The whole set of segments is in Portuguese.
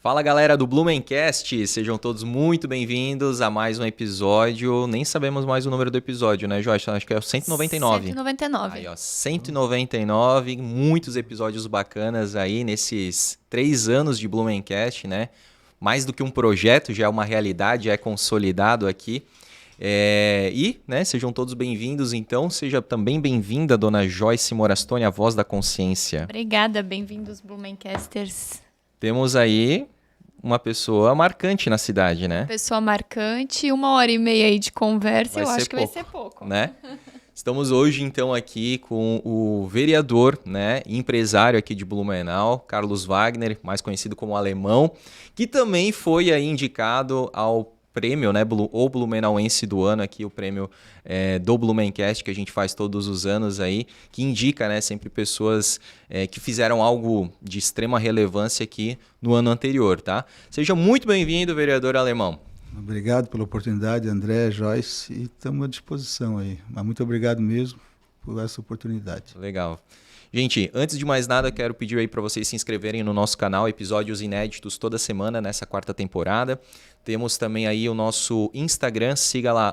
Fala galera do Blumencast, sejam todos muito bem-vindos a mais um episódio. Nem sabemos mais o número do episódio, né, Joyce? Acho que é o 199. 199. Aí, ó, 199, muitos episódios bacanas aí nesses 3 anos de Blumencast, né? Mais do que um projeto, já é uma realidade, já é consolidado aqui. Sejam todos bem-vindos, então. Seja também bem-vinda, dona Joyce Morastoni, a voz da consciência. Obrigada, bem-vindos, Blumencasters. Temos aí uma pessoa marcante na cidade, né? Pessoa marcante, 1h30 aí de conversa, eu acho que vai ser pouco. Né? Estamos hoje, então, aqui com o vereador, né, empresário aqui de Blumenau, Carlos Wagner, mais conhecido como Alemão, que também foi aí indicado ao prêmio, né, o Blumenauense do ano, aqui o prêmio do Blumencast, que a gente faz todos os anos aí, que indica, né, sempre pessoas que fizeram algo de extrema relevância aqui no ano anterior, tá? Seja muito bem-vindo, vereador Alemão. Obrigado pela oportunidade, André, Joyce, e estamos à disposição aí. Mas muito obrigado mesmo por essa oportunidade. Legal. Gente, antes de mais nada, quero pedir aí para vocês se inscreverem no nosso canal, episódios inéditos toda semana nessa 4ª temporada. Temos também aí o nosso Instagram, siga lá,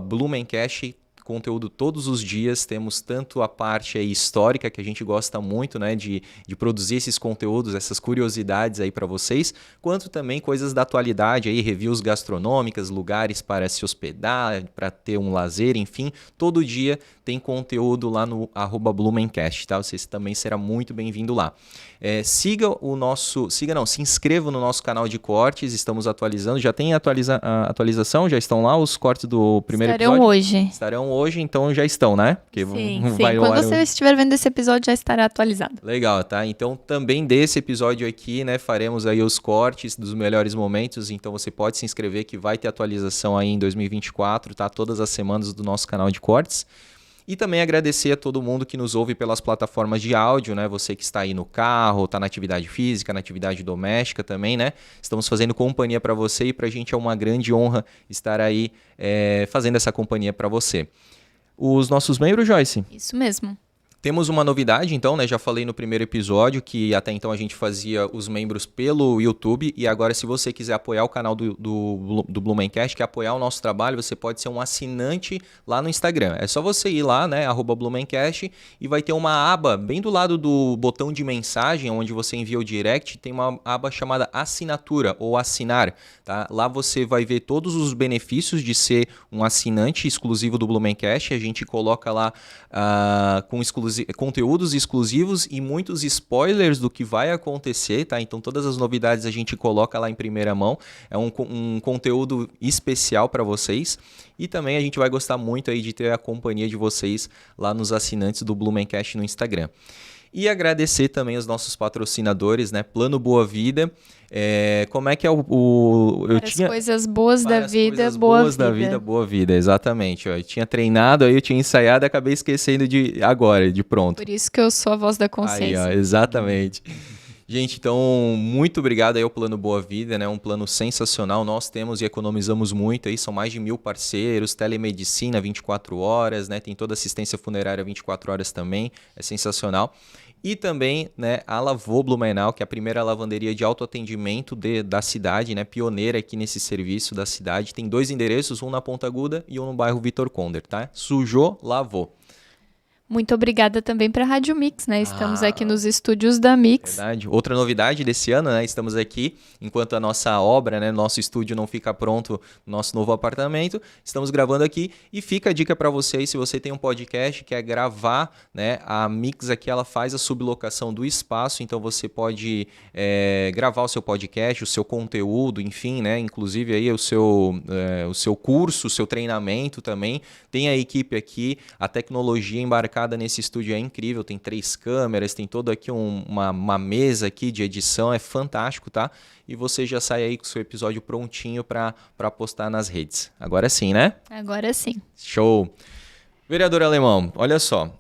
@Blumencast, conteúdo todos os dias. Temos tanto a parte aí histórica, que a gente gosta muito, né, de produzir esses conteúdos, essas curiosidades aí para vocês, quanto também coisas da atualidade, aí, reviews gastronômicas, lugares para se hospedar, para ter um lazer, enfim. Todo dia tem conteúdo lá no @Blumencast, tá? Você também será muito bem-vindo lá. Se inscreva no nosso canal de cortes, estamos atualizando, já tem atualização, já estão lá os cortes do primeiro episódio? Estarão hoje, então já estão, né? Porque sim. Quando você estiver vendo esse episódio, já estará atualizado. Legal, tá? Então também desse episódio aqui, né, faremos aí os cortes dos melhores momentos, então você pode se inscrever que vai ter atualização aí em 2024, tá? Todas as semanas do nosso canal de cortes. E também agradecer a todo mundo que nos ouve pelas plataformas de áudio, né? Você que está aí no carro, está na atividade física, na atividade doméstica também, né? Estamos fazendo companhia para você e para a gente é uma grande honra estar aí fazendo essa companhia para você. Os nossos membros, Joyce? Isso mesmo. Temos uma novidade, então, né? Já falei no primeiro episódio que até então a gente fazia os membros pelo YouTube e agora se você quiser apoiar o canal do Blumencast, quer apoiar o nosso trabalho, você pode ser um assinante lá no Instagram. É só você ir lá, né? @Blumencast e vai ter uma aba bem do lado do botão de mensagem, onde você envia o direct, tem uma aba chamada assinatura ou assinar, tá? Lá você vai ver todos os benefícios de ser um assinante exclusivo do Blumencast. A gente coloca lá com conteúdos exclusivos e muitos spoilers do que vai acontecer, tá? Então todas as novidades a gente coloca lá em primeira mão. É um conteúdo especial para vocês. E também a gente vai gostar muito aí de ter a companhia de vocês lá nos assinantes do Blumencast no Instagram. E agradecer também os nossos patrocinadores, né? Plano Boa Vida. Como é que é coisas boas da vida, boa vida, exatamente. Eu tinha treinado, aí eu tinha ensaiado e acabei esquecendo de pronto. Por isso que eu sou a voz da consciência. Aí, ó, exatamente. Gente, então, muito obrigado aí ao Plano Boa Vida, né? Um plano sensacional. Nós temos e economizamos muito aí, são mais de 1.000 parceiros, telemedicina 24 horas, né? Tem toda assistência funerária 24 horas também, é sensacional. E também, né, a Lavô Blumenau, que é a primeira lavanderia de autoatendimento da cidade, né, pioneira aqui nesse serviço da cidade. Tem 2 endereços, um na Ponta Aguda e um no bairro Vitor Conder, tá? Sujou, lavou. Muito obrigada também para a Rádio Mix, né? Estamos aqui nos estúdios da Mix. Verdade. Outra novidade desse ano, né? Estamos aqui, enquanto a nossa obra, né? Nosso estúdio não fica pronto, nosso novo apartamento, estamos gravando aqui e fica a dica para vocês, se você tem um podcast, quer gravar, né? A Mix aqui, ela faz a sublocação do espaço, então você pode gravar o seu podcast, o seu conteúdo, enfim, né? Inclusive aí o seu curso, o seu treinamento também. Tem a equipe aqui, a tecnologia embarcada nesse estúdio é incrível, tem 3 câmeras, tem todo aqui uma mesa aqui de edição, é fantástico, tá? E você já sai aí com o seu episódio prontinho para postar nas redes. Agora sim, né? Agora sim. Show! Vereador Alemão, olha só,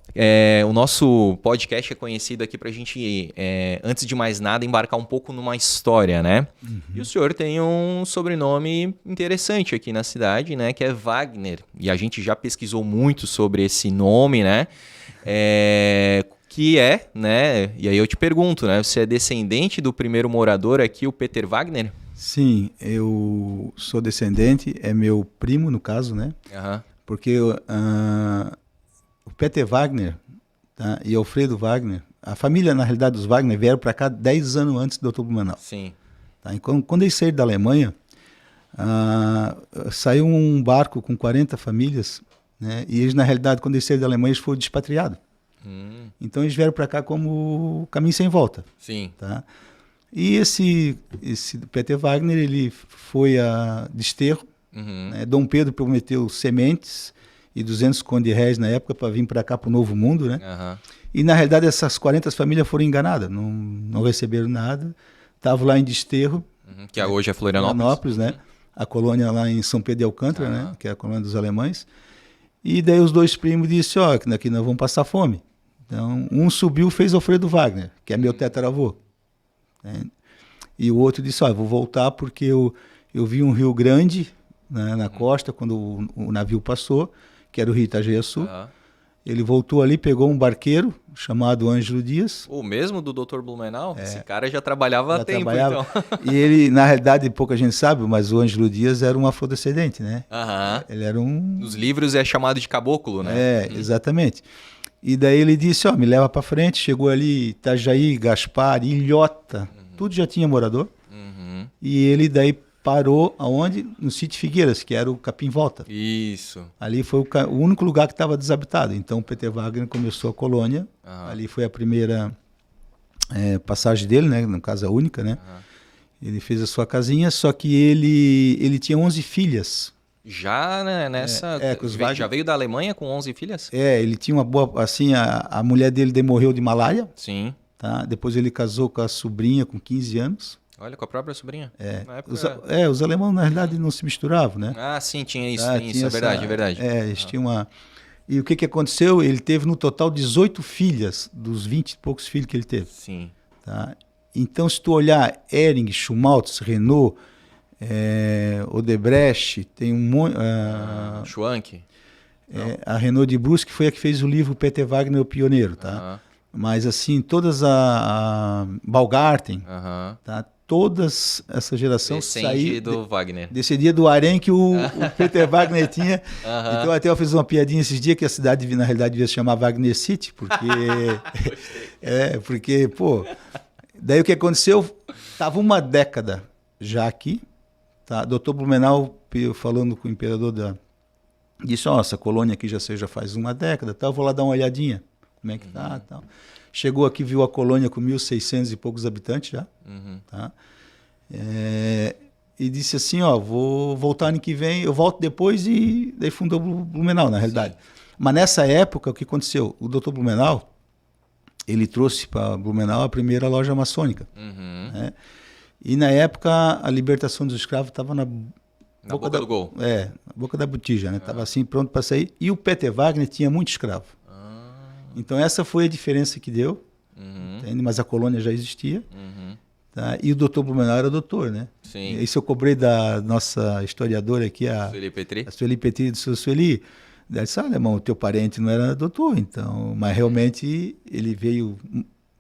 o nosso podcast é conhecido aqui pra gente, antes de mais nada, embarcar um pouco numa história, né? Uhum. E o senhor tem um sobrenome interessante aqui na cidade, né? Que é Wagner. E a gente já pesquisou muito sobre esse nome, né? que é, né, e aí eu te pergunto, né, você é descendente do primeiro morador aqui, o Peter Wagner? Sim, eu sou descendente, é meu primo no caso, né? Aham. Porque o Peter Wagner, tá, e Alfredo Wagner, a família, na realidade, dos Wagner vieram para cá 10 anos antes do Dr. Blumenau. Sim. Tá? E quando eles saíram da Alemanha, saiu um barco com 40 famílias, né? E eles, na realidade, quando eles saíram da Alemanha, eles foram despatriados. Então eles vieram para cá como caminho sem volta. Sim. Tá? E esse Peter Wagner, ele foi a desterro. Né? Dom Pedro prometeu sementes e 200 contos de réis na época para vir para cá, para o Novo Mundo. Né? E na realidade essas 40 famílias foram enganadas, não receberam nada, estavam lá em desterro. Que hoje é Florianópolis. Né? A colônia lá em São Pedro de Alcântara, né? Que é a colônia dos alemães. E daí os dois primos disseram, ó, que daqui nós vamos passar fome. Então, um subiu e fez Alfredo Wagner, que é meu tetaravô. Né? E o outro disse, ó, vou voltar porque eu vi um rio grande, né, na costa, quando o navio passou, que era o rio Itajaí-Açu. Ele voltou ali, pegou um barqueiro chamado Ângelo Dias. O mesmo do Dr. Blumenau? Esse cara já trabalhava há tempo, então. E ele, na realidade, pouca gente sabe, mas o Ângelo Dias era um afrodescendente, né? Ele era um... Nos livros é chamado de caboclo, né? Exatamente. E daí ele disse, ó, me leva para frente. Chegou ali Itajaí, Gaspar, Ilhota, tudo já tinha morador. E ele daí parou aonde? No sítio Figueiras, que era o Capim Volta. Isso. Ali foi o único lugar que estava desabitado. Então o Peter Wagner começou a colônia. Ali foi a primeira passagem dele, né? No caso a única, né? Ele fez a sua casinha, só que ele tinha 11 filhas. Já, né, nessa... já veio da Alemanha com 11 filhas? Ele tinha uma boa... Assim, a mulher dele morreu de malária. Sim. Tá? Depois ele casou com a sobrinha com 15 anos. Olha, com a própria sobrinha. Na época... os alemães, na realidade, não se misturavam, né? Sim, tinha isso, é verdade, é verdade. Eles tinham uma... E o que aconteceu? Ele teve no total 18 filhas, dos 20 e poucos filhos que ele teve. Sim. Tá? Então, se tu olhar Hering, Schmaltz, Renault, Odebrecht, tem um monte... Schwank. A Renault de Brusque foi a que fez o livro Peter Wagner, o Pioneiro, tá? Mas, assim, todas a Baumgarten, tá? Todas essa geração saía do Wagner. Descendia do harém que o Peter Wagner tinha. Então até eu fiz uma piadinha esses dias que a cidade, na realidade, devia se chamar Wagner City, porque... porque, pô... Daí o que aconteceu? Estava uma década já aqui, tá? Dr. Blumenau, falando com o imperador, disse, ó, essa colônia aqui já faz uma década, tá? Eu vou lá dar uma olhadinha, como é que tá, tal. Chegou aqui, viu a colônia com 1.600 e poucos habitantes já. Tá? E disse assim, ó, vou voltar ano que vem, eu volto depois, e daí fundou Blumenau, na realidade. Mas nessa época, o que aconteceu? O Dr. Blumenau, ele trouxe para Blumenau a primeira loja maçônica. Né? E na época, a libertação dos escravos estava na boca do gol. Na boca da botija, né? Estava assim, pronto para sair. E o Peter Wagner tinha muito escravo. Então essa foi a diferença que deu, entende? Mas a colônia já existia, tá? E o doutor Blumenau era doutor, né? Sim. Isso eu cobrei da nossa historiadora aqui, a Sueli Petri, do seu Sueli. Ela disse, alemão, o teu parente não era doutor, então, mas realmente ele veio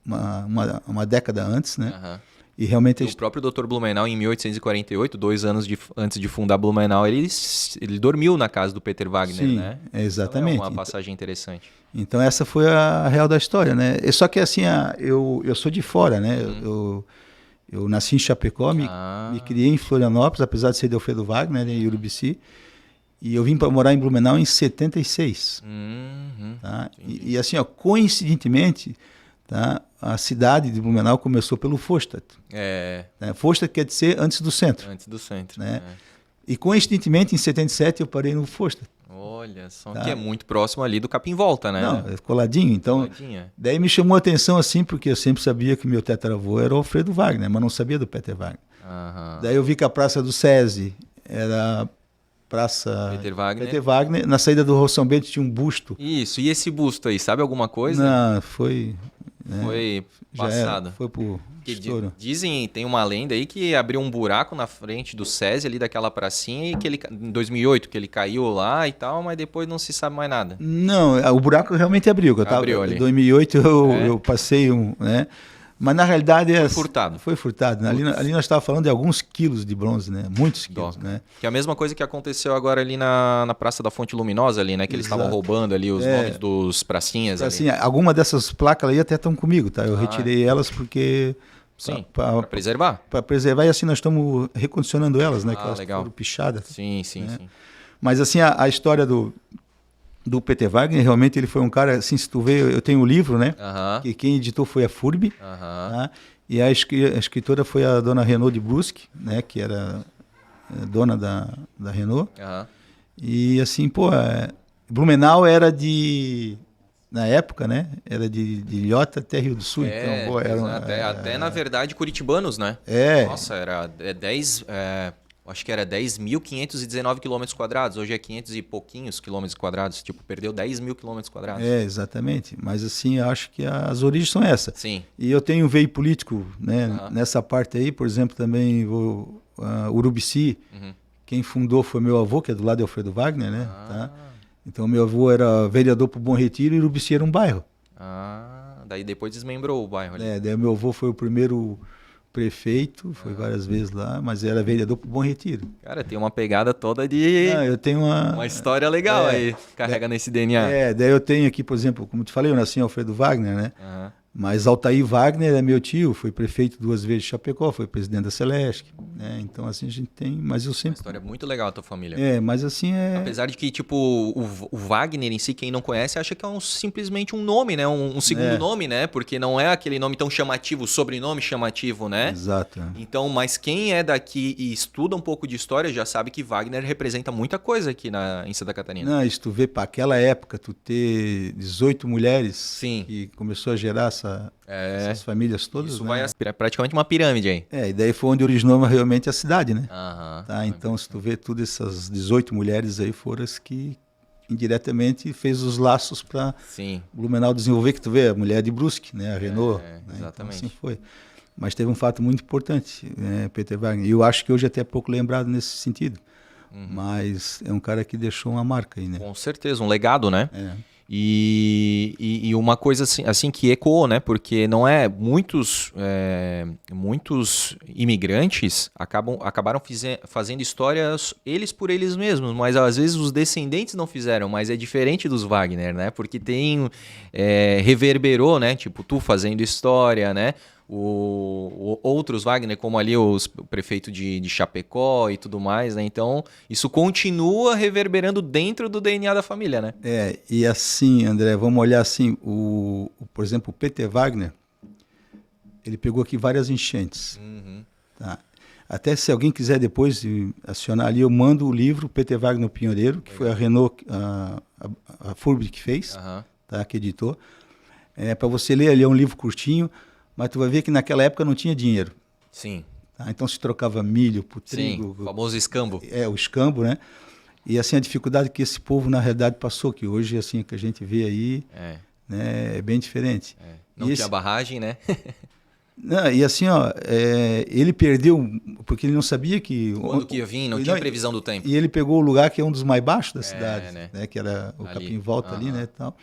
uma década antes, né? E realmente o próprio Dr. Blumenau, em 1848, 2 anos antes de fundar Blumenau, ele dormiu na casa do Peter Wagner, né? Exatamente. Então, é uma passagem interessante. Então essa foi a real da história, né? Só que assim, eu sou de fora, né? Eu nasci em Chapecó, me criei em Florianópolis, apesar de ser de Alfredo Wagner, né, em Urubici. E eu vim para morar em Blumenau em 76. Tá? E assim, ó, coincidentemente, tá, a cidade de Blumenau começou pelo Fostadt. Né? Fostadt quer dizer antes do centro. Antes do centro. Né? E coincidentemente, em 77, eu parei no Fostadt. Olha só, que é muito próximo ali do Capim Volta, né? Não, é coladinho. Então, daí me chamou a atenção assim, porque eu sempre sabia que meu tetaravô era o Alfredo Wagner, mas não sabia do Peter Wagner. Daí eu vi que a Praça do SESI era Praça Peter Wagner. Na saída do Rua São Bento tinha um busto. Isso, e esse busto aí, sabe alguma coisa? Não, foi... né? Foi Já passado. foi pro estouro. Dizem, tem uma lenda aí que abriu um buraco na frente do SESI ali daquela pracinha e que ele, em 2008, que ele caiu lá e tal, mas depois não se sabe mais nada. Não, o buraco realmente abriu. Abriu ali. Em 2008 eu passei né? Mas na realidade Foi furtado. Foi furtado. Né? Ali nós estávamos falando de alguns quilos de bronze, né? Muitos quilos, né? Que é a mesma coisa que aconteceu agora ali na Praça da Fonte Luminosa ali, né? Que eles estavam roubando ali os nomes dos pracinhas assim, ali. alguma dessas placas aí até estão comigo, tá? Eu retirei elas porque... Sim, para preservar. Para preservar, e assim nós estamos recondicionando elas, né? Que elas legal. foram pichadas. Sim. Mas assim, a história do Peter Wagner, realmente ele foi um cara, assim, se tu vê, eu tenho um livro, né? Que quem editou foi a FURB, tá? E a escritora foi a dona Renaud de Brusque, né? Que era dona da Renault. E assim, Blumenau era na época, né? Era de Ilhota até Rio do Sul. Então, até na verdade, curitibanos, né? É. Nossa, era 10... acho que era 10.519 quilômetros quadrados. Hoje é 500 e pouquinhos quilômetros quadrados. Tipo, perdeu 10 mil quilômetros quadrados. Exatamente. Mas assim, eu acho que as origens são essas. Sim. E eu tenho um veio político, né? Nessa parte aí, por exemplo, também Urubici. Quem fundou foi meu avô, que é do lado de Alfredo Wagner, né? Tá? Então, meu avô era vereador para o Bom Retiro e Urubici era um bairro. Daí depois desmembrou o bairro ali. Daí meu avô foi o primeiro prefeito, foi várias vezes lá, mas era vereador para o Bom Retiro. Cara, tem uma pegada toda de... eu tenho uma história legal aí, carrega nesse DNA. Daí eu tenho aqui, por exemplo, como te falei, eu nasci em Alfredo Wagner, né? Mas Altair Wagner é meu tio, foi prefeito 2 vezes de Chapecó, foi presidente da Celesc, né? Então assim a gente tem, mas eu sempre... Uma história muito legal a tua família. Mas assim Apesar de que, tipo, o Wagner em si, quem não conhece, acha que é simplesmente um nome, né? Um segundo nome, né? Porque não é aquele nome tão chamativo, sobrenome chamativo, né? Exato. Então, mas quem é daqui e estuda um pouco de história já sabe que Wagner representa muita coisa aqui em Santa Catarina. Não, se tu vê para aquela época, tu ter 18 mulheres Sim. que começou a gerar essas famílias todas. Isso né? vai praticamente uma pirâmide aí. E daí foi onde originou realmente a cidade, né? Tá, então, se tu vê todas essas 18 mulheres aí foram as que indiretamente fez os laços para Blumenau desenvolver, que tu vê, a mulher de Brusque, né? A Renault. Né? Exatamente. Então, assim foi. Mas teve um fato muito importante, né, Peter Wagner. E eu acho que hoje até é pouco lembrado nesse sentido. Mas é um cara que deixou uma marca aí, né? Com certeza, um legado, né? E uma coisa assim que ecoou, né? Porque não é muitos imigrantes acabaram fazendo histórias eles por eles mesmos, mas às vezes os descendentes não fizeram, mas é diferente dos Wagner, né? Porque reverberou, né? Tipo, tu fazendo história, né? Outros Wagner, como ali o prefeito de Chapecó e tudo mais, né? Então, isso continua reverberando dentro do DNA da família, né? E assim, André, vamos olhar assim, por exemplo, o Peter Wagner, ele pegou aqui várias enchentes. Tá? Até se alguém quiser depois acionar ali, eu mando o livro Peter Wagner o Pioneiro, que foi a Renault, a FURB que fez, tá? Que editou. Para você ler ali, é um livro curtinho, mas tu vai ver que naquela época não tinha dinheiro. Sim. Tá? Então se trocava milho por trigo. O famoso escambo. O escambo, né? E assim, a dificuldade que esse povo na realidade passou, que hoje assim que a gente vê aí, né, é bem diferente. Não tinha barragem, né? Não, e assim, ele perdeu, porque ele não sabia que... Quando que ia vir, não tinha previsão do tempo. E ele pegou o lugar que é um dos mais baixos da cidade, né? Que era o Capim Volta ali, né? Tal.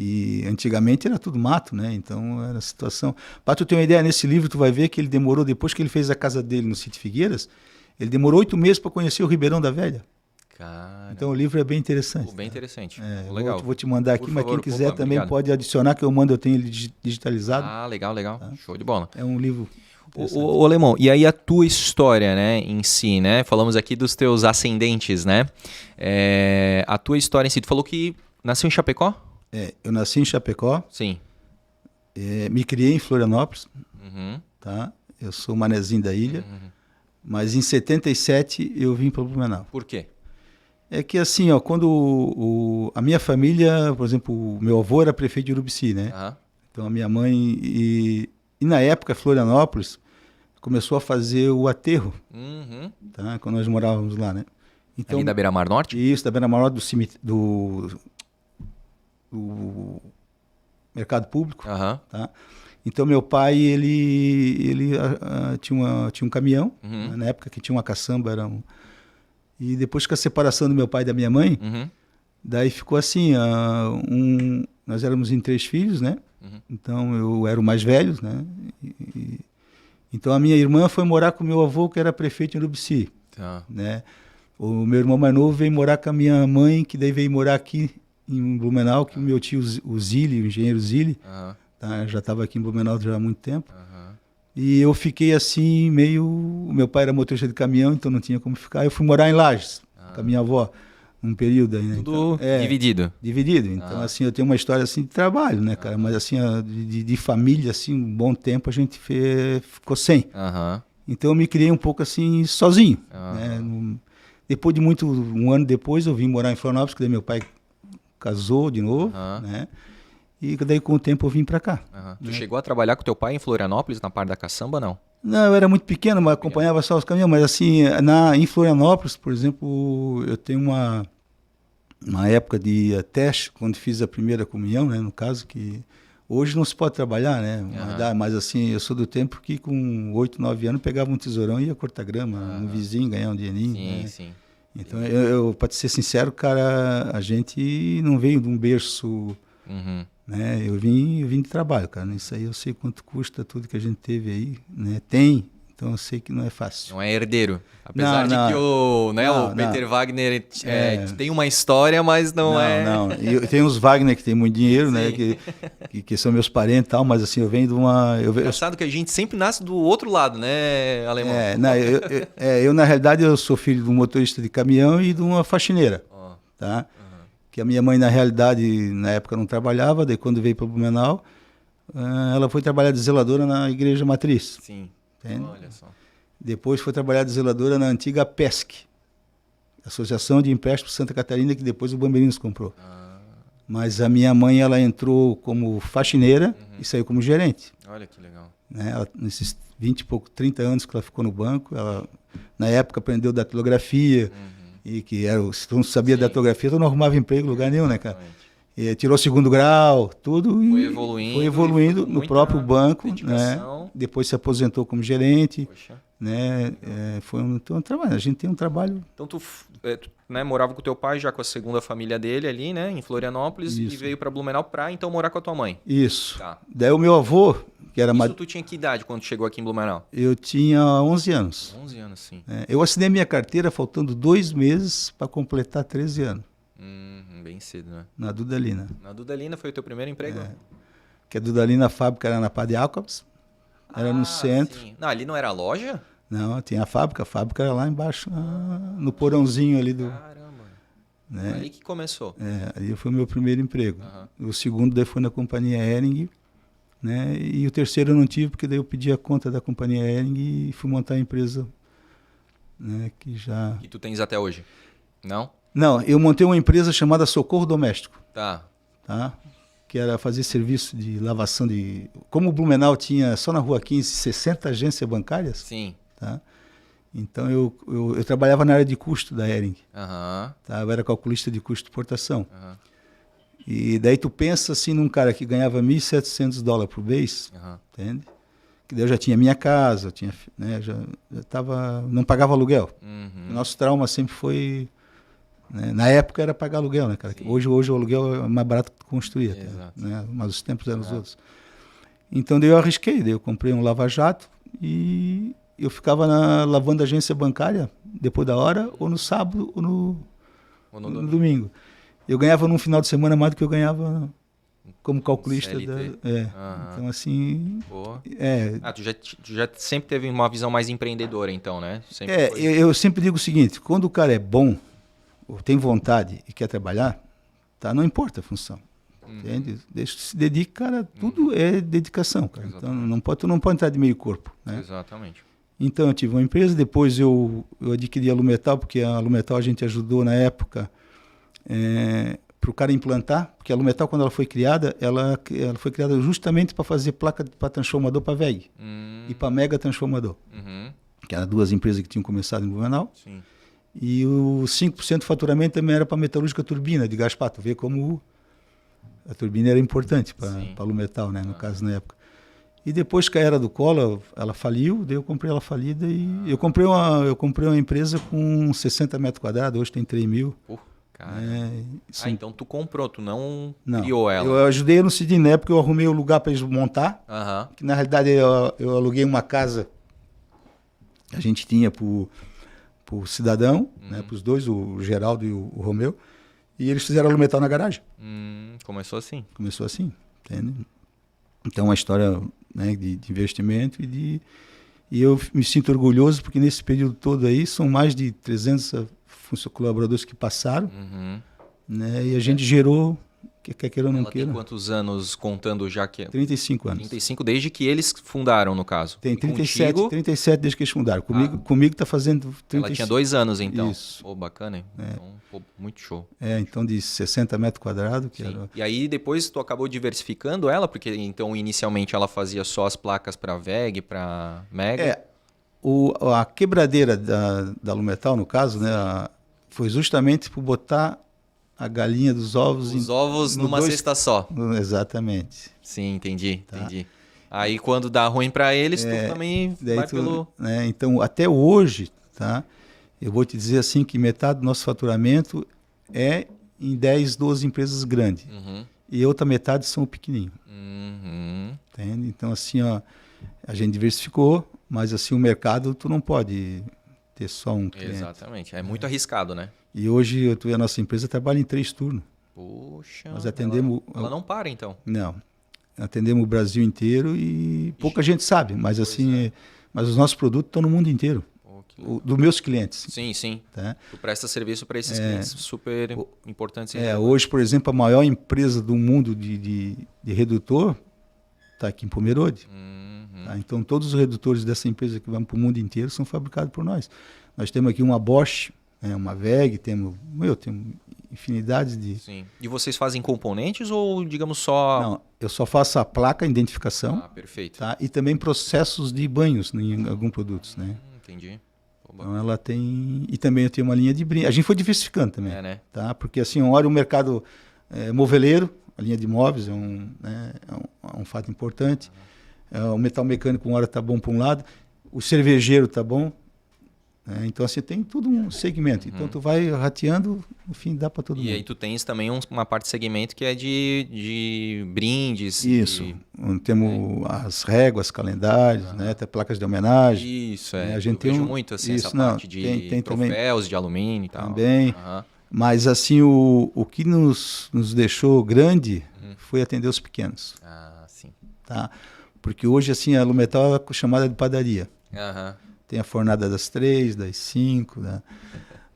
E antigamente era tudo mato, né? Então era a situação. Para tu ter uma ideia, nesse livro tu vai ver que ele demorou, depois que ele fez a casa dele no sítio Figueiras, ele demorou 8 meses para conhecer o Ribeirão da Velha. Cara. Então o livro é bem interessante. Bem interessante. Legal. Vou te mandar aqui, mas quem quiser também obrigado. Pode adicionar, que eu tenho ele digitalizado. Legal. Tá? Show de bola. É um livro. Ô Alemão, e aí a tua história, né, em si, né? Falamos aqui dos teus ascendentes, né? A tua história em si, tu falou que nasceu em Chapecó? Eu nasci em Chapecó. Sim. Me criei em Florianópolis. Tá? Eu sou manezinho da ilha. Mas em 77 eu vim para Blumenau. Por quê? É que assim, quando a minha família, por exemplo, o meu avô era prefeito de Urubici, né? Então a minha mãe e na época Florianópolis começou a fazer o aterro, tá? Quando nós morávamos lá, né? Então, ali da Beira-Mar Norte? Isso, da Beira-Mar Norte, como mercado público. Aham. Tá? Então, meu pai, ele tinha um caminhão, Uhum. na época que tinha uma caçamba. E depois com a separação do meu pai e da minha mãe, Uhum. daí ficou assim, nós éramos em 3 filhos, né? Uhum. Então, eu era o mais velho, né? Então, a minha irmã foi morar com o meu avô, que era prefeito em Urubici, Tá. né? O meu irmão mais novo veio morar com a minha mãe, que daí veio morar aqui em Blumenau, que o meu tio, o Zilli, o engenheiro Zilli, Aham. tá? Já estava aqui em Blumenau já há muito tempo. Aham. E eu fiquei assim, meio... O meu pai era motorista de caminhão, então não tinha como ficar. Eu fui morar em Lages, com a minha avó, um período aí, né? Tudo Então, dividido. dividido. Então, assim, eu tenho uma história assim de trabalho, né, cara? Mas assim, de família, assim, um bom tempo a gente ficou sem. Aham. Então eu me criei um pouco assim, sozinho, Aham. né? Depois de um ano depois, eu vim morar em Florianópolis, que daí meu pai casou de novo, Aham. né? E daí com o tempo eu vim para cá. Aham. Tu chegou a trabalhar com teu pai em Florianópolis, na parte da caçamba, não? Não, eu era muito pequeno, mas acompanhava só os caminhões. Mas assim, em Florianópolis, por exemplo, eu tenho uma época de teste, quando fiz a primeira comunhão, né? No caso, que hoje não se pode trabalhar, né? Mas assim, eu sou do tempo que com 8, 9 anos pegava um tesourão e ia cortar grama no vizinho, ganhar um dinheirinho. Sim, né? sim. Então, eu para te ser sincero, cara, a gente não veio de um berço, Uhum. né? Eu vim de trabalho, cara. Isso aí eu sei quanto custa tudo que a gente teve aí, né? Então eu sei que não é fácil. Não é herdeiro. Apesar de Não. que o Não, Peter Wagner tem uma história, mas não é... Não, e tem os Wagner que tem muito dinheiro, né? Sim. Que são meus parentes e tal, mas assim, eu venho de uma... Engraçado que a gente sempre nasce do outro lado, né, Alemão? Eu, na realidade, eu sou filho de um motorista de caminhão e de uma faxineira, Ó. tá? Que a minha mãe, na realidade, na época não trabalhava, daí quando veio para Blumenau, ela foi trabalhar de zeladora na Igreja Matriz. Sim. Entende? Olha só. Depois foi trabalhar de zeladora na antiga PESC, Associação de Empréstimos Santa Catarina, que depois o Bamberinos comprou. Mas a minha mãe, ela entrou como faxineira e saiu como gerente. Olha que legal. Né? Nesses 20 e pouco, 30 anos que ela ficou no banco, ela, na época, aprendeu datilografia, e que se tu não sabia datilografia, tu não arrumava emprego em lugar nenhum, né, cara? E tirou 2º grau, tudo, e foi evoluindo no próprio banco, né? Depois se aposentou como gerente. Poxa. Né? Foi um trabalho. A gente tem um trabalho. Então tu né, morava com teu pai, já com a segunda família dele ali, né, em Florianópolis, e veio para Blumenau para então morar com a tua mãe. Isso. Tá. Daí o meu avô, que era... Isso tu tinha que idade quando chegou aqui em Blumenau? Eu tinha 11 anos. 11 anos, sim. Eu assinei minha carteira faltando 2 meses para completar 13 anos. Bem cedo, né? Na Dudalina. Na Dudalina foi o teu primeiro emprego? Que a Dudalina, a fábrica era na Padre Jacobs, era no centro. Sim. Não, ali não era a loja? Não, tinha a fábrica era lá embaixo, no porãozinho ali do... Caramba. Né? Ali que começou. Ali foi o meu primeiro emprego. O segundo daí foi na companhia Hering, né? E o terceiro eu não tive, porque daí eu pedi a conta da companhia Hering e fui montar a empresa, né? Que já... E tu tens até hoje? Não? Não, eu montei uma empresa chamada Socorro Doméstico. Tá. Que era fazer serviço de lavação de... Como o Blumenau tinha só na Rua 15 60 agências bancárias. Sim. Tá? Então eu trabalhava na área de custo da Hering. Tá? Eu era calculista de custo de importação. E daí tu pensa assim num cara que ganhava $1.700 por mês, entende? Que daí eu já tinha minha casa, né, já tava, não pagava aluguel. O nosso trauma sempre foi... Né? Na época era pagar aluguel, né, cara? Hoje o aluguel é mais barato que construir, né? Mas os tempos eram os outros. Então daí eu arrisquei, daí eu comprei um lava-jato e eu ficava lavando a agência bancária depois da hora, ou no sábado, ou no domingo. Eu ganhava num final de semana mais do que eu ganhava como calculista. Então assim... Tu já sempre teve uma visão mais empreendedora, então, né? Eu sempre digo o seguinte, quando o cara é bom, ou tem vontade e quer trabalhar, tá? Não importa a função. Entende? Deixa que se dedique, cara, tudo é dedicação, cara. Então tu não pode entrar de meio corpo, né? Exatamente. Então eu tive uma empresa, depois eu adquiri a Lumetal, porque a Lumetal a gente ajudou na época para o cara implantar, porque a Lumetal, quando ela foi criada, ela foi criada justamente para fazer placa para transformador para VEG e para mega transformador, que eram 2 empresas que tinham começado em Blumenau. Sim. E o 5% do faturamento também era para metalúrgica turbina de gás pato. Vê como A turbina era importante para a Lumetal, né? No caso, na época. E depois que a Era do Collor, ela faliu, daí eu comprei ela falida e eu comprei uma empresa com 60 metros quadrados, hoje tem 3 mil. Cara. Então tu comprou, tu não Não, criou ela. Eu ajudei no Cidiné porque eu arrumei o lugar para eles montar. Que na realidade eu aluguei uma casa que a gente tinha para o cidadão, né, para os dois, o Geraldo e o Romeu, e eles fizeram a Lumetal na garagem. Começou assim. Começou assim, entende? Então uma história, né, de investimento e eu me sinto orgulhoso porque nesse período todo aí são mais de 300 colaboradores que passaram, né, e a gente gerou, quer queira ou não queira. Tem quantos anos contando já que... 35 anos. 35 desde que eles fundaram, no caso. Tem 37, contigo... 37 desde que eles fundaram. Comigo tá fazendo 35. Ela tinha 2 anos, então. Isso. Pô, bacana, hein? Então, muito show. Então de 60 metros quadrados. E aí depois tu acabou diversificando ela, porque então inicialmente ela fazia só as placas para VEG, para Mega. A quebradeira da Lumetal, no caso, né, foi justamente por botar a galinha dos ovos... Os ovos numa cesta só. Exatamente. Sim, entendi. Aí quando dá ruim para eles, tu também vai pelo... Né, então, até hoje, tá, eu vou te dizer assim que metade do nosso faturamento é em 10, 12 empresas grandes. E a outra metade são pequenininhos. Entende? Então, assim, ó, a gente diversificou, mas assim, o mercado tu não pode ter só um cliente. Exatamente. É muito arriscado, né? E hoje a nossa empresa trabalha em 3 turnos. Poxa, nós atendemos... ela não para, então. Não. Atendemos o Brasil inteiro e pouca gente sabe, mas assim, mas os nossos produtos estão no mundo inteiro. Dos meus clientes. Sim. Tá? Tu presta serviço para esses clientes super importantes. Hoje, por exemplo, a maior empresa do mundo de redutor está aqui em Pomerode. Tá? Então, todos os redutores dessa empresa que vão para o mundo inteiro são fabricados por nós. Nós temos aqui uma Bosch, uma VEG, temos infinidades de... Sim. E vocês fazem componentes ou, digamos, só... Não, eu só faço a placa, a identificação. Perfeito. Tá? E também processos de banhos em alguns produtos, né? Entendi. Então ela tem... E também eu tenho uma linha de brinde. A gente foi diversificando também. Né? Tá? Porque assim, olha o mercado moveleiro, a linha de móveis é um fato importante. O metal mecânico, uma hora está bom para um lado. O cervejeiro está bom. Então, assim, tem tudo um segmento. Então, tu vai rateando, no fim, dá para todo mundo. E aí tu tens também uma parte de segmento que é de brindes. Isso. Temos as réguas, calendários, né? Até placas de homenagem. Isso, A gente eu vejo muito assim, essa parte de tem troféus também, de alumínio e tal. Também. Mas, assim, o que nos deixou grande foi atender os pequenos. Sim. Tá? Porque hoje, assim, a Lumetal é chamada de padaria. Tem a fornada das 3, das 5, né?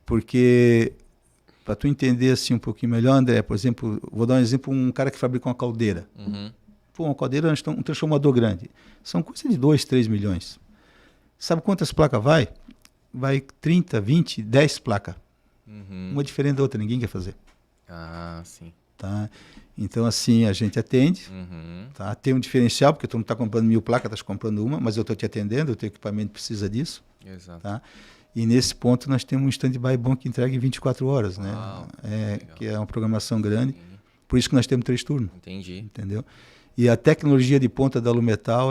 Porque, para tu entender assim um pouquinho melhor, André, por exemplo, vou dar um exemplo, um cara que fabrica uma caldeira. Pô, uma caldeira, um transformador grande. São coisa de 2, 3 milhões. Sabe quantas placas vai? Vai 30, 20, 10 placas. Uma diferente da outra, ninguém quer fazer. Sim. Tá? Então, assim, a gente atende, tá? Tem um diferencial, porque tu não está comprando 1000 placas, estás comprando uma, mas eu estou te atendendo, o teu equipamento precisa disso. Exato. Tá? E nesse ponto nós temos um stand-by bom que entrega em 24 horas, né? Que é uma programação grande, por isso que nós temos 3 turnos. Entendi. Entendeu? E a tecnologia de ponta da Lumetal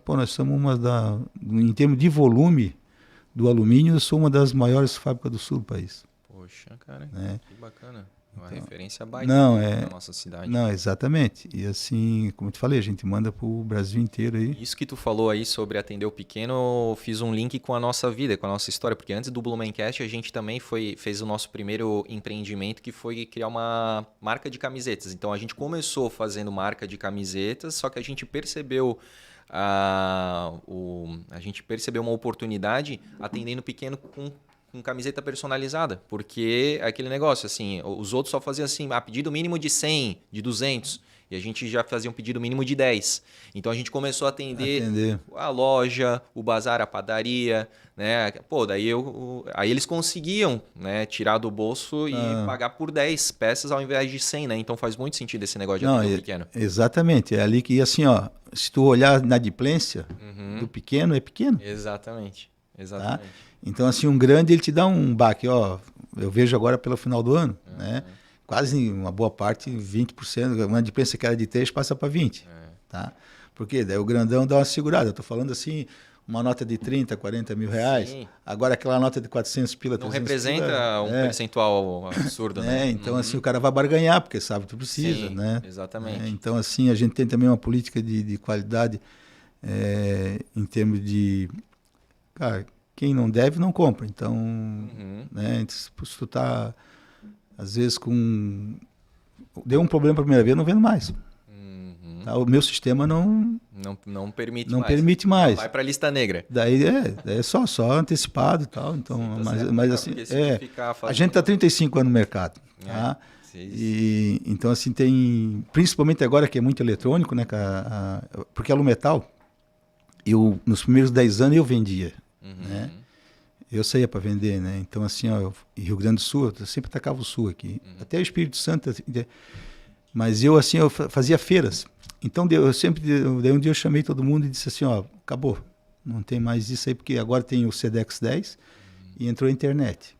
nós somos em termos de volume do alumínio, eu sou uma das maiores fábricas do sul do país. Poxa, cara, que bacana. Uma referência baita na nossa cidade. Não, exatamente. E assim, como eu te falei, a gente manda para o Brasil inteiro aí. Isso que tu falou aí sobre atender o pequeno, eu fiz um link com a nossa vida, com a nossa história, porque antes do Blumencast a gente também fez o nosso primeiro empreendimento, que foi criar uma marca de camisetas. Então a gente começou fazendo marca de camisetas, só que a gente percebeu uma oportunidade atendendo pequeno com camiseta personalizada, porque é aquele negócio, assim, os outros só faziam assim, pedido mínimo de 100, de 200, e a gente já fazia um pedido mínimo de 10. Então a gente começou a atender a loja, o bazar, a padaria, né? Pô, aí eles conseguiam, né, tirar do bolso e pagar por 10 peças ao invés de 100, né? Então faz muito sentido esse negócio de atender o pequeno. Exatamente, é ali que, assim, ó, se tu olhar na adimplência do pequeno, é pequeno. Exatamente. Tá? Então, assim, um grande, ele te dá um baque, ó, eu vejo agora pelo final do ano, né? quase uma boa parte, 20%, uma de pensa que era de 3 passa para 20. Tá? Porque daí o grandão dá uma segurada. Eu estou falando assim, uma nota de 30, 40 mil reais. Sim. Agora aquela nota de 400 pila, Não 300 representa pila, um percentual absurdo, né? Então assim, o cara vai barganhar, porque sabe que tu precisa, Sim, né? exatamente. Então assim, a gente tem também uma política de qualidade em termos de... Cara, quem não deve, não compra. Então, né, se tu tá, às vezes, deu um problema a primeira vez, eu não vendo mais. Tá? O meu sistema não permite não mais. permite mais. Vai para a lista negra. Daí é só antecipado e tal. Então, Sim, tá mas certo, assim, se ficar fazendo... a gente está 35 anos no mercado. Tá? E, então, assim, tem... Principalmente agora que é muito eletrônico, né? Porque a Lumetal, nos primeiros 10 anos eu vendia. Né? Eu saía para vender, né? Então, assim, ó, em Rio Grande do Sul, eu sempre atacava o Sul aqui. Até o Espírito Santo. Mas eu, assim, eu fazia feiras. Então, daí um dia eu chamei todo mundo e disse assim, ó, acabou. Não tem mais isso aí, porque agora tem o Sedex 10 e entrou a internet.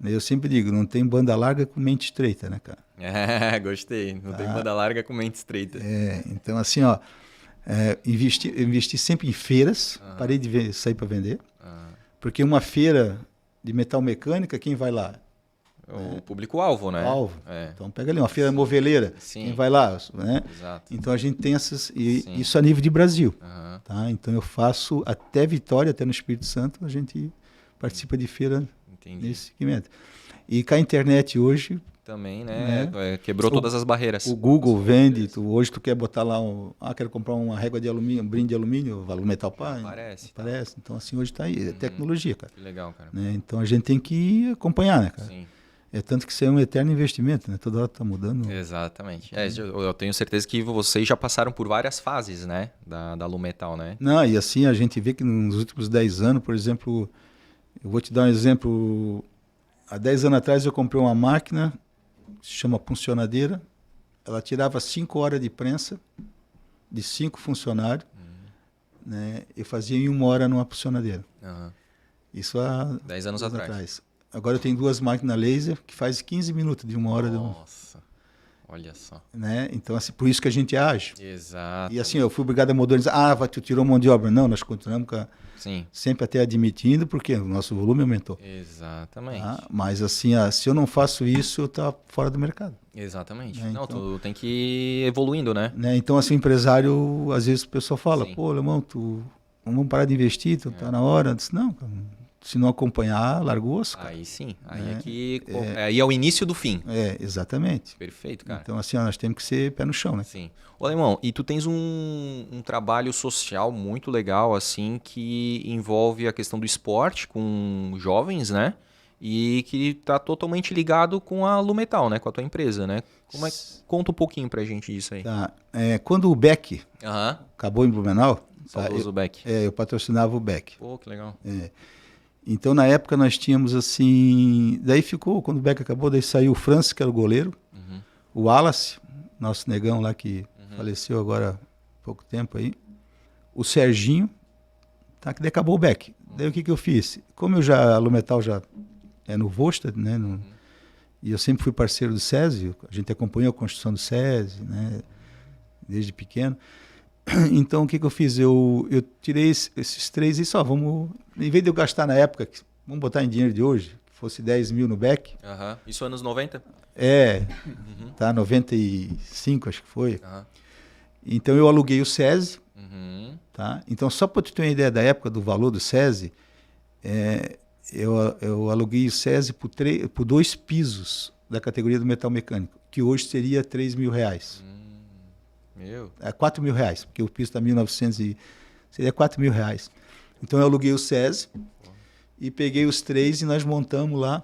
Eu sempre digo, não tem banda larga com mente estreita, né, cara? Gostei. Não tem banda larga com mente estreita. Então, assim, ó, investi sempre em feiras, parei de sair para vender, porque uma feira de metal mecânica, quem vai lá? O público-alvo, né? Então pega ali uma feira moveleira, quem vai lá? Né? Exato. Então a gente tem isso a nível de Brasil. Tá? Então eu faço até Vitória, até no Espírito Santo, a gente participa de feira nesse segmento. E com a internet hoje... Também, né? Quebrou todas as barreiras. O Google vende, hoje tu quer botar lá, quero comprar uma régua de alumínio, um brinde de alumínio, valor metal pá. Aparece. Então assim, hoje está aí, é tecnologia, cara. Que legal, cara. Né? Então a gente tem que acompanhar, né, cara? Sim. É tanto que isso é um eterno investimento, né? Toda hora tá mudando. Exatamente. Eu tenho certeza que vocês já passaram por várias fases, né? Da Lumetal, né? Não, e assim a gente vê que nos últimos 10 anos, por exemplo, eu vou te dar um exemplo. Há 10 anos atrás eu comprei uma máquina, se chama puncionadeira. Ela tirava 5 horas de prensa de 5 funcionários. Né? Eu fazia em 1 hora numa puncionadeira. Isso há 10 anos atrás. Agora eu tenho 2 máquinas laser que faz 15 minutos de 1 hora. Nossa, olha só. Né? Então, assim, por isso que a gente age. Exato. E assim, eu fui obrigado a modernizar. Tu tirou mão de obra. Não, nós continuamos sempre até admitindo, porque o nosso volume aumentou. Exatamente. Tá? Mas assim, se eu não faço isso, eu estou fora do mercado. Exatamente. Né? Não, então, tu tem que ir evoluindo, né? Então, assim, o empresário, às vezes o pessoal fala, pô, Alemão, vamos parar de investir, tu tá na hora. Eu disse, não, cara, se não acompanhar, largou osso, cara. Aí sim, aí aí é o início do fim. Exatamente. Perfeito, cara. Então, assim, nós temos que ser pé no chão, né? Sim. Ô, Alemão, e tu tens um trabalho social muito legal, assim, que envolve a questão do esporte com jovens, né? E que tá totalmente ligado com a Lumetal, né? Com a tua empresa, né? Conta um pouquinho pra gente disso aí. Tá. Quando o Beck acabou em Blumenau... Saudoso Beck. Eu patrocinava o Beck. Pô, que legal. Então, na época, nós tínhamos assim... Daí ficou, quando o Beck acabou, daí saiu o Francis, que era o goleiro, o Wallace, nosso negão lá que faleceu agora há pouco tempo aí, o Serginho, tá, que daí acabou o Beck. Daí o que eu fiz? Como a Lumetal já é no Vosta, né? E eu sempre fui parceiro do SESI, a gente acompanhou a construção do SESI, né? Desde pequeno. Então, o que eu fiz? Eu tirei esses 3 e vamos... Em vez de eu gastar na época, vamos botar em dinheiro de hoje, que fosse 10 mil no Beck. Isso anos 90? Tá, 95 acho que foi. Então, eu aluguei o SESI. Tá? Então, só para tu ter uma ideia da época do valor do SESI, eu aluguei o SESI por 2 pisos da categoria do metal mecânico, que hoje seria 3 mil reais. 4 mil reais, porque o piso está 1.900 seria 4 mil reais. Então eu aluguei o SESI e peguei os 3 e nós montamos lá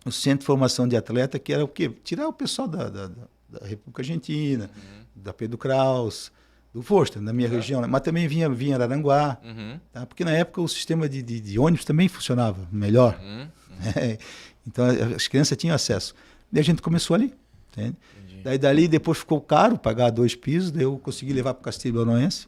o Centro de Formação de Atleta, que era o quê? Tirar o pessoal da República Argentina, da Pedro Kraus, do Vosta, da minha região, né? Mas também vinha Araranguá, tá? Porque na época o sistema de ônibus também funcionava melhor. Então as crianças tinham acesso. Daí a gente começou ali, entende? Daí dali depois ficou caro pagar 2 pisos, daí eu consegui levar para o Castilho Banoense.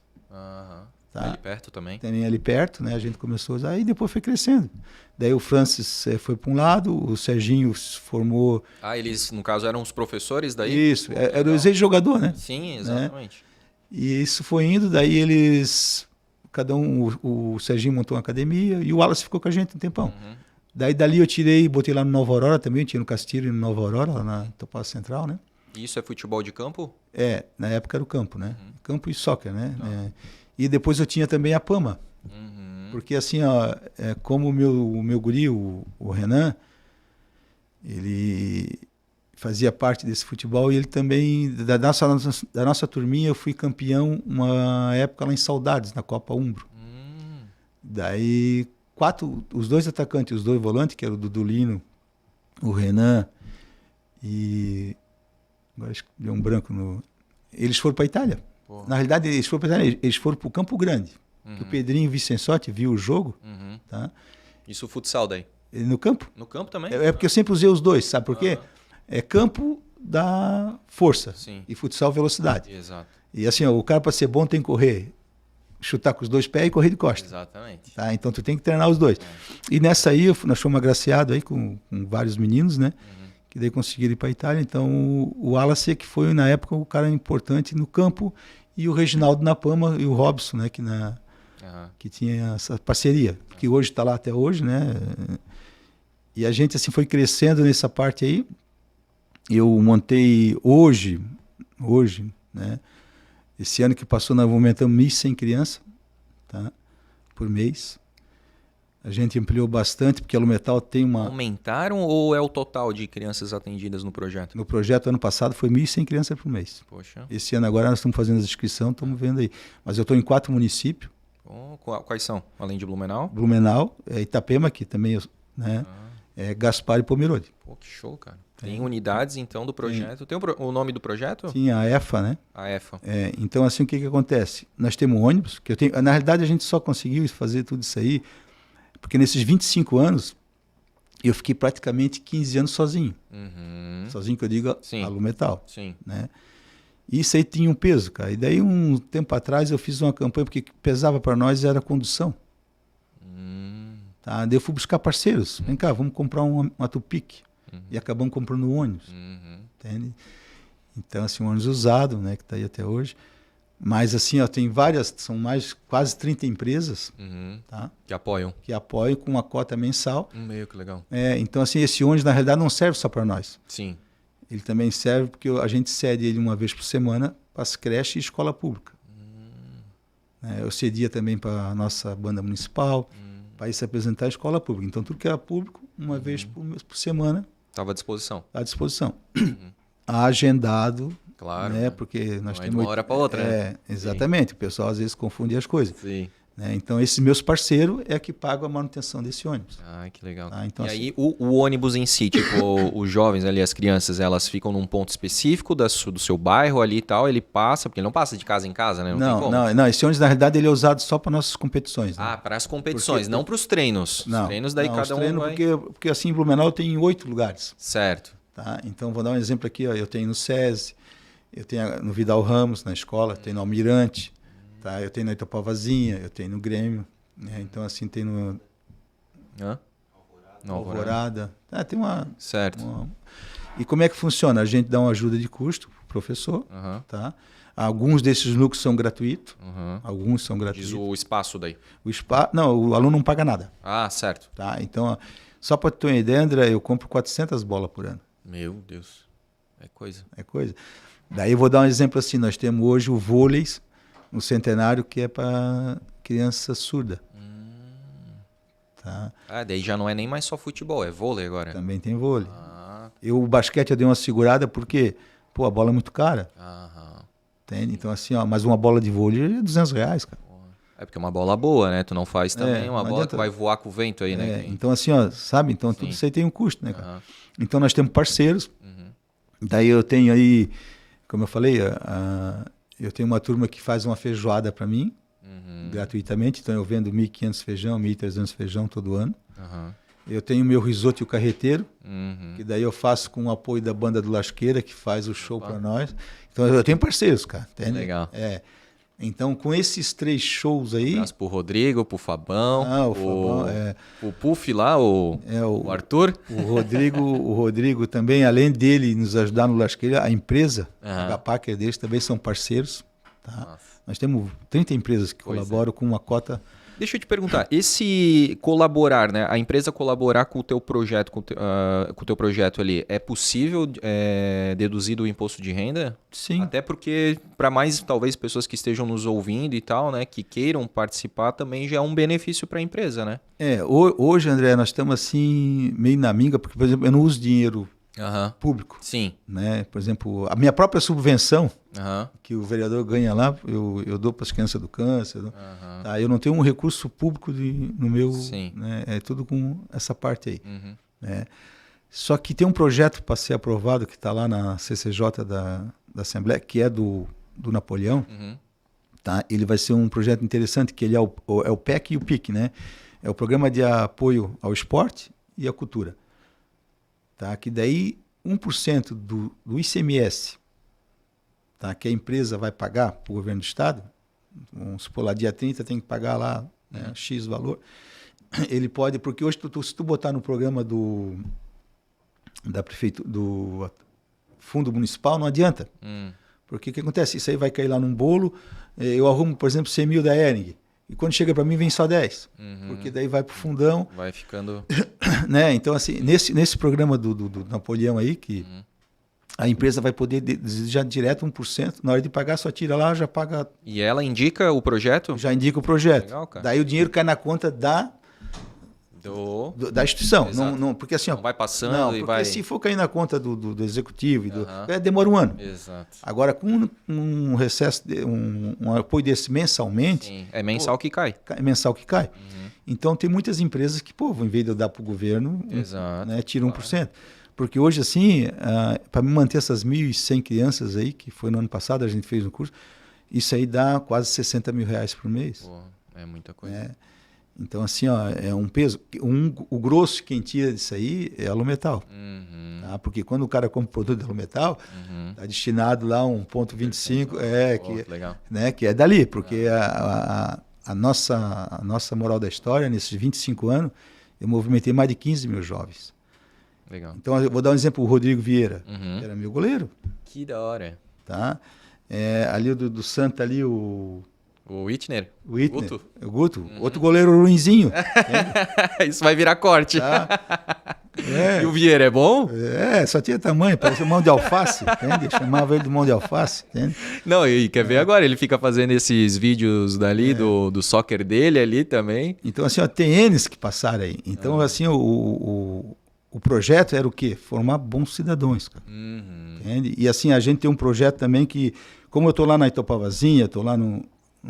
Tá? Ali perto também. Também ali perto, né? A gente começou a usar, aí depois foi crescendo. Daí o Francis foi para um lado, o Serginho se formou... Eles, no caso, eram os professores daí? Isso, era o ex-jogador, né? Sim, exatamente. E isso foi indo, daí eles... Cada um, o Serginho montou uma academia e o Wallace ficou com a gente um tempão. Daí dali eu tirei, botei lá no Nova Aurora também, tinha no Castilho e no Nova Aurora, lá na Topaz Central, né? E isso é futebol de campo? Na época era o campo, né? Campo e soccer, né? E depois eu tinha também a PAMA. Porque assim, ó, como o meu guri, o Renan, ele fazia parte desse futebol e ele também, da nossa turminha, eu fui campeão uma época lá em Saudades, na Copa Umbro. Daí, os dois atacantes, os dois volantes, que eram o Dudulino, o Renan e... Agora deu um branco no... Eles foram para a Itália. Na realidade, eles foram para a Itália, eles foram para o Campo Grande. Que o Pedrinho Vicençotti viu o jogo. Tá? Isso o futsal daí? No campo. No campo também? É porque eu sempre usei os dois, sabe por quê? É campo da força. Sim. E futsal velocidade. Exato. E assim, ó, o cara para ser bom tem que correr, chutar com os dois pés e correr de costas. Exatamente. Tá? Então tu tem que treinar os dois. E nessa aí, nós fomos agraciados aí com vários meninos, né? Que daí conseguiram ir para a Itália. Então o Wallace, que foi na época o cara importante no campo, e o Reginaldo na PAMA e o Robson, né? Que tinha essa parceria, que hoje está lá até hoje, né? E a gente assim foi crescendo nessa parte aí. Eu montei hoje, né? Esse ano que passou, nós aumentamos 1.100 crianças, tá? Por mês. A gente ampliou bastante, porque a Lumetal tem uma... Aumentaram ou é o total de crianças atendidas no projeto? No projeto, ano passado, foi 1.100 crianças por mês. Poxa. Esse ano agora nós estamos fazendo as inscrições, estamos vendo aí. Mas eu estou em 4 municípios. Quais são? Além de Blumenau? Blumenau, Itapema, que também, né? Gaspar e Pomerode. Pô, que show, cara. Tem unidades, então, do projeto. Tem o nome do projeto? Sim, a EFA, né? A EFA. Então, assim, o que acontece? Nós temos ônibus, na realidade, a gente só conseguiu fazer tudo isso aí, porque nesses 25 anos, eu fiquei praticamente 15 anos sozinho. Sozinho, que eu digo, a Lumetal. Sim. Né? E isso aí tinha um peso, cara. E daí, um tempo atrás, eu fiz uma campanha, porque o que pesava para nós era a condução. Tá? Daí eu fui buscar parceiros. Vem cá, vamos comprar uma Tupic. E acabamos comprando um ônibus. Entende? Então, assim, um ônibus usado, né, que está aí até hoje. Mas, assim, ó, tem várias, são quase 30 empresas, tá? Que apoiam. Que apoiam com uma cota mensal. Meio que legal. Então, assim, esse ônibus, na realidade, não serve só para nós. Sim. Ele também serve porque a gente cede ele uma vez por semana para as creches e escola pública. Eu cedia também para a nossa banda municipal, para ir se apresentar à escola pública. Então, tudo que era público, uma vez por semana... Estava à disposição. À disposição. Agendado, claro. Né? Porque nós temos... de uma hora para outra, né? Exatamente. Sim. O pessoal às vezes confunde as coisas. Sim. Né? Então, esses meus parceiros é que pagam a manutenção desse ônibus. Que legal. Então, e assim, aí, o ônibus em si, tipo, os jovens ali, as crianças, elas ficam num ponto específico do seu bairro ali e tal, ele passa, porque ele não passa de casa em casa, né? Não, esse ônibus, na realidade, ele é usado só para nossas competições. Né? Para as competições, não para os treinos. Não, os treinos daí cada um treinos vai... porque assim, em Blumenau tem 8 lugares. Certo. Tá? Então, vou dar um exemplo aqui, ó, eu tenho no SESI, eu tenho no Vidal Ramos, na escola, tenho no Almirante, tá? Eu tenho na Itapavazinha, eu tenho no Grêmio, né? Então, assim, tem no Alvorada. Tem uma... Certo. E como é que funciona? A gente dá uma ajuda de custo pro professor, tá? Alguns desses núcleos são gratuitos, alguns são gratuitos. Diz o espaço daí. Não, o aluno não paga nada. Certo. Tá? Então, ó, só para ter uma ideia, André, eu compro 400 bolas por ano. Meu Deus, é coisa. É coisa. Daí eu vou dar um exemplo assim, nós temos hoje o vôlei no Centenário, que é para criança surda. Tá? Daí já não é nem mais só futebol, é vôlei agora. Também tem vôlei. O basquete eu dei uma segurada porque, a bola é muito cara. Entende? Então assim, mas uma bola de vôlei é R$200, cara. É porque é uma bola boa, né? Tu não faz também uma bola que vai voar com o vento aí, né? Então assim, sabe? Então tudo isso aí tem um custo, né, cara? Então nós temos parceiros. Daí eu tenho aí, como eu falei, eu tenho uma turma que faz uma feijoada para mim, gratuitamente. Então eu vendo 1.500 feijão, 1.300 feijão todo ano. Eu tenho meu risoto e o carreteiro, que daí eu faço com o apoio da banda do Lasqueira, que faz o show para nós. Então eu tenho parceiros, cara. Entende? Legal. Então, com esses 3 shows Um aí... abraço pro Rodrigo, pro Fabão, o Fabão, o Puff lá, o Arthur. O Rodrigo também, além dele nos ajudar no Lasqueira, a empresa, a HPAC deles também são parceiros. Tá? Nós temos 30 empresas que colaboram com uma cota. Deixa eu te perguntar, esse colaborar, né? A empresa colaborar com o teu projeto, com o teu projeto ali, é possível deduzir do imposto de renda? Sim. Até porque, para mais, talvez, pessoas que estejam nos ouvindo e tal, né? Que queiram participar, também já é um benefício para a empresa, né? Hoje, André, nós estamos assim, meio na minga, porque, por exemplo, eu não uso dinheiro público. Sim. Né? Por exemplo, a minha própria subvenção, que o vereador ganha lá, eu dou para as crianças do câncer. Tá? Eu não tenho um recurso público no meu... Né? É tudo com essa parte aí. Né? Só que tem um projeto para ser aprovado que está lá na CCJ da Assembleia, que é do Napoleão. Tá? Ele vai ser um projeto interessante, que ele é o PEC e o PIC. Né? É o Programa de Apoio ao Esporte e à Cultura. Tá? Que daí 1% do ICMS, tá? Que a empresa vai pagar para o governo do estado, vamos supor lá, dia 30 tem que pagar lá, né, X valor, ele pode, porque hoje se tu botar no programa da prefeitura, do fundo municipal, não adianta. Porque o que acontece? Isso aí vai cair lá num bolo, eu arrumo, por exemplo, 100 mil da Ering, e quando chega para mim vem só 10, porque daí vai para o fundão. Vai ficando... Né? Então, assim, nesse programa do Napoleão aí, que a empresa vai poder já direto 1%, na hora de pagar, só tira lá, já paga... E ela indica o projeto? Já indica o projeto. Legal, cara. Daí o dinheiro cai na conta da instituição. Não, porque assim, não vai passando e vai... Porque se for cair na conta do executivo, demora um ano. Exato. Agora, com um recesso, um apoio desse mensalmente... Sim, é mensal que cai. É mensal que cai. Então, tem muitas empresas que, em vez de eu dar para o governo, né, tiram 1%. Porque hoje, assim, para me manter essas 1.100 crianças aí, que foi no ano passado, a gente fez um curso, isso aí dá quase 60 mil reais por mês. Pô, é muita coisa. Então, assim, é um peso. O grosso, quem tira disso aí é alumetal. Tá? Porque quando o cara compra produto de alumetal, está destinado lá 1,25, que é dali. Porque a nossa moral da história, nesses 25 anos, eu movimentei mais de 15 mil jovens. Legal. Então, eu vou dar um exemplo, o Rodrigo Vieira, que era meu goleiro. Que da hora. Tá? Ali do Santa, ali o Whitner? Guto. O Guto. Outro goleiro ruinzinho. Isso vai virar corte. Tá? E o Vieira é bom? Só tinha tamanho, parecia mão de alface, entende? Chamava ele de mão de alface, entende? Não, e quer ver agora? Ele fica fazendo esses vídeos dali, do soccer dele ali também. Então, assim, tem N's que passaram aí. Então, assim, o projeto era o quê? Formar bons cidadãos, cara. Entende? E assim, a gente tem um projeto também que, como eu estou lá na Itopavazinha, estou lá no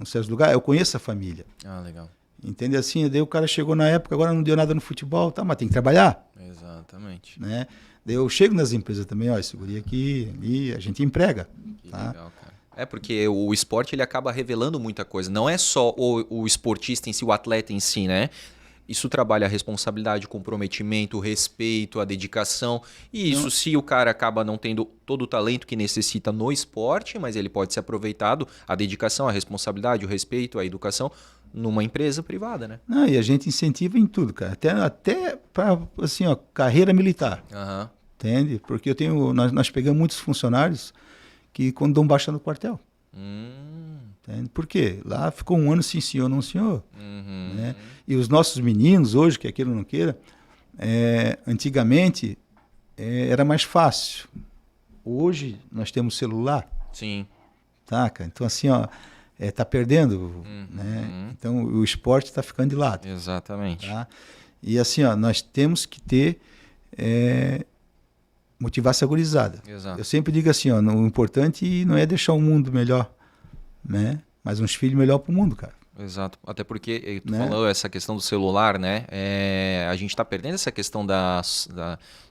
certo lugar, eu conheço a família. Legal. Entende? Assim, daí o cara chegou na época, agora não deu nada no futebol, tá, mas tem que trabalhar. Exatamente. Né? Daí eu chego nas empresas também, segurei aqui, ali, a gente emprega. Que tá? legal, cara. Porque o esporte ele acaba revelando muita coisa. Não é só o esportista em si, o atleta em si, né? Isso trabalha a responsabilidade, o comprometimento, o respeito, a dedicação. E isso se o cara acaba não tendo todo o talento que necessita no esporte, mas ele pode ser aproveitado, a dedicação, a responsabilidade, o respeito, a educação, numa empresa privada, né? E a gente incentiva em tudo, cara. Até para, assim, carreira militar. Entende? Porque nós pegamos muitos funcionários que quando dão baixa no quartel. Entende? Por quê? Lá ficou um ano sim senhor, não senhor. Né? E os nossos meninos hoje, que aquilo não queira, antigamente era mais fácil. Hoje nós temos celular. Sim. Tá, cara? Então assim, tá perdendo. Né? Então o esporte está ficando de lado. Exatamente. Tá? E assim, nós temos que ter... motivar essa gurizada. Exato. Eu sempre digo assim, o importante não é deixar o mundo melhor, né? Mas uns filhos melhor para o mundo, cara. Exato. Até porque tu falou essa questão do celular, né? A gente está perdendo essa questão da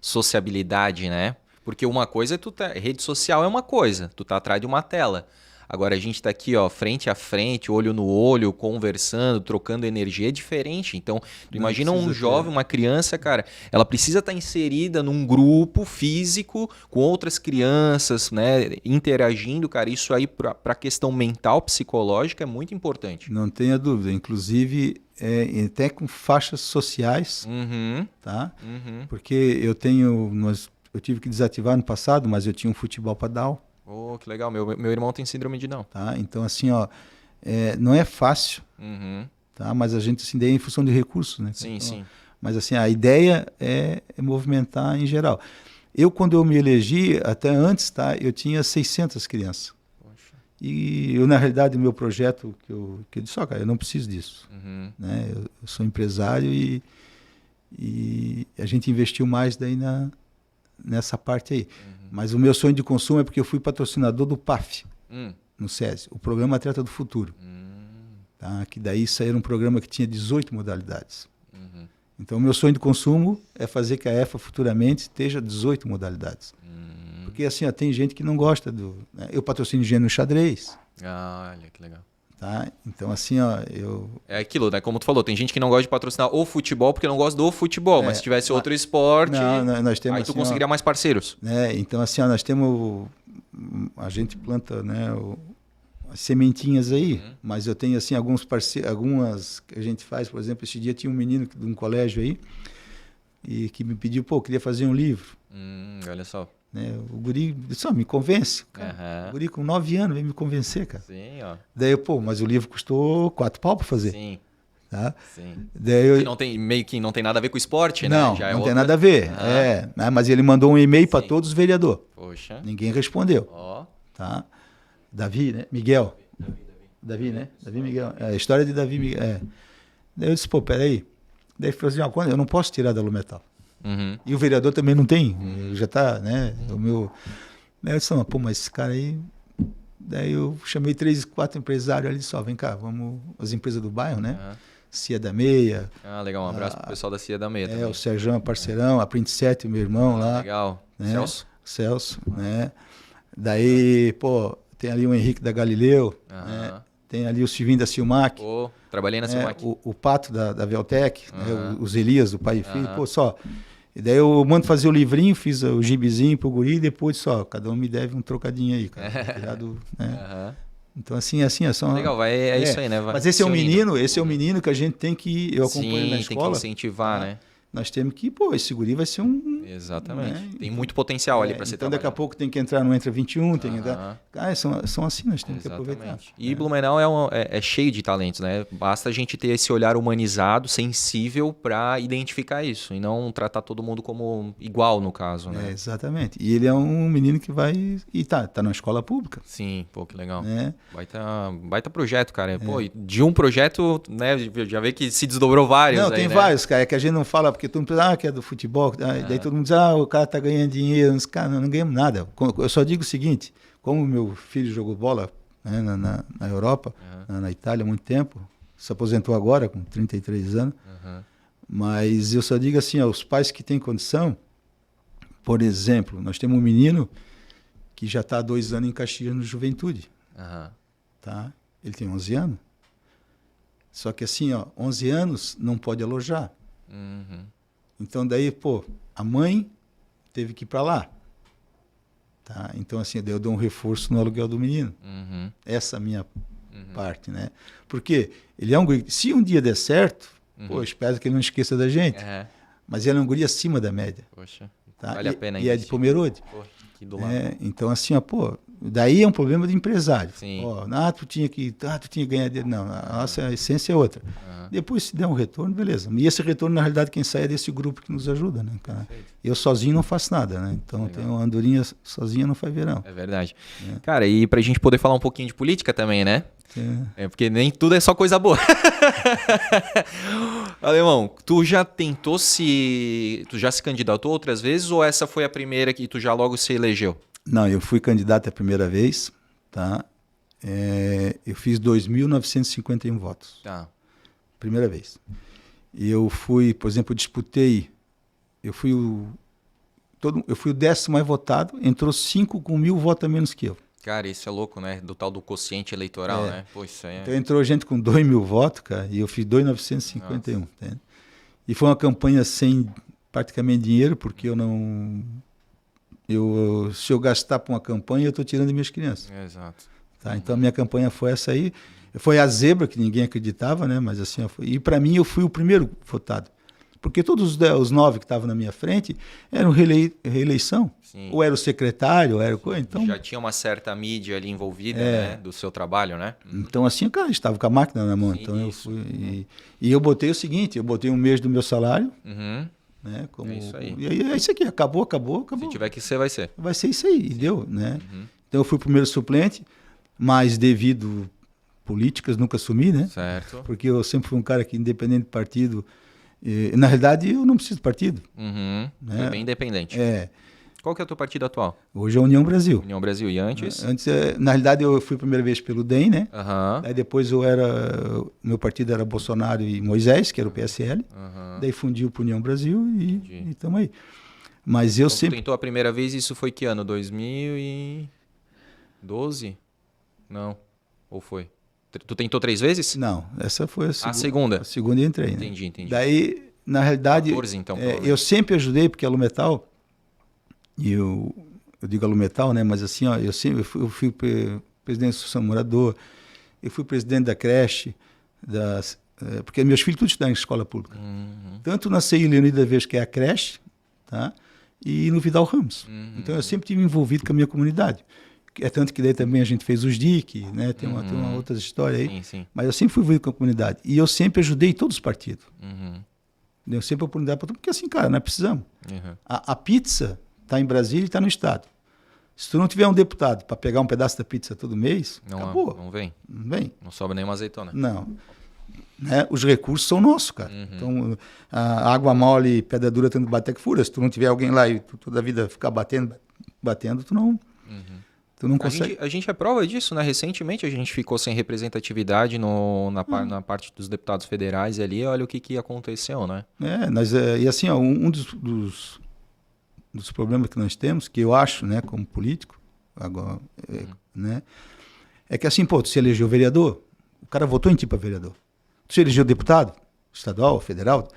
sociabilidade, né? Porque uma coisa rede social é uma coisa, tu tá atrás de uma tela. Agora a gente tá aqui, ó, frente a frente, olho no olho, conversando, trocando energia, é diferente. Então, tu imagina um jovem, uma criança, cara, ela precisa estar inserida num grupo físico com outras crianças, né, interagindo, cara. Isso aí pra questão mental, psicológica é muito importante. Não tenha dúvida. Inclusive, até com faixas sociais, tá? Porque eu tive que desativar no passado, mas eu tinha um futebol para Down. Oh, que legal. Meu irmão tem síndrome de Down. Tá? Então, assim, ó, não é fácil, tá? Mas a gente se ideia em função de recursos, né? Sim, então, sim. Mas, assim, a ideia é movimentar em geral. Quando eu me elegi, até antes, tá? Eu tinha 600 crianças. Poxa. E eu, na realidade, o meu projeto, que eu disse, cara, eu não preciso disso. Né? Eu sou empresário e a gente investiu mais daí nessa parte aí. Mas o meu sonho de consumo é porque eu fui patrocinador do PAF, no SESI, o Programa Atleta do Futuro. Tá? Que daí isso aí era um programa que tinha 18 modalidades. Então, o meu sonho de consumo é fazer que a EFA futuramente esteja 18 modalidades. Porque, assim, tem gente que não gosta né? Eu patrocino engenheiro no xadrez. Olha, que legal. Tá? Então, assim, ó, É aquilo, né? Como tu falou, tem gente que não gosta de patrocinar o futebol porque não gosta do futebol, mas se tivesse outro esporte, nós temos, aí tu assim, conseguiria mais parceiros. Né? Então, assim, ó, nós temos... A gente planta, né, as sementinhas aí, mas eu tenho, assim, algumas que a gente faz. Por exemplo, esse dia tinha um menino de um colégio aí e que me pediu, queria fazer um livro. Olha só. Né? O guri só me convence. Cara. O guri com 9 anos veio me convencer, cara. Sim, ó. Daí, mas o livro custou 4 pau para fazer. Sim. Tá? Sim. Daí meio que não tem nada a ver com o esporte, né? Não, não tem nada a ver. Né? Mas ele mandou um e-mail para todos os vereadores. Poxa. Ninguém respondeu. Ó. Tá? Davi, né? Miguel. Davi, né? Davi Miguel. A história de Davi Miguel. Daí eu disse, peraí. Daí ele falou assim, eu não posso tirar da Lumetal. E o vereador também não tem, já está, né? O meu. Daí eu disse, mas esse cara aí. Daí eu chamei 3, 4 empresários ali, vem cá, vamos, as empresas do bairro, né? Cia da Meia. Legal, um abraço pro pessoal da Cia da Meia também. O Sérgio, parceirão, a Print 7, meu irmão lá. Legal. Né? Celso, né? Daí, tem ali o Henrique da Galileu, né? Tem ali o Silvinho da Silmac. Trabalhei na Silmac. O Pato da Veltec, né? Os Elias, do pai e filho, E daí eu mando fazer o livrinho, fiz o gibizinho pro guri, e depois cada um me deve um trocadinho aí, cara. Né? Então, assim, é só... Legal, é isso aí, né? Mas esse é um menino que a gente tem que... Eu acompanho na escola. Tem que incentivar, né? Nós temos que, esse guri vai ser um... Exatamente. Né? Tem muito potencial ali para ser Então, daqui a pouco tem que entrar no Entra 21, tem que entrar... são assim, nós temos que aproveitar. E Blumenau é cheio de talentos, né? Basta a gente ter esse olhar humanizado, sensível para identificar isso e não tratar todo mundo como igual, no caso, né? Exatamente. E ele é um menino que vai... E tá na escola pública. Sim, que legal. Né? Baita projeto, cara. De um projeto, né? Já vê que se desdobrou vários. Não, tem vários, cara. É que a gente não fala, porque todo mundo pensa, que é do futebol. Daí todo mundo diz, o cara tá ganhando dinheiro. Cara, não ganhamos nada. Eu só digo o seguinte, como meu filho jogou bola, né, na Europa, na Itália há muito tempo, se aposentou agora com 33 anos, mas eu só digo assim, os pais que têm condição, por exemplo, nós temos um menino que já está há 2 anos em Caxias no Juventude. Tá? Ele tem 11 anos. Só que assim, 11 anos não pode alojar. Então daí, a mãe teve que ir para lá. Tá? Então assim, eu dou um reforço no aluguel do menino. Essa é a minha parte, né? Porque ele é um guri, se um dia der certo, eu espero que ele não esqueça da gente. Mas ele é um guri acima da média. Poxa, tá? Vale a pena. E é de Pomerode. Que do lado. Então assim, daí é um problema de empresário. Sim. Tu tinha que ganhar dinheiro. Não, a nossa essência é outra. Depois, se der um retorno, beleza. E esse retorno, na realidade, quem sai é desse grupo que nos ajuda, né, cara? Eu sozinho não faço nada, né? Então, tem uma andorinha sozinha não faz verão. É verdade. Cara, e pra gente poder falar um pouquinho de política também, né? Porque nem tudo é só coisa boa. Alemão, tu já se candidatou outras vezes ou essa foi a primeira que tu já logo se elegeu? Não, eu fui candidato a primeira vez, tá? Eu fiz 2.951 votos. Tá. Primeira vez. E eu fui, por exemplo, eu fui o 10º mais votado, entrou 5 com 1.000 votos a menos que eu. Cara, isso é louco, né? Do tal do quociente eleitoral, né? Pô, isso aí Então entrou gente com 2.000 votos, cara, e eu fiz 2.951, entende? E foi uma campanha sem praticamente dinheiro, porque se eu gastar para uma campanha, eu estou tirando minhas crianças. Exato. Tá? Então a minha campanha foi essa aí. Foi a zebra, que ninguém acreditava, né? Mas assim, e para mim eu fui o primeiro votado. Porque todos os 9 que estavam na minha frente eram reeleição. Sim. Ou era o secretário, ou era coisa. Então, já tinha uma certa mídia ali envolvida, né? Do seu trabalho, né? então assim, cara, estava com a máquina na mão. Sim, então eu isso. fui. E eu botei o seguinte: eu botei um mês do meu salário. Uhum. Né, como, É isso aí. E aí é isso aqui, acabou. Se tiver que ser, vai ser. Vai ser isso aí, e deu, né? Então eu fui o primeiro suplente, mas devido políticas, nunca assumi, né? Certo. Porque eu sempre fui um cara que, independente do partido, na realidade eu não preciso de partido. Né? Foi bem independente. Qual que é o teu partido atual? Hoje é a União Brasil. União Brasil. E antes? Antes, na realidade, eu fui a primeira vez pelo DEM, né? Aham. Aí depois meu partido era Bolsonaro e Moisés, que era o PSL. Daí fundiu para União Brasil e estamos aí. Mas eu Então, sempre... Tu tentou a primeira vez, isso foi que ano? 2012? Não. Ou foi? Tu tentou 3 vezes? Não, essa foi A segunda? A segunda eu entrei, né? Entendi. Daí, na realidade, 14, então, eu sempre ajudei, porque a Alumetal, e eu digo Alumetal, né? Mas assim, ó, eu fui presidente da Associação Morador, eu fui presidente da creche, porque meus filhos todos estudam em escola pública. Tanto na CI Leonida Vez, que é a creche, tá? E no Vidal Ramos. Então eu sempre estive envolvido com a minha comunidade. É tanto que daí também a gente fez os DIC, né? Tem uma outra história aí. Sim. Mas eu sempre fui envolvido com a comunidade. E eu sempre ajudei todos os partidos. Deu sempre a oportunidade para todo mundo, porque assim, cara, nós precisamos. A pizza está em Brasília e está no Estado. Se tu não tiver um deputado para pegar um pedaço da pizza todo mês, acabou. Não vem. Não vem. Não sobra nenhuma azeitona. Não. Né? Os recursos são nossos, cara. Então, a água mole e pedra dura tanto bater que fura. Se tu não tiver alguém lá e tu toda a vida ficar batendo, tu não consegue. A gente é prova disso, né? Recentemente a gente ficou sem representatividade na parte dos deputados federais ali. Olha o que aconteceu, né? E assim, ó, um dos problemas que nós temos, que eu acho, né, como político, agora, né, é que assim, pô, tu se elegeu vereador, o cara votou em ti para vereador. Tu se elegeu deputado, estadual, federal,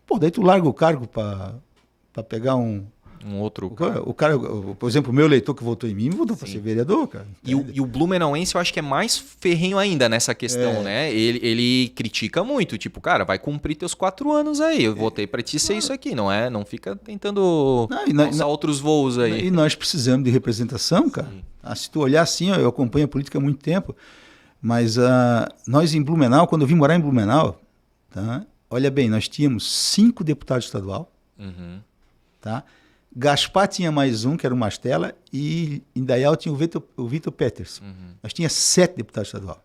pô, daí tu larga o cargo para pegar um outro o cara, por exemplo, o meu eleitor que votou em mim, votou para ser vereador, cara. E o blumenauense eu acho que é mais ferrenho ainda nessa questão, né? Ele critica muito, tipo, cara, vai cumprir teus 4 anos aí, eu votei para ti ser isso aqui, não é? Não fica tentando alçar outros voos aí. E nós precisamos de representação, cara. Se tu olhar assim, eu acompanho a política há muito tempo, mas nós em Blumenau, quando eu vim morar em Blumenau, tá? Olha bem, nós tínhamos 5 deputados estadual, tá? Gaspar tinha mais um, que era o Mastella, e em Indaial tinha o Vitor Peters. Nós tínhamos 7 deputados estadual.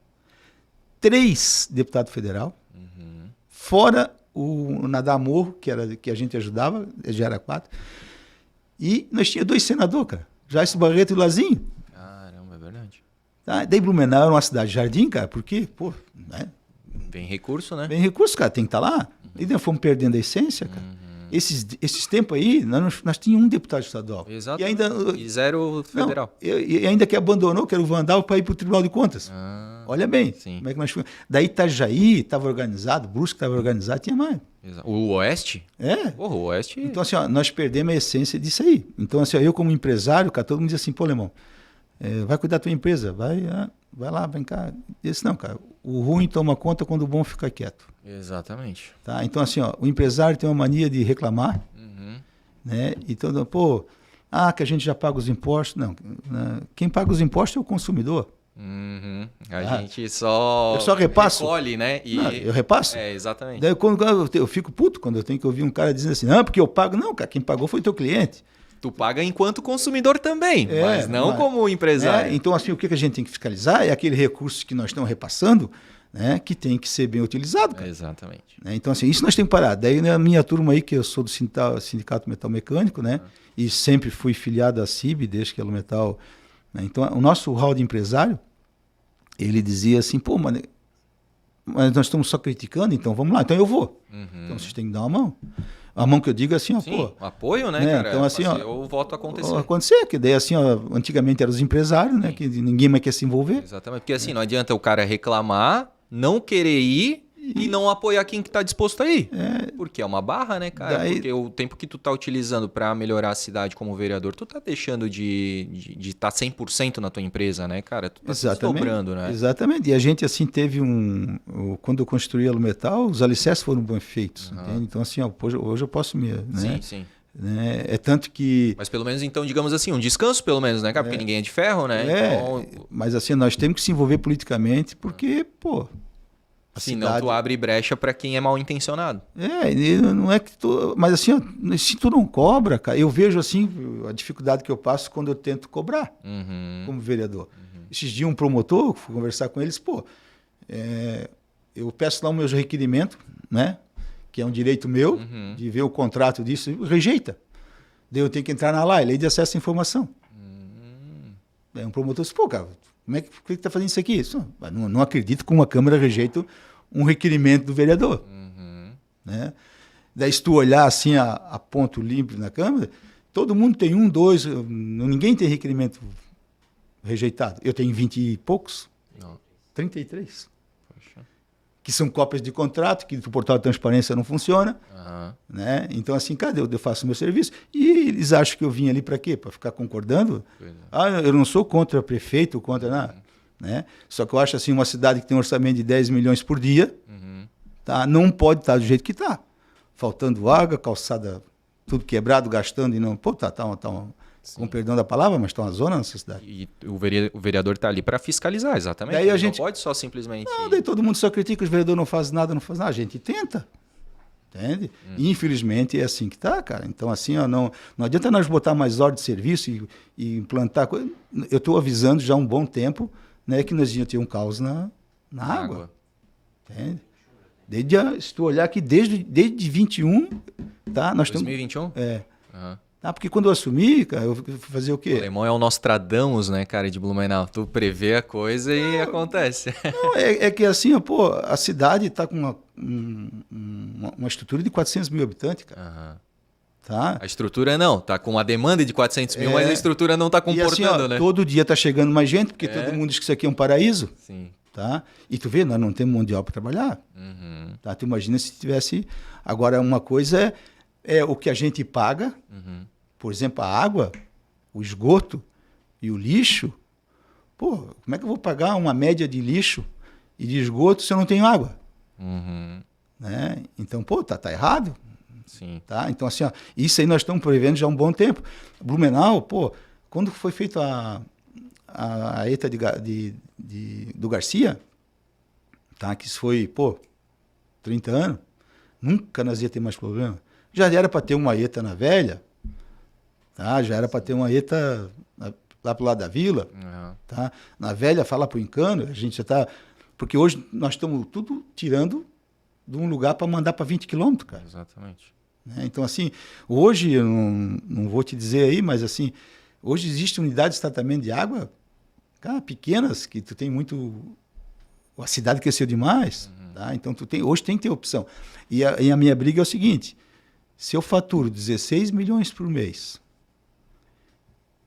3 deputados federal, fora o Nadar Morro, que a gente ajudava, já era 4. E nós tínhamos 2 senadores, cara. Jairson Barreto e o Lazinho. Caramba, é verdade. Tá? Daí Blumenau era uma cidade de jardim, cara, porque, pô, né? Vem recurso, né? Vem recurso, cara, tem que estar lá. E nós fomos perdendo a essência, cara. Esses tempos aí, nós tínhamos um deputado estadual. Exato. E 0 federal. E ainda que abandonou, que era o Vandal, para ir para o Tribunal de Contas. Olha bem, como é que nós fomos. Daí Itajaí estava organizado, Brusque estava organizado, tinha mais. Exato. O Oeste? O Oeste... Então, assim, ó, nós perdemos a essência disso aí. Então, assim, ó, eu como empresário, cara, todo mundo diz assim, pô, Lemão, vai cuidar da tua empresa, vai lá, vem cá. Eu disse, não, cara, o ruim toma conta quando o bom fica quieto. Exatamente. Tá? Então, assim, ó, o empresário tem uma mania de reclamar, né? Então, pô, que a gente já paga os impostos. Não, quem paga os impostos é o consumidor. A gente só... Eu só repasso. Recolhe, né? Eu repasso. Exatamente. Daí, quando eu fico puto, quando eu tenho que ouvir um cara dizendo assim, porque eu pago. Não, cara, quem pagou foi o teu cliente. Tu paga enquanto consumidor também, mas não como empresário. Então, assim, o que a gente tem que fiscalizar é aquele recurso que nós estamos repassando, né, que tem que ser bem utilizado. Cara. Exatamente. Né? Então, assim, isso nós temos que parar. Daí, na minha turma aí, que eu sou do Sindicato Metal Mecânico, né, e sempre fui filiado à CIB, desde que a Alumetal... Né, então, o nosso hall de empresário, ele dizia assim, pô, mas nós estamos só criticando, então vamos lá. Então, eu vou. Então, vocês têm que dar uma mão. A mão que eu digo assim, ó, Sim, pô. apoio, né, Né? cara? Então, assim, Fazer ó, o voto acontecer. acontecer, que daí assim, ó, antigamente eram os empresários, né? Que ninguém mais quer se envolver. Exatamente, porque assim, não adianta o cara reclamar, não querer ir e não apoiar quem que tá disposto a ir. Porque é uma barra, né, cara? Daí- Porque o tempo que tu tá utilizando pra melhorar a cidade como vereador, tu tá deixando de estar 100% na tua empresa, né, cara? Tu tá se desdobrando, né? Exatamente. E a gente, assim, teve quando eu construí a Lumetal, os alicerces foram bem feitos, entende? Então, assim, ó, hoje eu posso me... Né? Sim, sim. Né? É tanto que... Mas pelo menos, então, digamos assim, um descanso pelo menos, né, cara? Porque ninguém é de ferro, né? Então, Mas assim, nós temos que se envolver politicamente porque, pô... a senão cidade- tu abre brecha pra quem é mal intencionado. E não é que tu... Mas assim, ó, se tu não cobra, cara, eu vejo assim a dificuldade que eu passo quando eu tento cobrar como vereador. Esses dias um promotor, fui conversar com eles, pô, eu peço lá o meu requerimento, né? Que é um direito meu, de ver o contrato disso, e rejeita. Daí eu tenho que entrar na lei de acesso à informação. Daí um promotor disse, pô, cara, por que está fazendo isso aqui? Isso, não acredito que uma Câmara rejeite um requerimento do vereador. Né? Daí se tu olhar assim a ponto limpo na Câmara, todo mundo tem 1, 2, ninguém tem requerimento rejeitado. Eu tenho 20 e poucos, Não. 33. Poxa. Que são cópias de contrato, que o portal de transparência não funciona. Aham. Né? Então, assim, cadê? Eu faço o meu serviço. E eles acham que eu vim ali para quê? Para ficar concordando? Pois é. Ah, eu não sou contra prefeito, contra nada. Né? Só que eu acho assim, uma cidade que tem um orçamento de 10 milhões por dia, tá? Não pode estar do jeito que está. Faltando água, calçada, tudo quebrado, gastando e não... Pô, com perdão da palavra, mas está uma zona nessa cidade. E o vereador está ali para fiscalizar, exatamente. Daí a Ele gente- não pode só simplesmente... Não, daí todo mundo só critica, os vereadores não fazem nada, não fazem nada. A gente tenta. Entende? E, infelizmente é assim que tá, cara. Então, assim, ó, não adianta nós botar mais ordem de serviço e implantar coisa. Eu estou avisando já há um bom tempo, né, que nós íamos ter um caos na água. Entende? Se tu olhar aqui, desde 21, tá? Nós estamos. 2021? Aham. Tá? Porque quando eu assumi, cara, eu fui fazer o O quê? alemão é o Nostradamus, né, cara, de Blumenau. Tu prevê a coisa e acontece. Não, é que assim, ó, pô, a cidade está com uma estrutura de 400 mil habitantes, cara. Aham. Tá? A estrutura não, tá com uma demanda de 400 mil, mas a estrutura não tá E assim, comportando, ó, né? todo dia tá chegando mais gente, porque todo mundo diz que isso aqui é um paraíso. Sim. Tá? E tu vê, nós não temos mão de obra para trabalhar. Tá? Tu imagina se tivesse... Agora, uma coisa é o que a gente paga, por exemplo, a água, o esgoto e o lixo. Pô, como é que eu vou pagar uma média de lixo e de esgoto se eu não tenho água? Né? Então, pô, tá errado. Sim. Tá? Então, assim, ó, isso aí nós estamos prevendo já há um bom tempo. Blumenau, pô, quando foi feita a ETA do Garcia, tá? Que isso foi, pô, 30 anos, nunca nós ia ter mais problema. Já era para ter uma ETA na Velha, tá? Já era para ter uma ETA lá pro lado da Vila, tá? Na Velha, fala pro Encano, a gente já tá... Porque hoje nós estamos tudo tirando de um lugar para mandar para 20 quilômetros, cara. Exatamente. Né? Então, assim, hoje, eu não vou te dizer aí, mas assim, hoje existem unidades de tratamento de água, cara, pequenas, que tu tem muito... A cidade cresceu demais, tá? Então hoje tem que ter opção. E a minha briga é o seguinte, se eu faturo 16 milhões por mês,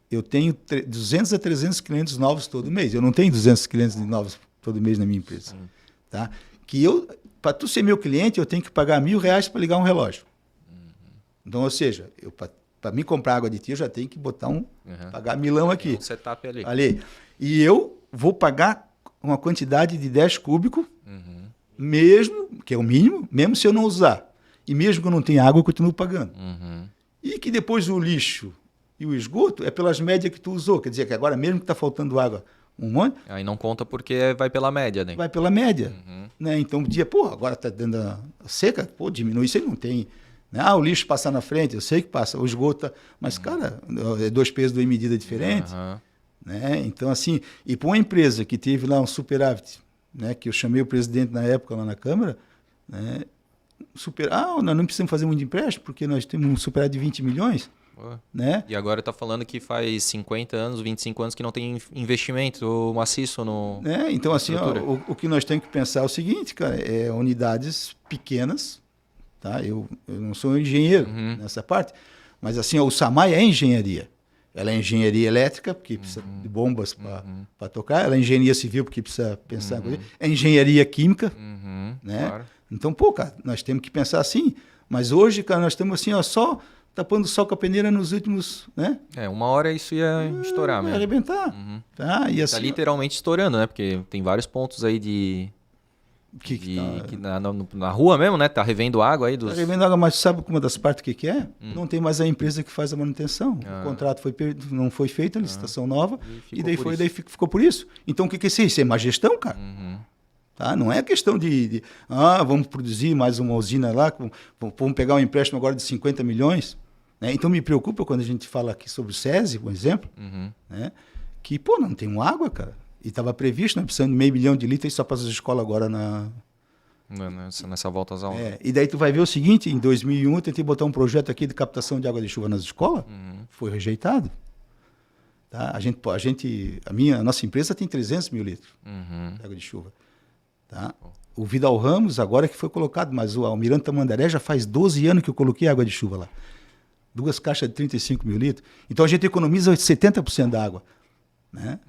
eu tenho 200 a 300 clientes novos todo mês. Eu não tenho 200 clientes novos todo mês na minha empresa. Tá? Que para tu ser meu cliente, eu tenho que pagar R$1.000 para ligar um relógio. Então, ou seja, para mim comprar água de ti, eu já tenho que botar pagar milão aqui. Um setup ali. E eu vou pagar uma quantidade de 10 cúbicos, mesmo, que é o mínimo, mesmo se eu não usar. E mesmo que eu não tenha água, eu continuo pagando. E que depois o lixo e o esgoto é pelas médias que tu usou. Quer dizer, que agora mesmo que está faltando água um monte, Aí não conta porque vai pela média, né? vai pela média. Né? Então, agora está dando a seca, pô, diminui, isso aí não tem. Né? O lixo passar na frente, eu sei que passa, o esgoto, mas, cara, é 2 pesos, 2 medidas diferentes. Né? Então, assim, e para uma empresa que teve lá um superávit, né, que eu chamei o presidente na época lá na Câmara, né, nós não precisamos fazer muito empréstimo, porque nós temos um superávit de 20 milhões. Né? E agora tá falando que faz 50 anos, 25 anos que não tem investimento maciço no... Né? Então, assim, ó, o que nós temos que pensar é o seguinte, cara, é unidades pequenas, tá? Eu não sou engenheiro nessa parte, mas assim, o SAMAI é engenharia. Ela é engenharia elétrica, porque precisa de bombas para tocar, ela é engenharia civil, porque precisa pensar, é engenharia química, né? Claro. Então, pô, cara, nós temos que pensar assim, mas hoje, cara, nós estamos assim, ó, só tapando sol com a peneira nos últimos, né? Uma hora isso ia estourar Vai mesmo. arrebentar, tá? E assim, Tá literalmente estourando, né? Porque tem vários pontos aí que na rua mesmo, né? Tá revendo água aí dos... tá revendo água, mas sabe uma das partes que é? Não tem mais a empresa que faz a manutenção. O contrato não foi feito, a licitação nova, e daí ficou por isso. Então, o que é isso? Isso é má gestão, cara. Tá? Não é questão de vamos produzir mais uma usina lá, vamos pegar um empréstimo agora de 50 milhões. Né? Então, me preocupa quando a gente fala aqui sobre o SESI, por exemplo, né? Que, pô, não tem água, cara. E estava previsto, né, precisando de 500 mil de litros só para as escolas agora nessa volta às aulas. E daí tu vai ver o seguinte, em 2001 eu tentei botar um projeto aqui de captação de água de chuva nas escolas, foi rejeitado. Tá? A nossa empresa tem 300 mil litros de água de chuva. Tá? O Vidal Ramos agora que foi colocado, mas o Almirante Tamandaré já faz 12 anos que eu coloquei água de chuva lá. 2 caixas de 35 mil litros. Então a gente economiza 70% da água. Né?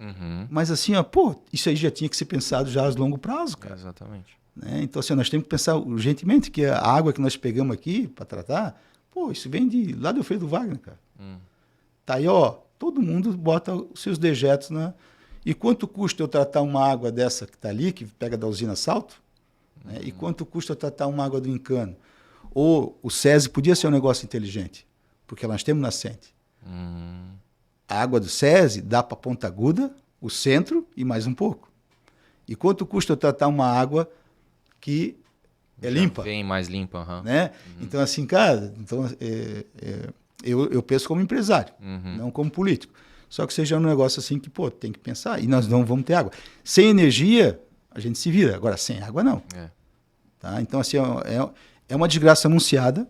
Mas assim, ó, pô, isso aí já tinha que ser pensado já a longo prazo, cara. Exatamente. Né? Então assim, nós temos que pensar urgentemente que a água que nós pegamos aqui para tratar, pô, isso vem lá do Alfredo Wagner, cara. Tá aí, ó, todo mundo bota os seus dejetos, né? E quanto custa eu tratar uma água dessa que está ali, que pega da usina Salto? Né? E quanto custa eu tratar uma água do Encano? Ou o SESI podia ser um negócio inteligente, porque nós temos nascente. A água do SESI dá para Ponta Aguda, o centro e mais um pouco. E quanto custa eu tratar uma água que é limpa? Bem mais limpa. Né? Então, assim, cara, eu penso como empresário, não como político. Só que seja um negócio assim que, pô, tem que pensar. E nós não vamos ter água. Sem energia, a gente se vira. Agora, sem água, não. Tá? Então, assim, é uma desgraça anunciada,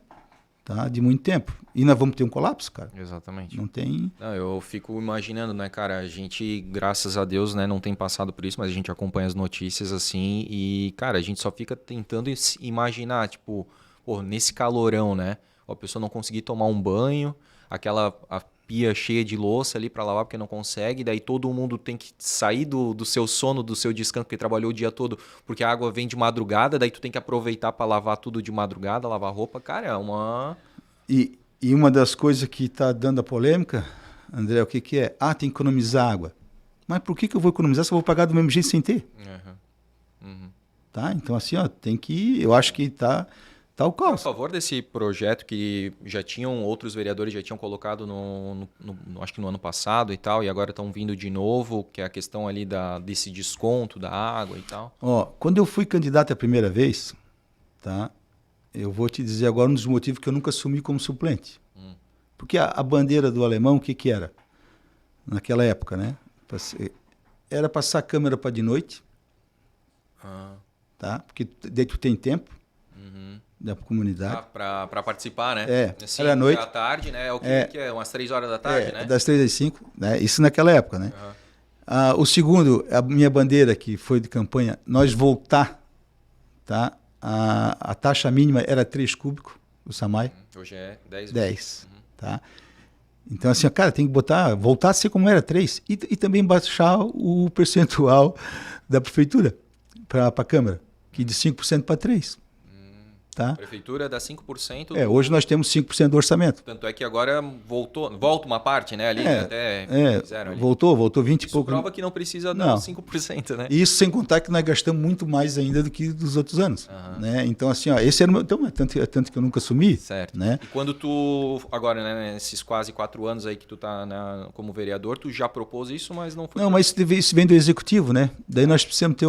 tá? De muito tempo. E nós vamos ter um colapso, cara. Exatamente. Não tem... Não, eu fico imaginando, né, cara, a gente, graças a Deus, né, não tem passado por isso, mas a gente acompanha as notícias, assim, e, cara, a gente só fica tentando imaginar, tipo, pô, nesse calorão, né, a pessoa não conseguir tomar um banho, a pia cheia de louça ali para lavar porque não consegue, daí todo mundo tem que sair do seu sono, do seu descanso, porque trabalhou o dia todo, porque a água vem de madrugada, daí tu tem que aproveitar para lavar tudo de madrugada, lavar roupa, cara, é uma... E uma das coisas que está dando a polêmica, André, o que é? Tem que economizar água. Mas por que eu vou economizar se eu vou pagar do mesmo jeito sem ter? Tá? Então, assim, ó, tem que... Eu acho que tá o caos. A favor desse projeto que já tinham, outros vereadores já tinham colocado acho que no ano passado e tal, e agora estão vindo de novo, que é a questão ali desse desconto da água e tal. Ó, quando eu fui candidato a primeira vez, tá? Eu vou te dizer agora um dos motivos que eu nunca assumi como suplente. Porque a bandeira do alemão, o que era? Naquela época, né? Era passar a câmera para de noite, tá? Porque daí tu tem tempo da comunidade. Para participar, né? Assim, era à noite. À tarde, né? É o que é? Umas 3 horas da tarde, né? Das 3 às 5, né? Isso naquela época, né? O segundo, a minha bandeira, que foi de campanha, nós voltar, tá? A taxa mínima era 3 cúbicos, o SAMAI. Hoje é 10. 10, tá? Então, assim, cara, tem que voltar a ser como era 3 e também baixar o percentual da prefeitura para a Câmara, que de 5% para 3%. Tá? A prefeitura dá 5%. Hoje nós temos 5% do orçamento. Tanto é que agora volta uma parte, né? Ali, até fizeram ali. Voltou 20 e Isso pouco. prova que não precisa dar 5%, né? Isso sem contar que nós gastamos muito mais ainda do que dos outros anos. Né? Então, assim, ó, esse era o meu... Então, tanto que eu nunca assumi. Certo. Né? E quando tu, agora, né, nesses quase 4 anos aí que tu tá como vereador, tu já propôs isso, mas não foi... Não, mas isso vem do executivo, né? Daí nós precisamos ter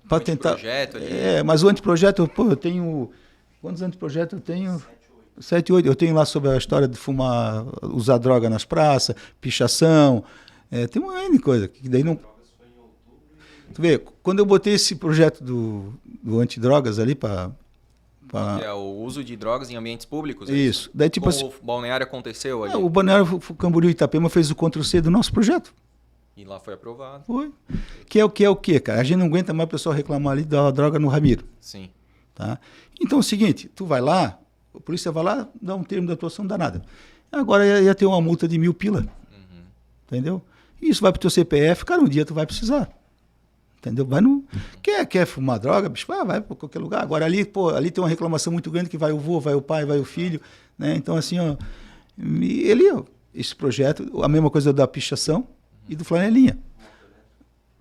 para tentar... anteprojeto ali. Mas o anteprojeto, pô, eu tenho... Quantos anteprojetos eu tenho? 7, 8. Eu tenho lá sobre a história de fumar, usar droga nas praças, pichação. Tem uma N coisa. Que daí não... Tu vê, quando eu botei esse projeto do antidrogas ali para... Que é o uso de drogas em ambientes públicos? Isso. Daí, tipo assim, o balneário aconteceu ali? O balneário Camboriú e Itapema fez o Ctrl+C do nosso projeto. E lá foi aprovado. Foi. Que é o quê, cara? A gente não aguenta mais o pessoal reclamar ali da droga no Ramiro. Sim. Tá? Então é o seguinte, tu vai lá, A polícia vai lá, dá um termo de atuação, não dá nada. Agora ia ter uma multa de 1.000 pila. Entendeu? E isso vai pro teu CPF, cara, um dia tu vai precisar. Entendeu? Vai no... Quer fumar droga, bicho? Vai para qualquer lugar. Agora ali, pô, ali tem uma reclamação muito grande que vai o vô, vai o pai, vai o filho, né? Então, assim, ó, esse projeto, a mesma coisa da pichação e do flanelinha.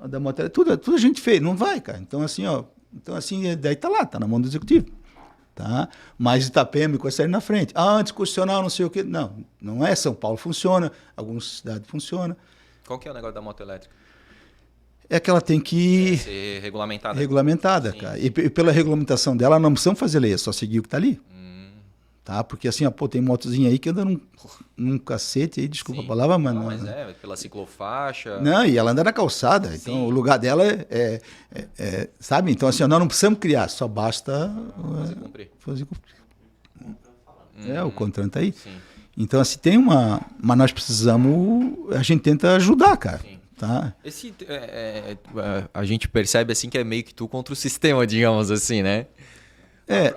Da matéria, tudo a gente fez, não vai, cara. Então, assim, daí tá lá, tá na mão do executivo. Tá? Mas Itapema com a série na frente. Anticonstitucional, não sei o quê. Não é. São Paulo funciona, algumas cidades funciona. Qual que é o negócio da moto elétrica? É que ela tem que ser regulamentada. Regulamentada, cara. E pela regulamentação dela, não precisamos fazer lei, é só seguir o que está ali. Tá? Porque assim, ó, pô, tem motozinha aí que anda num cacete aí, desculpa a palavra, mas não. Mas pela ciclofaixa. Não, e ela anda na calçada. Então o lugar dela sabe? Então assim, ó, nós não precisamos criar, só basta fazer cumprir. O contrato aí. Sim. Então assim, tem uma... Mas nós precisamos... A gente tenta ajudar, cara. Sim. Tá? A gente percebe assim que é meio que tu contra o sistema, digamos assim, né?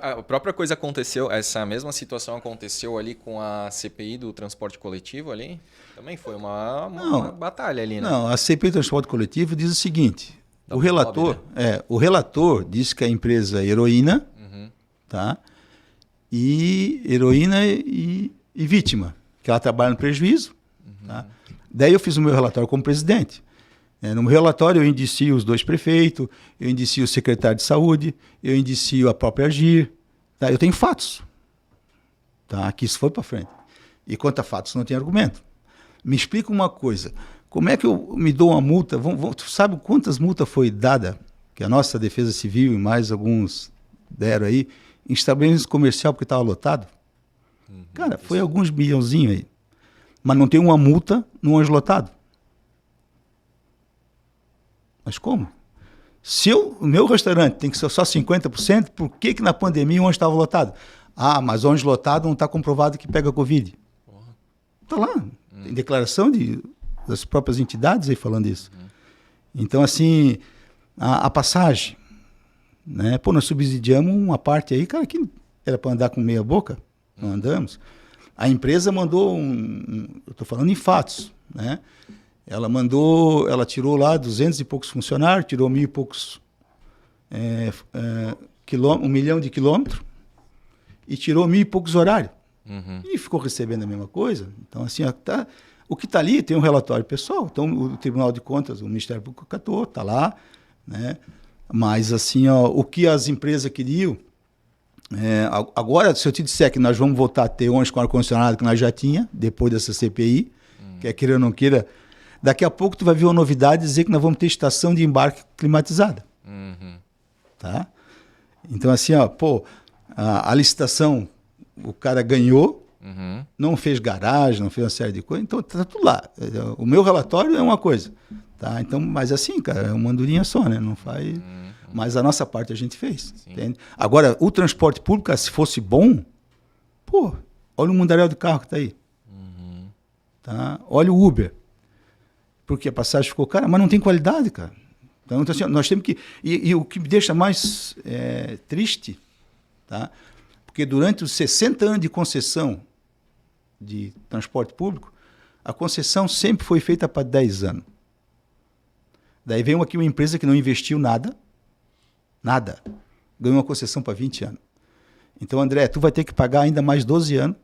A própria coisa aconteceu, essa mesma situação aconteceu ali com a CPI do transporte coletivo ali? Também foi uma batalha ali, né? Não, a CPI do transporte coletivo diz o seguinte, o relator disse que a empresa é heroína, tá? E heroína e vítima, que ela trabalha no prejuízo, tá? Daí eu fiz o meu relatório como presidente. No meu relatório eu indicio os 2 prefeitos, eu indicio o secretário de saúde, eu indicio a própria AGIR. Tá? Eu tenho fatos. Tá? Que isso foi para frente. E quanto a fatos, não tem argumento. Me explica uma coisa. Como é que eu me dou uma multa? Tu sabe quantas multas foi dada, que a nossa Defesa Civil e mais alguns deram aí, em estabelecimento comercial porque estava lotado? Cara, foi alguns bilhãozinhos aí. Mas não tem uma multa no ônibus lotado. Mas como? Se o meu restaurante tem que ser só 50%, por que na pandemia o ônibus estava lotado? Mas o ônibus lotado não está comprovado que pega Covid. Está lá. Tem declaração das próprias entidades aí falando isso. Então, assim, a passagem, né? Pô, nós subsidiamos uma parte aí, cara, que era para andar com meia boca, não andamos. A empresa mandou eu estou falando em fatos, né? Ela tirou lá 200 e poucos funcionários, tirou 1.000 e poucos 1 milhão de quilômetros e tirou 1.000 e poucos horários. E ficou recebendo a mesma coisa. Então, assim, o que está ali tem um relatório pessoal. Então, o Tribunal de Contas, o Ministério Público catou, está lá, né? Mas, assim, ó, o que as empresas queriam... agora, se eu te disser que nós vamos voltar a ter ônibus com ar-condicionado que nós já tinha, depois dessa CPI, quer queira ou não queira... Daqui a pouco tu vai ver uma novidade dizer que nós vamos ter estação de embarque climatizada. Tá? Então, assim, ó, pô, a licitação, o cara ganhou, não fez garagem, não fez uma série de coisas, então tá tudo lá. O meu relatório é uma coisa. Tá? Então, mas assim, cara, é uma andorinha só, né? Não faz... Mas a nossa parte a gente fez. Entende? Agora, o transporte público, se fosse bom, pô, olha o mundaréu de carro que tá aí. Tá? Olha o Uber. Porque a passagem ficou cara, mas não tem qualidade, cara. Então assim, nós temos que... E o que me deixa mais triste, tá? Porque durante os 60 anos de concessão de transporte público, a concessão sempre foi feita para 10 anos. Daí veio aqui uma empresa que não investiu nada, ganhou uma concessão para 20 anos. Então, André, tu vai ter que pagar ainda mais 12 anos,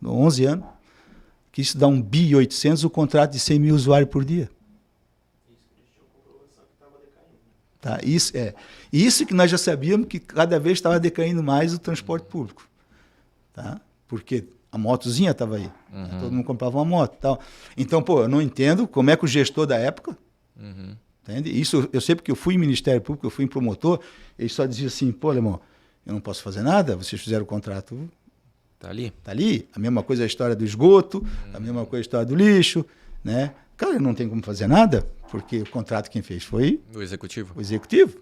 11 anos, que isso dá 1,8 bilhão, o contrato de 100 mil usuários por dia. Tá? Isso que nós já sabíamos que cada vez estava decaindo mais o transporte público. Tá? Porque a motozinha estava aí. Todo mundo comprava uma moto. Tal. Então, pô, eu não entendo como é que o gestor da época... Entende? Isso eu sei porque eu fui em Ministério Público, eu fui em promotor, ele só dizia assim, pô, alemão, eu não posso fazer nada, vocês fizeram o contrato... Tá ali. Tá ali. A mesma coisa a história do esgoto, a mesma coisa a história do lixo, né? Cara, não tem como fazer nada, porque o contrato quem fez foi... O executivo. O executivo.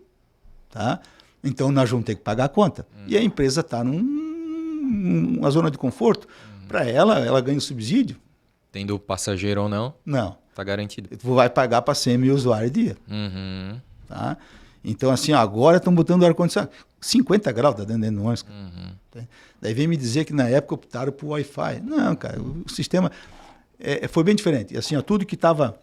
Tá? Então, nós vamos ter que pagar a conta. E a empresa está numa zona de conforto. Para ela ganha o subsídio. Tendo passageiro ou não? Não. Tá garantido. Tu vai pagar para 100 mil usuários dia. Tá? Então, assim, agora estão botando ar-condicionado. 50 graus tá dentro do ônibus. Daí vem me dizer que na época optaram por Wi-Fi. Não, cara, o sistema foi bem diferente. Assim, tudo que estava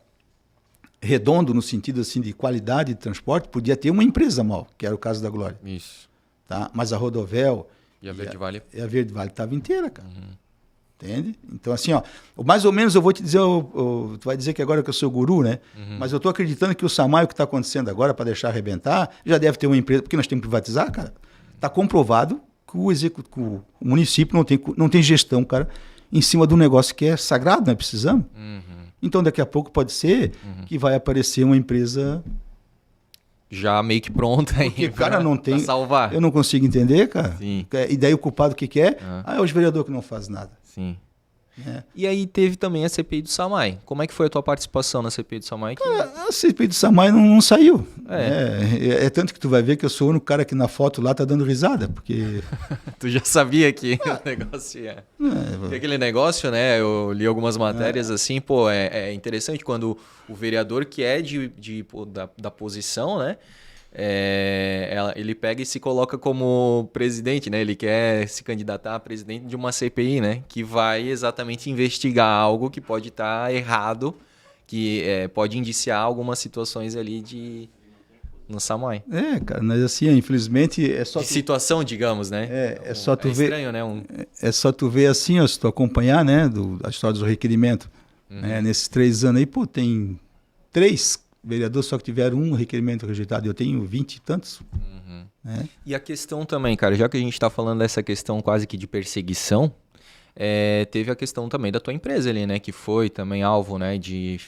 redondo no sentido assim, de qualidade de transporte, podia ter uma empresa mal, que era o caso da Glória. Isso. Tá? Mas a Rodovel e a Verde Vale? A Verde Vale estava inteira, cara. Entende? Então, assim, mais ou menos eu vou te dizer, tu vai dizer que agora que eu sou guru, né? Mas eu estou acreditando que o SAMAI, o que está acontecendo agora, para deixar arrebentar, já deve ter uma empresa, porque nós temos que privatizar, cara. Está comprovado que o município não tem gestão, cara, em cima do negócio que é sagrado, nós precisamos. Então, daqui a pouco pode ser que vai aparecer uma empresa já meio que pronta aí. Porque, cara, não tem. Salvar. Eu não consigo entender, cara. Sim. E daí o culpado o que é? É os vereadores que não fazem nada. Sim. E aí teve também a CPI do SAMAI. Como é que foi a tua participação na CPI do SAMAI? Cara, a CPI do SAMAI não saiu. É tanto que tu vai ver que eu sou o único cara que na foto lá tá dando risada, porque... Tu já sabia que o negócio ia... Porque aquele negócio, né? Eu li algumas matérias assim, pô, é interessante quando o vereador que é da posição, né? Ele pega e se coloca como presidente, né? Ele quer se candidatar a presidente de uma CPI, né? Que vai exatamente investigar algo que pode estar errado, que pode indiciar algumas situações ali no SAMAI. Cara, mas assim, infelizmente é só... situação, digamos, né? É só tu ver... estranho, né? É só tu ver assim, se tu acompanhar, né? A história do requerimento. Nesses 3 anos aí, pô, tem 3 vereadores só que tiveram um requerimento rejeitado. Eu tenho 20 e tantos. E a questão também, cara, já que a gente está falando dessa questão quase que de perseguição, teve a questão também da tua empresa ali, né? Que foi também alvo, né? De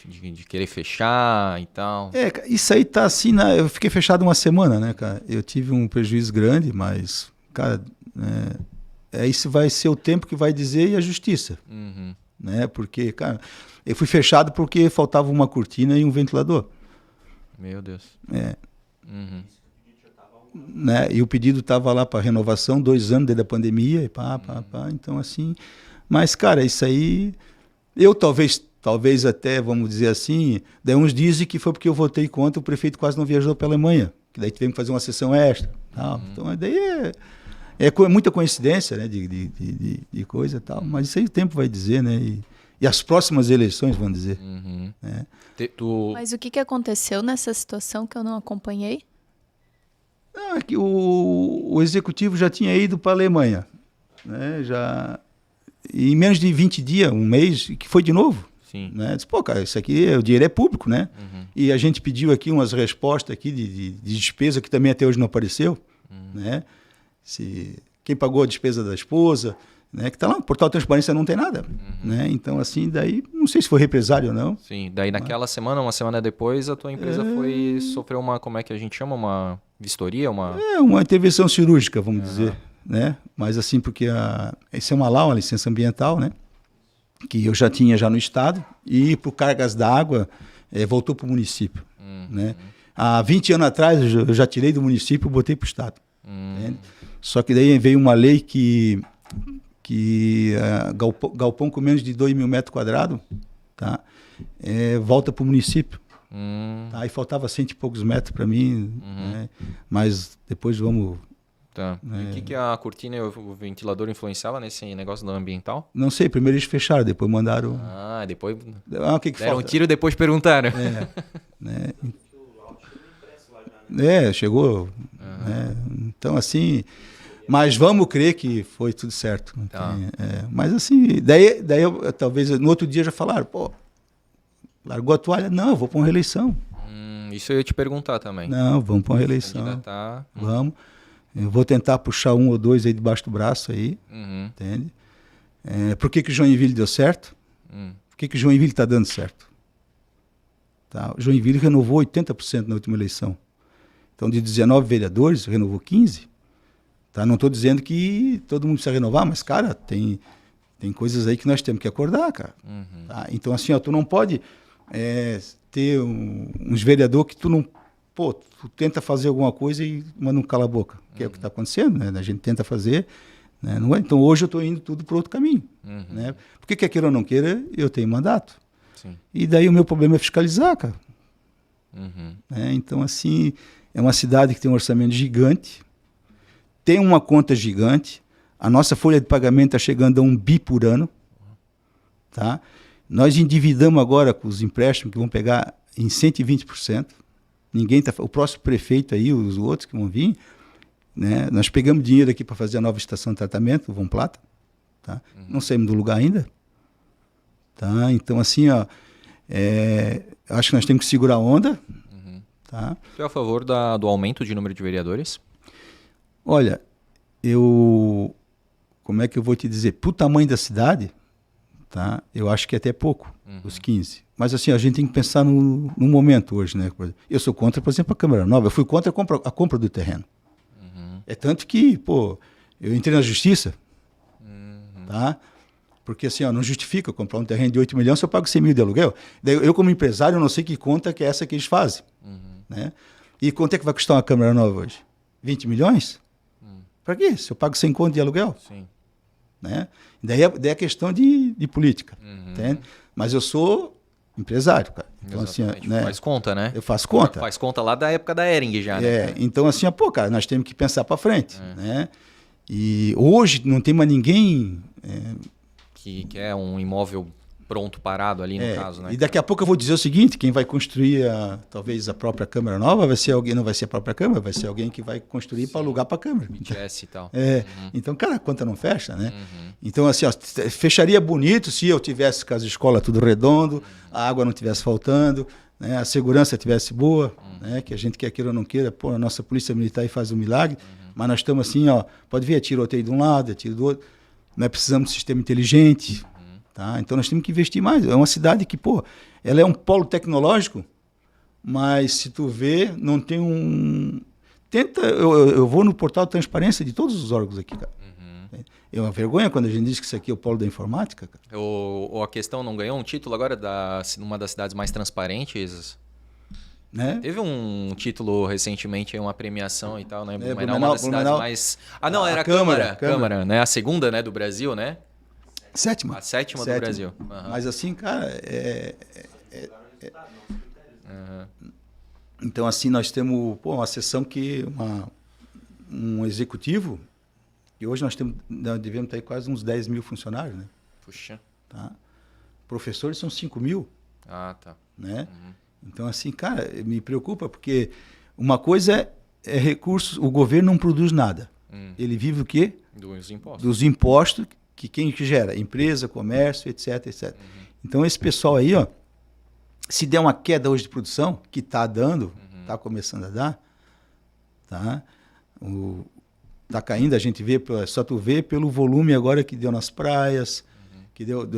querer fechar e tal. Isso aí tá assim, eu fiquei fechado uma semana, né, cara? Eu tive um prejuízo grande, mas, cara, isso vai ser o tempo que vai dizer e a justiça. Né? Porque, cara, eu fui fechado porque faltava uma cortina e um ventilador. Meu Deus. Né? E o pedido estava lá para renovação, 2 anos desde a pandemia, e então assim... Mas, cara, isso aí... Eu talvez até, vamos dizer assim, daí uns dizem que foi porque eu votei contra, o prefeito quase não viajou para a Alemanha, que daí tivemos que fazer uma sessão extra. Tal. Então, daí muita coincidência, né, de coisa e tal, mas isso aí o tempo vai dizer, né, e as próximas eleições vão dizer. Né? Mas o que aconteceu nessa situação que eu não acompanhei? É que o executivo já tinha ido para a Alemanha, né, e em menos de 20 dias, um mês, que foi de novo. Sim. Né? Disse, pô, cara, isso aqui, o dinheiro é público, né? E a gente pediu aqui umas respostas aqui de despesa que também até hoje não apareceu, né? Quem pagou a despesa da esposa, né? Que está lá no portal de transparência, não tem nada, né? Então, assim, daí, não sei se foi represário ou não. Sim, daí naquela semana, uma semana depois, a tua empresa sofreu uma, como é que a gente chama? Uma vistoria? Uma intervenção cirúrgica, vamos dizer, né? Mas assim, porque isso é uma licença ambiental, né? Que eu já tinha no estado, e por cargas d'água voltou para o município. Né? Há 20 anos atrás eu já tirei do município e botei para o estado. Só que daí veio uma lei que galpão com menos de 2.000 metros quadrados, tá? Volta para o município. Aí faltava 100 e poucos metros para mim, né? Mas depois vamos... Tá. E o que a cortina e o ventilador influenciava nesse negócio do ambiental? Não sei, primeiro eles fecharam, depois mandaram... Depois... o que deram falta? um tiro, depois perguntaram. Chegou. Né? Então, assim... Mas vamos crer que foi tudo certo. Tá. Mas assim, daí talvez no outro dia já falaram, pô, largou a toalha? Não, eu vou para uma reeleição. Isso eu ia te perguntar também. Não, vamos para uma reeleição. Vamos. Eu vou tentar puxar 1 ou 2 aí debaixo do braço aí, entende? Por que Joinville deu certo? Por que Joinville está dando certo? Tá? Joinville renovou 80% na última eleição. Então, de 19 vereadores, renovou 15. Tá? Não estou dizendo que todo mundo precisa renovar, mas, cara, tem coisas aí que nós temos que acordar, cara. Tá? Então, assim, tu não pode ter uns vereadores que tu não... Pô, tu tenta fazer alguma coisa e manda um cala a boca, que é o que está acontecendo, né? A gente tenta fazer, né? Não é? Então hoje eu estou indo tudo para outro caminho, né? Porque quer queira ou não queira, eu tenho mandato. Sim. E daí o meu problema é fiscalizar, cara. Né? Então, assim, é uma cidade que tem um orçamento gigante, tem uma conta gigante, a nossa folha de pagamento está chegando a 1 bi por ano. Tá? Nós endividamos agora com os empréstimos que vão pegar em 120%. O próximo prefeito aí, os outros que vão vir, né? Nós pegamos dinheiro aqui para fazer a nova estação de tratamento, o Von Plata. Tá? Não saímos do lugar ainda. Tá? Então, assim, ó, acho que nós temos que segurar a onda. Tá? Você é a favor do aumento de número de vereadores? Olha, como é que eu vou te dizer? Para o tamanho da cidade, tá? Eu acho que é até pouco, os 15. Mas assim, a gente tem que pensar no momento hoje, né? Eu sou contra, por exemplo, a Câmara Nova. Eu fui contra a compra do terreno. É tanto que, pô, eu entrei na justiça, tá? Porque assim, ó, não justifica comprar um terreno de 8 milhões se eu pago 100 mil de aluguel. Daí, eu como empresário, eu não sei que conta que é essa que eles fazem. Né? E quanto é que vai custar uma Câmara Nova hoje? 20 milhões? Para quê? Se eu pago 100 conto de aluguel? Sim. Né? Daí é questão de política. Entende? Mas eu sou empresário, cara. Então, assim, né? Faz conta, né? Eu faço conta. Faz conta lá da época da Hering já, né? Então, assim, pô, cara, nós temos que pensar para frente. Né? E hoje não tem mais ninguém... Que quer um imóvel pronto, parado ali, no caso, né? E daqui a pouco eu vou dizer o seguinte, quem vai construir talvez a própria Câmara Nova vai ser alguém, não vai ser a própria Câmara, vai ser alguém que vai construir para alugar para a Câmara. BTS e tal. Então, cara, a conta não fecha, né? Então, assim, ó, fecharia bonito se eu tivesse com as escolas tudo redondo, a água não tivesse faltando, né? A segurança tivesse boa, né? Que a gente quer queira ou não queira, pô, a nossa polícia militar aí faz um milagre, mas nós estamos assim, ó, pode ver, tiroteio de um lado, tiro do outro, nós precisamos de sistema inteligente. Tá? Então nós temos que investir mais. É uma cidade que, pô, ela é um polo tecnológico, mas se tu vê, não tem um... Eu vou no portal de transparência de todos os órgãos aqui, cara. É uma vergonha quando a gente diz que isso aqui é o polo da informática, cara. Ou a questão não ganhou um título agora numa das cidades mais transparentes? Né? Teve um título recentemente, uma premiação e tal, né? Blumenau, uma das cidades mais... não, era a Câmara, né? A segunda, né, do Brasil, né? Sétima. A sétima do Brasil. Mas assim, cara, Então, assim, nós temos uma sessão que... um executivo, e hoje nós devemos ter quase uns 10 mil funcionários, né? Puxa. Tá? Professores são 5 mil. Ah, tá. Né? Então, assim, cara, me preocupa, porque uma coisa é recursos, o governo não produz nada. Ele vive o quê? Dos impostos. Dos impostos, que quem que gera? Empresa, comércio, etc, etc. Então, esse pessoal aí, ó, se der uma queda hoje de produção, que está dando, está começando a dar, tá? Tá caindo, a gente vê, só tu vê pelo volume agora que deu nas praias, que deu,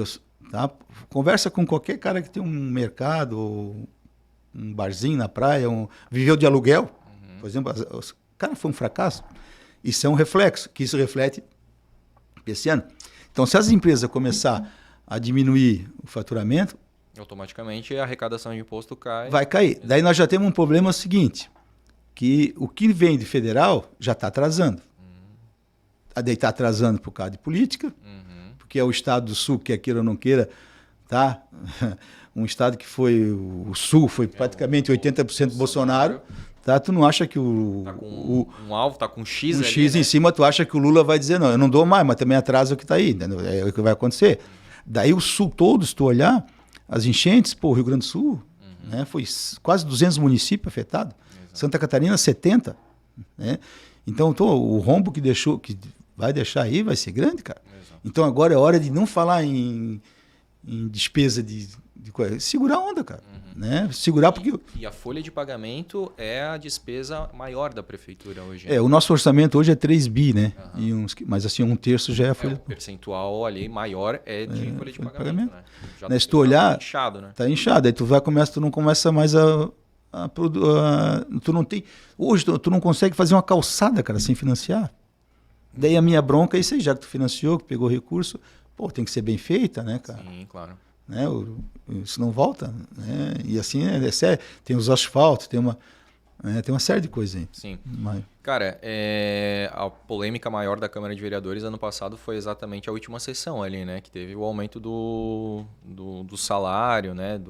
tá? Conversa com qualquer cara que tem um mercado, ou um barzinho na praia, viveu de aluguel, por exemplo, cara, foi um fracasso. Isso é um reflexo, que isso reflete esse ano. Então, se as empresas começar a diminuir o faturamento, automaticamente a arrecadação de imposto cai. Vai cair. Daí nós já temos um problema seguinte, que o que vem de federal já está atrasando. Daí está atrasando por causa de política, porque é o estado do Sul, quer queira ou não queira, tá? Um estado que foi, o Sul foi praticamente 80% Bolsonaro. Tá? Tu não acha que tá com um alvo, tá com um X ali, X, né? Em cima, tu acha que o Lula vai dizer, não, eu não dou mais, mas também atrasa o que está aí, entendeu? É o que vai acontecer. Daí o Sul todo, se tu olhar, as enchentes, pô, o Rio Grande do Sul, né, foi quase 200 municípios afetados. Santa Catarina, 70. Né? Então, o rombo que vai deixar aí vai ser grande, cara. Então, agora é hora de não falar em despesa de coisa. Segurar a onda, cara. Né? Segurar porque... E a folha de pagamento é a despesa maior da prefeitura hoje. O nosso orçamento hoje é 3 bi, né? Mas assim, 1/3 já é a folha... O percentual ali maior é de folha de pagamento. Né? Já se tu olhar, tá inchado, né? Tá inchado. Aí tu não começa mais tu não tem... Hoje tu não consegue fazer uma calçada, cara, sem financiar. Daí a minha bronca é isso aí, já que tu financiou, que pegou recurso, pô, tem que ser bem feita, né, cara? Sim, claro. Né? Isso não volta, né? E assim é sério, tem os asfaltos, tem uma... Tem uma série de coisas aí. Sim. Mas... Cara, a polêmica maior da Câmara de Vereadores ano passado foi exatamente a última sessão ali, né? Que teve o aumento do salário, né?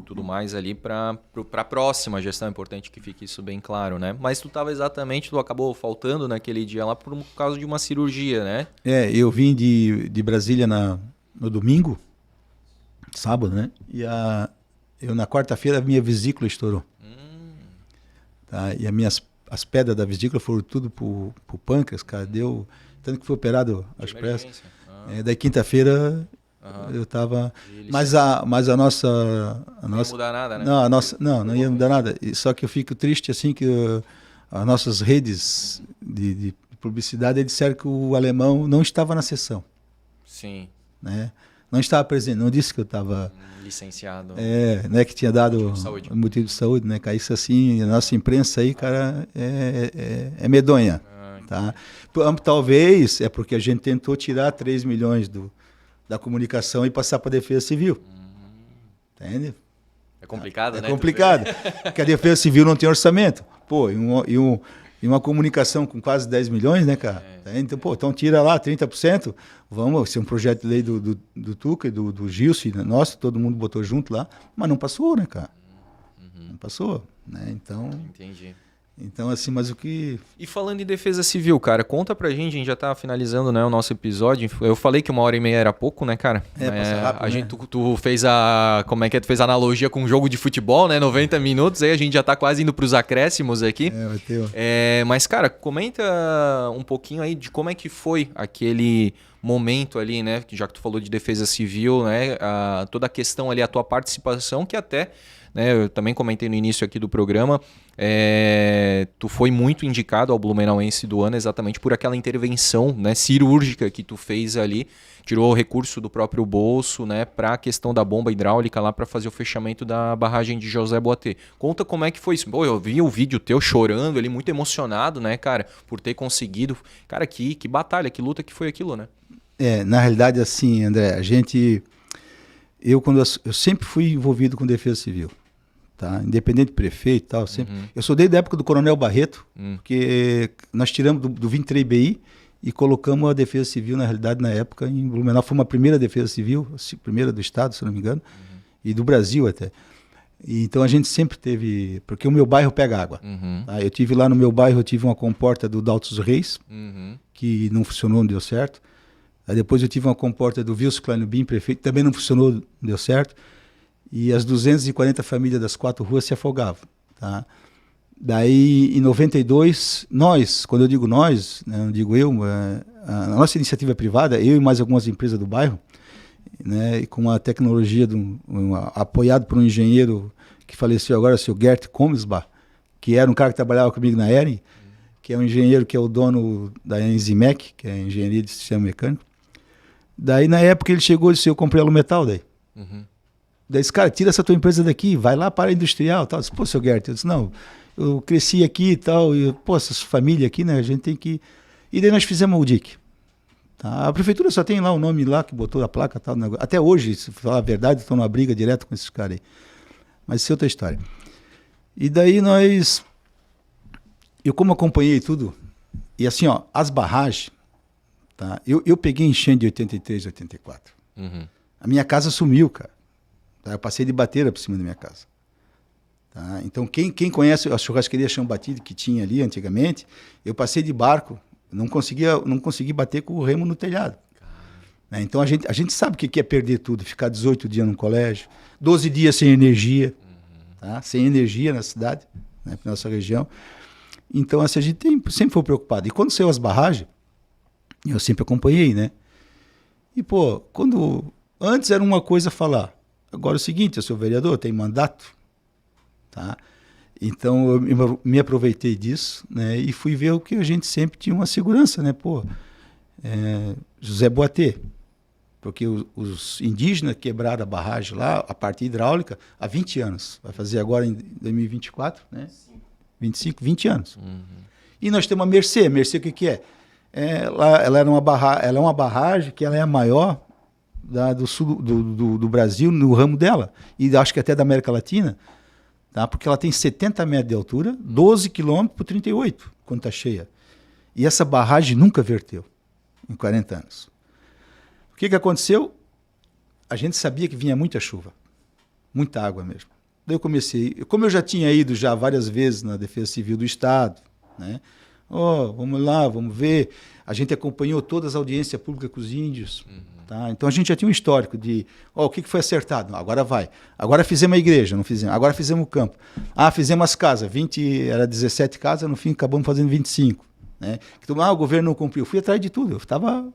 Tudo mais ali para a próxima gestão. É importante que fique isso bem claro, né? Mas tu acabou faltando naquele dia lá por causa de uma cirurgia, né? Eu vim de Brasília no domingo, sábado, né? E eu na quarta-feira a minha vesícula estourou. Tá? E as pedras da vesícula foram tudo pro pâncreas, cara. Deu. Tanto que foi operado às pressas. Daí quinta-feira eu tava. Mas a nossa. Não ia mudar nada, né? Não ia mudar nada. Só que eu fico triste assim que as nossas redes de publicidade eles disseram que o alemão não estava na sessão. Sim. Né? Não estava presente, não disse que eu estava licenciado. Né, que tinha dado motivo de saúde, né? Cara, isso assim, a nossa imprensa aí, cara, é medonha. Tá? Talvez é porque a gente tentou tirar 3 milhões da comunicação e passar para a Defesa Civil. Entende? É complicado, né? É complicado, porque a Defesa Civil não tem orçamento. Pô, e uma comunicação com quase 10 milhões, né, cara? Então tira lá 30%. Vamos, ser um projeto de lei do Tuca e do Gilson, nossa, todo mundo botou junto lá, mas não passou, né, cara? Não passou, né? Então... Entendi. Então, assim, mas o que... E falando em defesa civil, cara, conta pra gente, a gente já tá finalizando, né, o nosso episódio. Eu falei que 1h30 era pouco, né, cara? Passa rápido, né? Tu fez tu fez a analogia com um jogo de futebol, né, 90 minutos, aí a gente já tá quase indo pros acréscimos aqui. Mas, cara, comenta um pouquinho aí de como é que foi aquele momento ali, né, já que tu falou de defesa civil, né, toda a questão ali, a tua participação, que até... Eu também comentei no início aqui do programa, tu foi muito indicado ao Blumenauense do ano exatamente por aquela intervenção, né, cirúrgica que tu fez ali, tirou o recurso do próprio bolso, né, para a questão da bomba hidráulica lá para fazer o fechamento da barragem de José Boatê. Conta como é que foi isso. Pô, eu vi o vídeo teu chorando, ele muito emocionado, né, cara, por ter conseguido. Cara, que batalha, que luta que foi aquilo, né? Na realidade, assim, André, eu sempre fui envolvido com defesa civil. Tá? Independente de prefeito e tal, sempre. Eu sou desde a época do Coronel Barreto, porque nós tiramos do 23BI e colocamos a defesa civil, na realidade, na época, em Blumenau. Foi uma primeira defesa civil, a primeira do estado, se não me engano, e do Brasil até. E, então a gente sempre teve, porque o meu bairro pega água. Tá? Eu tive lá no meu bairro, eu tive uma comporta do Daltos Reis, que não funcionou, não deu certo. Aí depois eu tive uma comporta do Wilson Kleinobin, prefeito, também não funcionou, não deu certo. E as 240 famílias das 4 ruas se afogavam. Tá? Daí, em 92, quando eu digo nós, né, não digo eu, a nossa iniciativa privada, eu e mais algumas empresas do bairro, né, e com a tecnologia apoiado por um engenheiro que faleceu agora, o seu Gert Komsbach, que era um cara que trabalhava comigo na ERN, que é um engenheiro que é o dono da Enzimec, que é a engenharia de sistema mecânico. Daí, na época, ele chegou e disse, eu comprei alumetal daí. Daí disse, cara, tira essa tua empresa daqui, vai lá para a industrial. Tal. Eu disse, pô, seu Gert, eu disse, não, eu cresci aqui e tal, e, pô, essas famílias aqui, né, a gente tem que... E daí nós fizemos o DIC. Tá? A prefeitura só tem lá o nome lá, que botou a placa e tal. Até hoje, se falar a verdade, estão numa briga direto com esses caras aí. Mas isso é outra história. E daí eu como acompanhei tudo, e assim, ó, as barragens, tá? Eu peguei enchente de 83, 84. A minha casa sumiu, cara. Tá? Eu passei de bateira por cima da minha casa. Tá? Então, quem conhece a churrasqueria Chão Batido que tinha ali antigamente, eu passei de barco, não consegui bater com o remo no telhado. Né? Então, a gente sabe o que é perder tudo, ficar 18 dias no colégio, 12 dias sem energia, tá? Sem energia na cidade, né? Na nossa região. Então, assim, a gente sempre foi preocupado. E quando saiu as barragens, eu sempre acompanhei, né? E, pô, antes era uma coisa falar. Agora é o seguinte, eu sou vereador, eu tenho mandato, tá? Então eu me aproveitei disso, né? E fui ver o que a gente sempre tinha uma segurança, né? Pô, José Boatê, porque os indígenas quebraram a barragem lá, a parte hidráulica, há 20 anos. Vai fazer agora em 2024, né? 20 anos. E nós temos a Mercê. A Mercê o que é? Ela é uma barragem que ela é a maior do sul do Brasil no ramo dela, e acho que até da América Latina, tá? Porque ela tem 70 metros de altura, 12 quilômetros por 38, quando está cheia. E essa barragem nunca verteu em 40 anos. O que aconteceu? A gente sabia que vinha muita chuva, muita água mesmo. Daí eu comecei, como eu já tinha ido já várias vezes na Defesa Civil do Estado, né? Vamos lá, vamos ver. A gente acompanhou todas as audiências públicas com os índios. Tá? Então a gente já tinha um histórico de o que foi acertado? Não, agora vai. Agora fizemos a igreja, não fizemos. Agora fizemos o campo. Fizemos as casas. 20, era 17 casas, no fim acabamos fazendo 25. Né? Então, o governo não cumpriu. Fui atrás de tudo. Eu estava,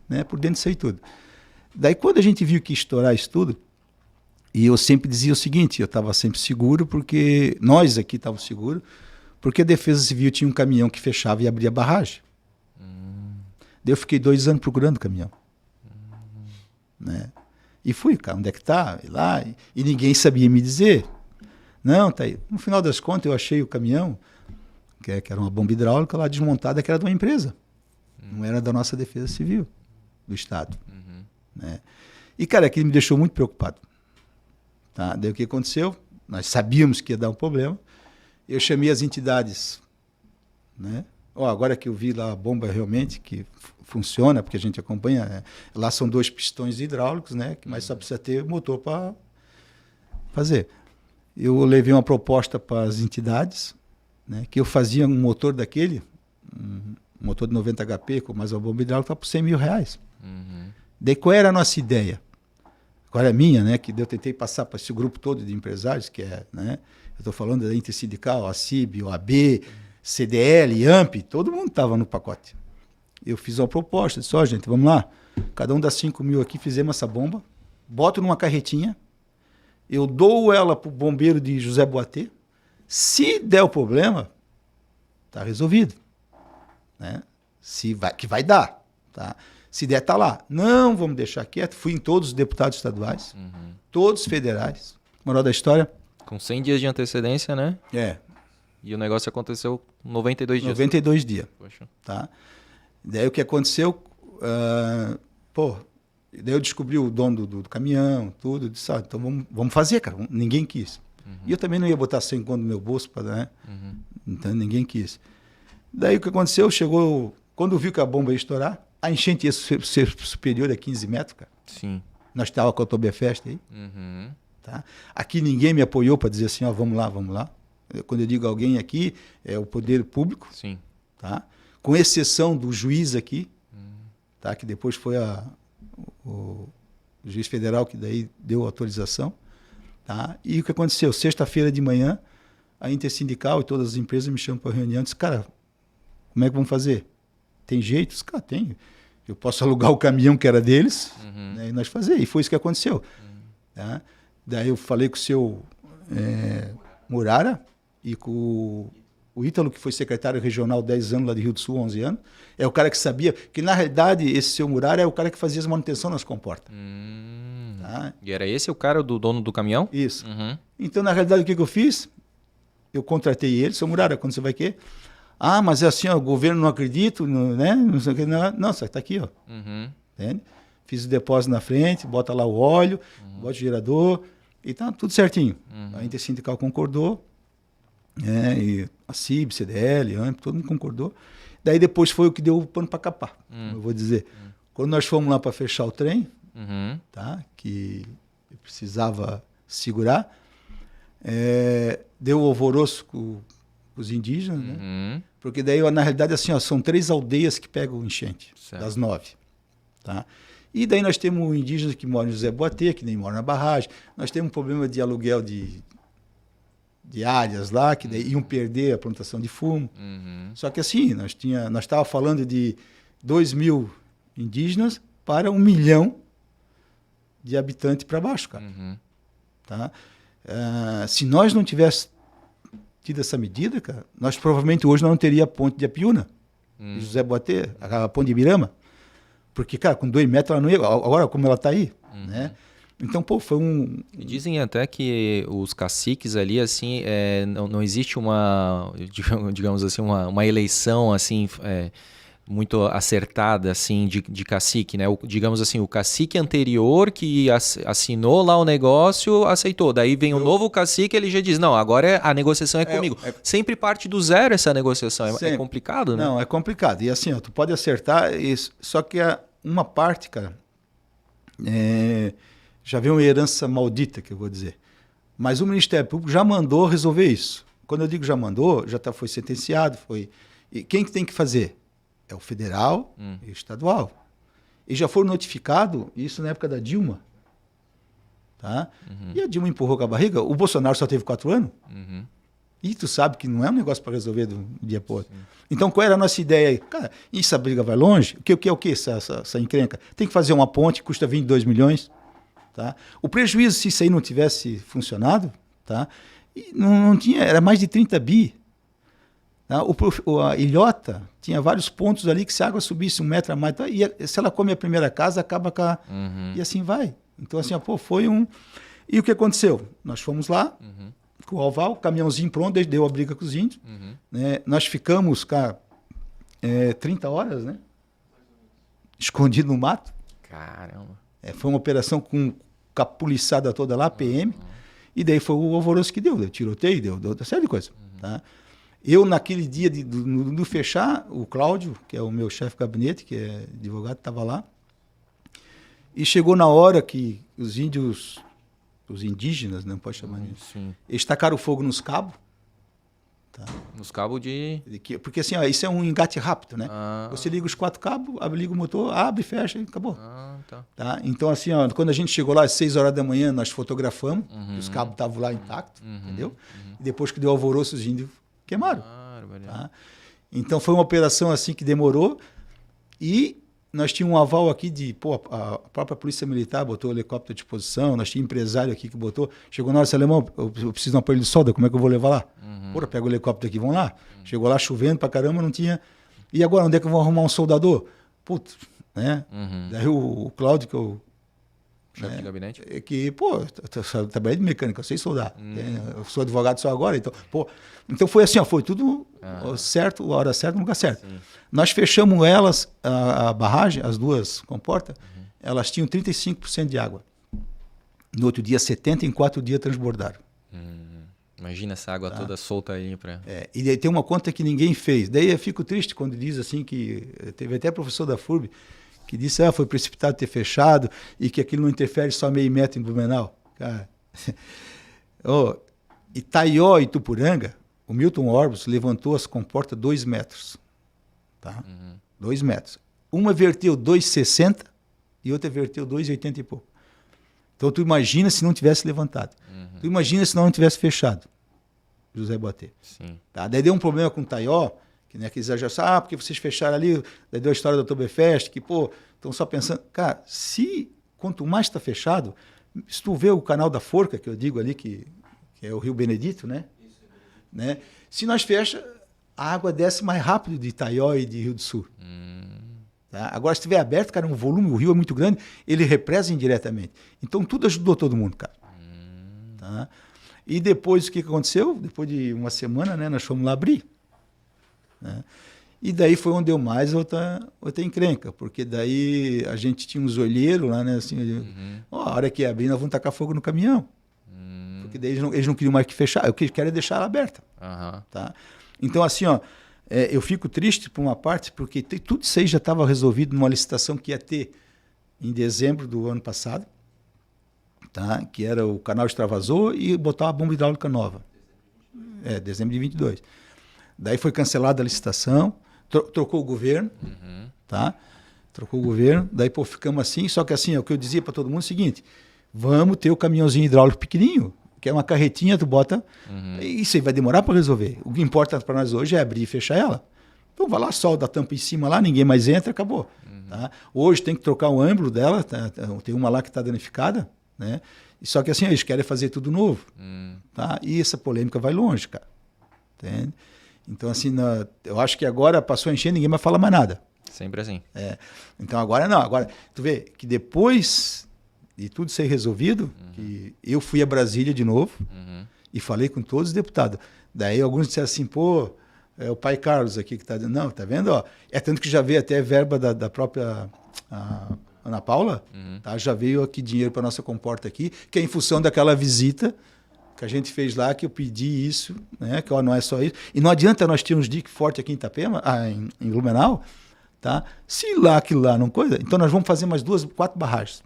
né, por dentro disso aí tudo. Daí quando a gente viu que ia estourar isso tudo, e eu sempre dizia o seguinte, eu estava sempre seguro, porque nós aqui estávamos seguros, porque a Defesa Civil tinha um caminhão que fechava e abria a barragem. Daí eu fiquei 2 anos procurando o caminhão. Né? E fui, cara, onde é que está? E lá, e ninguém sabia me dizer. Não, tá aí. No final das contas, eu achei o caminhão, que era uma bomba hidráulica lá desmontada, que era de uma empresa. Não era da nossa Defesa Civil, do Estado. Né? E, cara, aquilo me deixou muito preocupado. Tá? Daí o que aconteceu? Nós sabíamos que ia dar um problema. Eu chamei as entidades, né? Agora que eu vi lá a bomba realmente, que funciona, porque a gente acompanha, lá são 2 pistões hidráulicos, né? Mas só precisa ter motor para fazer. Eu levei uma proposta para as entidades, né? Que eu fazia um motor daquele, um motor de 90 HP, com mais uma bomba hidráulica, por R$100 mil. Daí qual era a nossa ideia? Qual era a minha, né? Que eu tentei passar para esse grupo todo de empresários, que é, né? Eu estou falando da Intersindical, a CIB, o AB, CDL, AMP, todo mundo estava no pacote. Eu fiz uma proposta, disse, gente, vamos lá, cada um dá 5 mil aqui, fizemos essa bomba, boto numa carretinha, eu dou ela para o bombeiro de José Boatê, se der o problema, está resolvido. Né? Que vai dar. Tá? Se der, está lá. Não, vamos deixar quieto. Fui em todos os deputados estaduais, todos federais. Moral da história. Com 100 dias de antecedência, né? E o negócio aconteceu 92 dias. 92 dias. Poxa. Tá? Daí o que aconteceu? Daí eu descobri o dono do caminhão, tudo. Disse, então vamos fazer, cara. Ninguém quis. E eu também não ia botar 100 conto no meu bolso, né? Então ninguém quis. Daí o que aconteceu? Chegou, quando viu que a bomba ia estourar, a enchente ia ser superior a 15 metros, cara. Sim. Nós estávamos com a Oktoberfest aí. Tá? Aqui ninguém me apoiou para dizer assim, vamos lá. Quando eu digo alguém aqui, é o poder público. Sim. Tá? Com exceção do juiz aqui, tá? Que depois foi o juiz federal que daí deu autorização. Tá? E o que aconteceu? Sexta-feira de manhã, a Intersindical e todas as empresas me chamam para reunião e dizem, cara, como é que vamos fazer? Tem jeito? Cara, tem. Eu posso alugar o caminhão que era deles, né, e nós fazer. E foi isso que aconteceu. Tá? Daí eu falei com o seu Murara e com o Ítalo, que foi secretário regional 10 anos lá de Rio do Sul, 11 anos. É o cara que sabia, que na realidade esse seu Murara é o cara que fazia as manutenção nas comportas. Tá? E era esse o cara do dono do caminhão? Isso. Então, na realidade, o que eu fiz? Eu contratei ele, seu Murara, quando você vai quê? Mas é assim, o governo não acredita, né? Não sei o que. Não, só está aqui, ó. Entende? Fiz o depósito na frente, bota lá o óleo, bota o gerador, e tá tudo certinho. A Intersindical concordou, e a CIB, CDL, AMP, todo mundo concordou. Daí depois foi o que deu o pano para capar, como eu vou dizer. Quando nós fomos lá para fechar o trem, tá? Que eu precisava segurar, deu alvoroço com os indígenas, né? Porque daí, na realidade, assim, são 3 aldeias que pegam enchente, certo, das 9. Tá? E daí nós temos indígenas que moram em José Boatê, que nem moram na barragem. Nós temos um problema de aluguel de áreas lá, que daí iam perder a plantação de fumo. Só que assim, nós estávamos falando de 2 mil indígenas para 1 milhão de habitantes para baixo, cara. Tá? Se nós não tivéssemos tido essa medida, cara, nós provavelmente hoje não teria a ponte de Apiúna, de José Boatê, a ponte de Ibirama, porque, cara, com 2 metros ela não ia, agora como ela está aí, né? Então, foi um... E dizem até que os caciques ali, assim, não existe uma, digamos assim, uma eleição, assim, muito acertada, assim, de cacique, né? Digamos assim, o cacique anterior que assinou lá o negócio, aceitou. Daí vem o novo cacique, ele já diz, não, agora a negociação é comigo. Sempre parte do zero essa negociação. É complicado, né? Não, é complicado. E assim, ó, tu pode acertar, só que uma parte, cara, já vem uma herança maldita, que eu vou dizer. Mas o Ministério Público já mandou resolver isso. Quando eu digo já mandou, foi sentenciado, foi... E quem que tem que fazer? É o federal e o estadual. E já foram notificados, isso na época da Dilma. Tá? E a Dilma empurrou com a barriga. O Bolsonaro só teve 4 anos. E tu sabe que não é um negócio para resolver de um dia para o outro. Então, qual era a nossa ideia aí? Cara, essa briga vai longe? O que é o que essa encrenca? Tem que fazer uma ponte que custa 22 milhões. Tá? O prejuízo, se isso aí não tivesse funcionado, tá? E não tinha, era mais de 30 bi. Tá? A ilhota tinha vários pontos ali que se a água subisse 1 metro a mais, tá? Se ela come a primeira casa, acaba com a... E assim vai. Então, assim, foi um... E o que aconteceu? Nós fomos lá, com o Alval, o caminhãozinho pronto, deu a briga com os índios. Né? Nós ficamos, cara, 30 horas, né? Escondido no mato. Caramba. Foi uma operação com a poliçada toda lá, PM, e daí foi o alvoroço que deu tiroteio, deu uma série de coisas. Tá? Eu, naquele dia do fechar, o Cláudio, que é o meu chefe de gabinete, que é advogado, estava lá, e chegou na hora que os índios, os indígenas, não pode chamar disso, eles tacaram fogo nos cabos. Tá? Nos cabos Porque assim, isso é um engate rápido, né? Você liga os 4 cabos, liga o motor, abre, fecha e acabou. Tá? Então, assim, ó, quando a gente chegou lá às 6 horas da manhã, nós fotografamos, os cabos estavam lá intactos, entendeu? E depois que deu alvoroço, os índios queimaram. Tá? Então, foi uma operação assim que demorou e nós tínhamos um aval aqui a própria Polícia Militar botou o helicóptero à disposição, nós tínhamos empresário aqui que botou, chegou na hora, alemão, eu preciso de um aparelho de solda, como é que eu vou levar lá? Pega o helicóptero aqui, vamos lá. Chegou lá chovendo pra caramba, não tinha... E agora, onde é que eu vou arrumar um soldador? Putz, né? Daí o Cláudio, que eu... Chefe de gabinete? Eu trabalhei de mecânica, eu sei soldar. Eu sou advogado só agora, então... Então foi assim, ó, foi tudo certo, a hora certa, no lugar certo. Nós fechamos elas, a barragem, as 2 comportas, elas tinham 35% de água. No outro dia, 70%, em 4 dias transbordaram. Imagina essa água toda solta aí. E daí tem uma conta que ninguém fez. Daí eu fico triste quando diz assim que... Teve até professor da FURB que disse foi precipitado ter fechado e que aquilo não interfere só meio metro em Blumenau. Cara, Itaió e Itupuranga, o Milton Orbos levantou as comportas 2 metros. Tá? 2 metros. Uma verteu 2,60 e outra verteu 2,80 e pouco. Então, tu imagina se não tivesse levantado. Tu imagina se não tivesse fechado, José Boatê. Tá? Daí deu um problema com o Itaió, que eles exageraram, porque vocês fecharam ali, daí deu a história do Oktoberfest, que, estão só pensando... Cara, quanto mais está fechado, se tu vê o canal da Forca, que eu digo ali, que é o Rio Benedito, né? Se nós fechamos, a água desce mais rápido de Itaió e de Rio do Sul. Tá? Agora, se estiver aberto, cara, o rio é muito grande, ele represa indiretamente. Então, tudo ajudou todo mundo, cara. Tá? E depois, o que aconteceu? Depois de uma semana, né, nós fomos lá abrir. Né? E daí foi onde deu mais outra encrenca, porque daí a gente tinha uns olheiros lá, né, assim, a hora que abrir, nós vamos tacar fogo no caminhão. Porque daí eles não queriam mais que fechar, o que eles querem é deixar ela aberta. Tá? Então, assim, ó, eu fico triste por uma parte, porque tudo isso aí já estava resolvido numa licitação que ia ter em dezembro do ano passado, tá? Que era o canal extravasor e botar a bomba hidráulica nova. Dezembro de 22. Daí foi cancelada a licitação, trocou o governo, tá? Trocou o governo, daí ficamos assim, só que assim, o que eu dizia para todo mundo é o seguinte, vamos ter o caminhãozinho hidráulico pequenininho, que é uma carretinha, tu bota, isso aí vai demorar para resolver. O que importa para nós hoje é abrir e fechar ela. Então vai lá, solda a tampa em cima lá, ninguém mais entra, acabou. Tá? Hoje tem que trocar o âmbito dela, tá? Tem uma lá que está danificada, né? Só que assim, eles querem fazer tudo novo. Tá? E essa polêmica vai longe, cara. Entende? Então, assim, eu acho que agora passou a encher, ninguém mais fala mais nada. Sempre assim. Então, agora não. Agora, tu vê que depois de tudo ser resolvido, que eu fui a Brasília de novo e falei com todos os deputados. Daí alguns disseram assim, o pai Carlos aqui que está dizendo, não, tá vendo? Ó, é tanto que já veio até verba da própria Ana Paula, tá? Já veio aqui dinheiro para nossa comporta aqui, que é em função daquela visita que a gente fez lá, que eu pedi isso, né? Que ó, não é só isso. E não adianta nós termos dique forte aqui em Itapema, em Blumenau, tá? Se lá aquilo lá não coisa, então nós vamos fazer mais 4 barragens.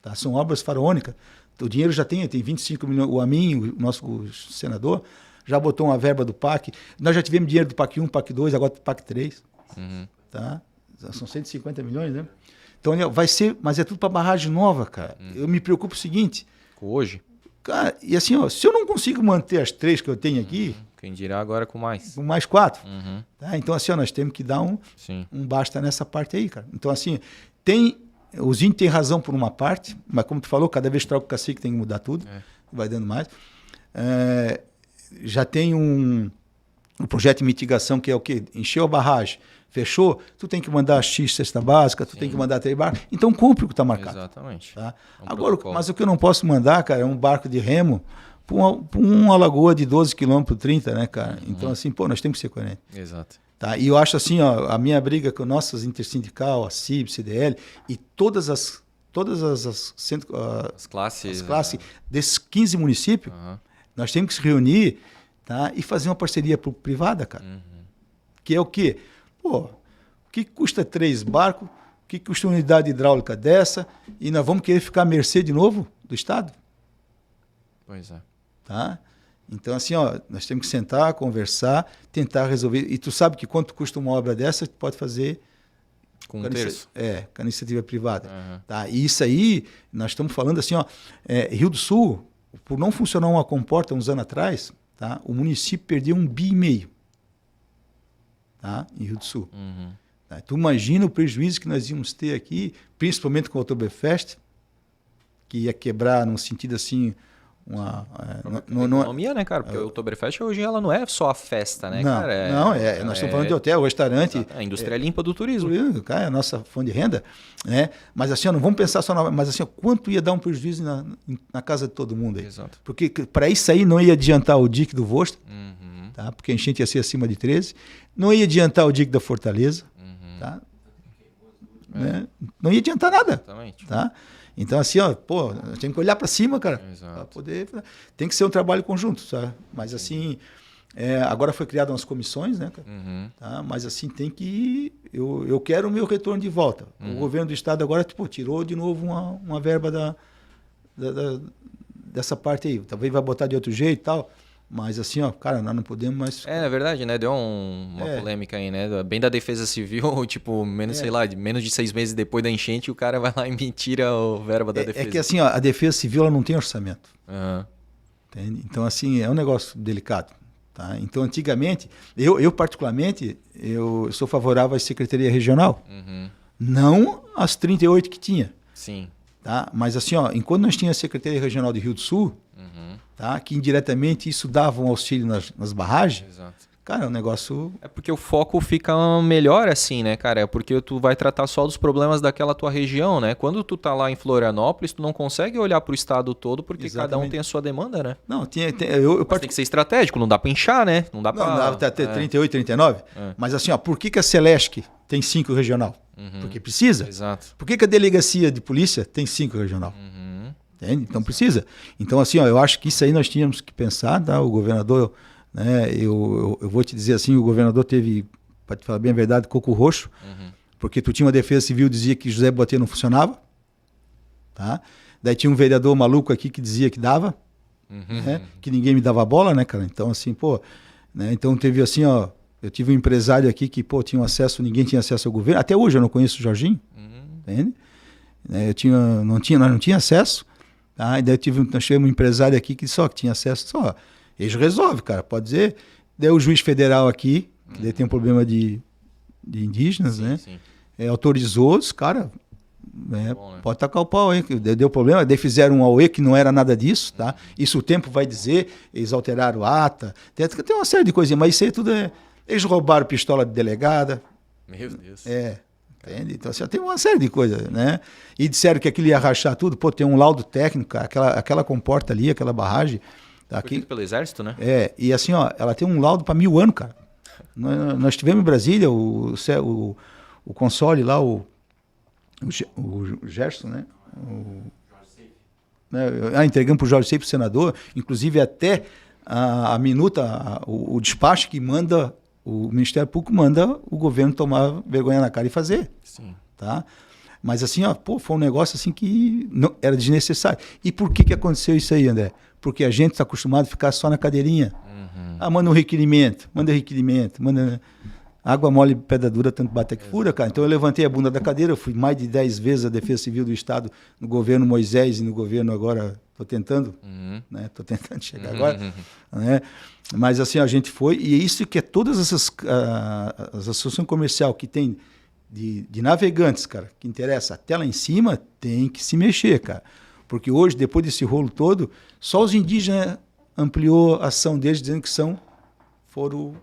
Tá? São obras faraônicas. O dinheiro já tem 25 milhões. O Amin, o nosso senador, já botou uma verba do PAC. Nós já tivemos dinheiro do PAC 1, PAC 2, agora do PAC 3. Tá? São 150 milhões, né? Então vai ser, mas é tudo para barragem nova, cara. Eu me preocupo o seguinte. Hoje? Cara, e assim, ó, se eu não consigo manter as 3 que eu tenho aqui. Quem dirá agora com mais? Com mais 4. Tá? Então, assim, ó, nós temos que dar um basta nessa parte aí, cara. Então, assim, os índios têm razão por uma parte, mas como tu falou, cada vez que troca o cacique tem que mudar tudo, vai dando mais. Já tem um projeto de mitigação que é o quê? Encheu a barragem, fechou, tu tem que mandar X cesta básica, tu tem que mandar 3 barcos, então cumpre o que está marcado. Exatamente. Tá? Agora, mas o que eu não posso mandar, cara, é um barco de remo para uma lagoa de 12 km por 30, né, cara? Então, assim, pô, nós temos que ser coerentes. Exato. Tá? E eu acho assim, ó, a minha briga com nossas intersindical, a CIB, CDL e todas as classes desses 15 municípios, nós temos que se reunir, tá? E fazer uma parceria privada, cara. Que é o quê? Pô, o que custa 3 barcos? O que custa uma unidade hidráulica dessa? E nós vamos querer ficar à mercê de novo do Estado? Pois é. Tá? Então, assim, ó, nós temos que sentar, conversar, tentar resolver. E tu sabe que quanto custa uma obra dessa, tu pode fazer com um terço. Com a iniciativa privada. Tá? E isso aí, nós estamos falando assim, ó, Rio do Sul, por não funcionar uma comporta uns anos atrás, tá? O município perdeu 1,5 bilhão, tá? Em Rio do Sul. Tá? Tu imagina o prejuízo que nós íamos ter aqui, principalmente com o Oktoberfest, que ia quebrar num sentido assim... economia, né, cara? Porque o Oktoberfest hoje ela não é só a festa, né, cara? Nós estamos falando de hotel, restaurante. A indústria limpa do turismo. Cara, é a nossa fonte de renda. Né? Mas assim, ó, não vamos pensar só mas assim, ó, quanto ia dar um prejuízo na casa de todo mundo aí? Exato. Porque para isso aí não ia adiantar o dique do Vosto, tá? Porque a enchente ia ser acima de 13. Não ia adiantar o dique da Fortaleza. Tá? Né? Não ia adiantar nada. Exatamente. Tá? Então, assim, ó, pô, tem que olhar para cima, cara, para poder... Tem que ser um trabalho conjunto, sabe? Mas, assim, agora foi criada umas comissões, né, cara? Tá? Mas, assim, tem que... Eu quero o meu retorno de volta. O governo do Estado agora, tipo, tirou de novo uma verba dessa parte aí. Talvez vai botar de outro jeito e tal. Mas assim, ó, cara, nós não podemos mais... na verdade, né, deu uma polêmica aí, né, bem da Defesa Civil, tipo, sei lá, menos de 6 meses depois da enchente, o cara vai lá e me tira a verba da Defesa. É que assim, ó, a Defesa Civil ela não tem orçamento. Entende? Então, assim, é um negócio delicado. Tá? Então, antigamente, eu particularmente, eu sou favorável à Secretaria Regional. Não às 38 que tinha. Sim. Tá? Mas assim, ó, enquanto nós tínhamos a Secretaria Regional de Rio do Sul, tá? Que indiretamente isso dava um auxílio nas barragens. Exato. Cara, é um negócio... É porque o foco fica melhor assim, né, cara? É porque tu vai tratar só dos problemas daquela tua região, né? Quando tu tá lá em Florianópolis, tu não consegue olhar pro estado todo porque cada um tem a sua demanda, né? Não, tem que ser estratégico, não dá pra inchar, né? Não dá pra ter 38, 39. Mas assim, ó, por que a Celesc tem 5 regional? Porque precisa. Exato. Por que a delegacia de polícia tem 5 regional? Entende? Então precisa. Então, assim, ó, eu acho que isso aí nós tínhamos que pensar, tá? O governador, né? Eu vou te dizer assim, o governador teve, para te falar bem a verdade, coco roxo, porque tu tinha uma Defesa Civil que dizia que José Botelho não funcionava, tá? Daí tinha um vereador maluco aqui que dizia que dava, né? Que ninguém me dava bola, né, cara? Então, assim, pô, né? Então teve assim, ó, eu tive um empresário aqui que, pô, tinha acesso, ninguém tinha acesso ao governo, até hoje eu não conheço o Jorginho, entende? Nós não tinha acesso. Tá? E daí nós tivemos um empresário aqui que só que tinha acesso, só. Eles resolvem, cara, pode dizer. Daí o juiz federal aqui, que daí tem um problema de indígenas, né? Sim. Autorizou os cara, bom, né? Pode tacar o pau aí, deu problema. Daí fizeram um AUE que não era nada disso, tá? Isso o tempo vai dizer, eles alteraram a ata, tem uma série de coisinhas, mas isso aí tudo eles roubaram pistola de delegada. Meu Deus. Entende? Então, assim, tem uma série de coisas, né? E disseram que aquilo ia rachar tudo. Pô, tem um laudo técnico, aquela comporta ali, aquela barragem. Tá aqui pelo Exército, né? E assim, ó, ela tem um laudo para 1000 anos, cara. Nós tivemos em Brasília o console lá, o Gerson, né? Entregamos para o Jorge Seif, o senador, inclusive até a minuta, o despacho que manda, o Ministério Público manda o governo tomar vergonha na cara e fazer. Sim. Tá? Mas assim, foi um negócio assim que não, era desnecessário. E por que aconteceu isso aí, André? Porque a gente está acostumado a ficar só na cadeirinha. Manda um requerimento, manda... Água mole, pedra dura, tanto bate que fura, cara. Então eu levantei a bunda da cadeira, eu fui mais de 10 vezes à Defesa Civil do Estado, no governo Moisés e no governo agora, estou tentando, né? Estou tentando chegar agora, né? Mas assim, a gente foi, e é isso que é todas essas as associações comerciais que tem de navegantes, cara, que interessa até lá em cima, tem que se mexer, cara. Porque hoje, depois desse rolo todo, só os indígenas ampliou a ação deles, dizendo que foram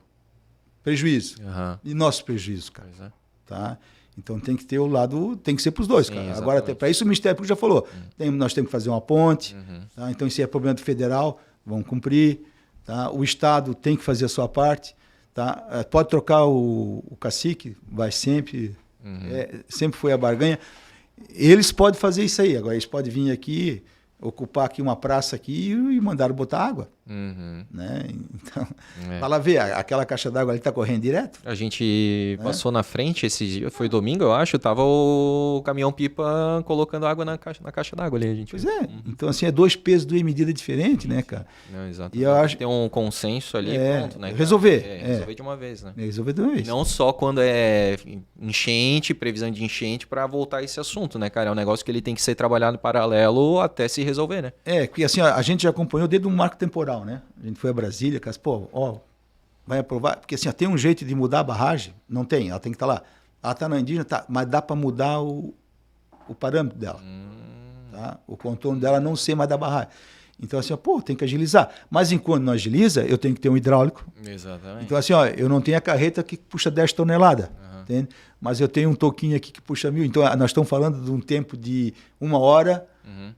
prejuízo. E nosso prejuízo, cara. Pois é. Tá? Então tem que ter o lado, tem que ser para os dois, sim, cara. Exatamente. Agora, para isso o Ministério Público já falou, nós temos que fazer uma ponte, tá? Então isso é problema do federal, vamos cumprir, tá? O Estado tem que fazer a sua parte, tá? Pode trocar o cacique, vai sempre, sempre foi a barganha. Eles podem fazer isso aí, agora eles podem vir aqui, ocupar aqui uma praça aqui e mandaram botar água. Né? Então, vai lá ver, aquela caixa d'água ali está correndo direto. A gente passou na frente esse dia, foi domingo, eu acho, tava o caminhão-pipa colocando água na caixa d'água ali. A gente pois é, então assim, é 2 pesos, 2 medidas diferentes, né, cara? Não, exatamente. E eu acho... Tem um consenso ali, pronto, né? Resolver. Resolver de uma vez, né? Resolver de uma vez. Não só quando é enchente, previsão de enchente, para voltar a esse assunto, né, cara? É um negócio que ele tem que ser trabalhado em paralelo até se resolver, né? Porque assim, a gente já acompanhou desde um marco temporal, né? A gente foi a Brasília, cara, vai aprovar, porque assim, tem um jeito de mudar a barragem? Não tem, ela tem que estar lá. Ela está na indígena, tá, mas dá para mudar o parâmetro dela. Tá? O contorno dela não ser mais da barragem. Então assim, tem que agilizar. Mas enquanto não agiliza, eu tenho que ter um hidráulico. Exatamente. Então assim, eu não tenho a carreta que puxa 10 toneladas, entende? Mas eu tenho um toquinho aqui que puxa 1.000. Então nós estamos falando de um tempo de 1 hora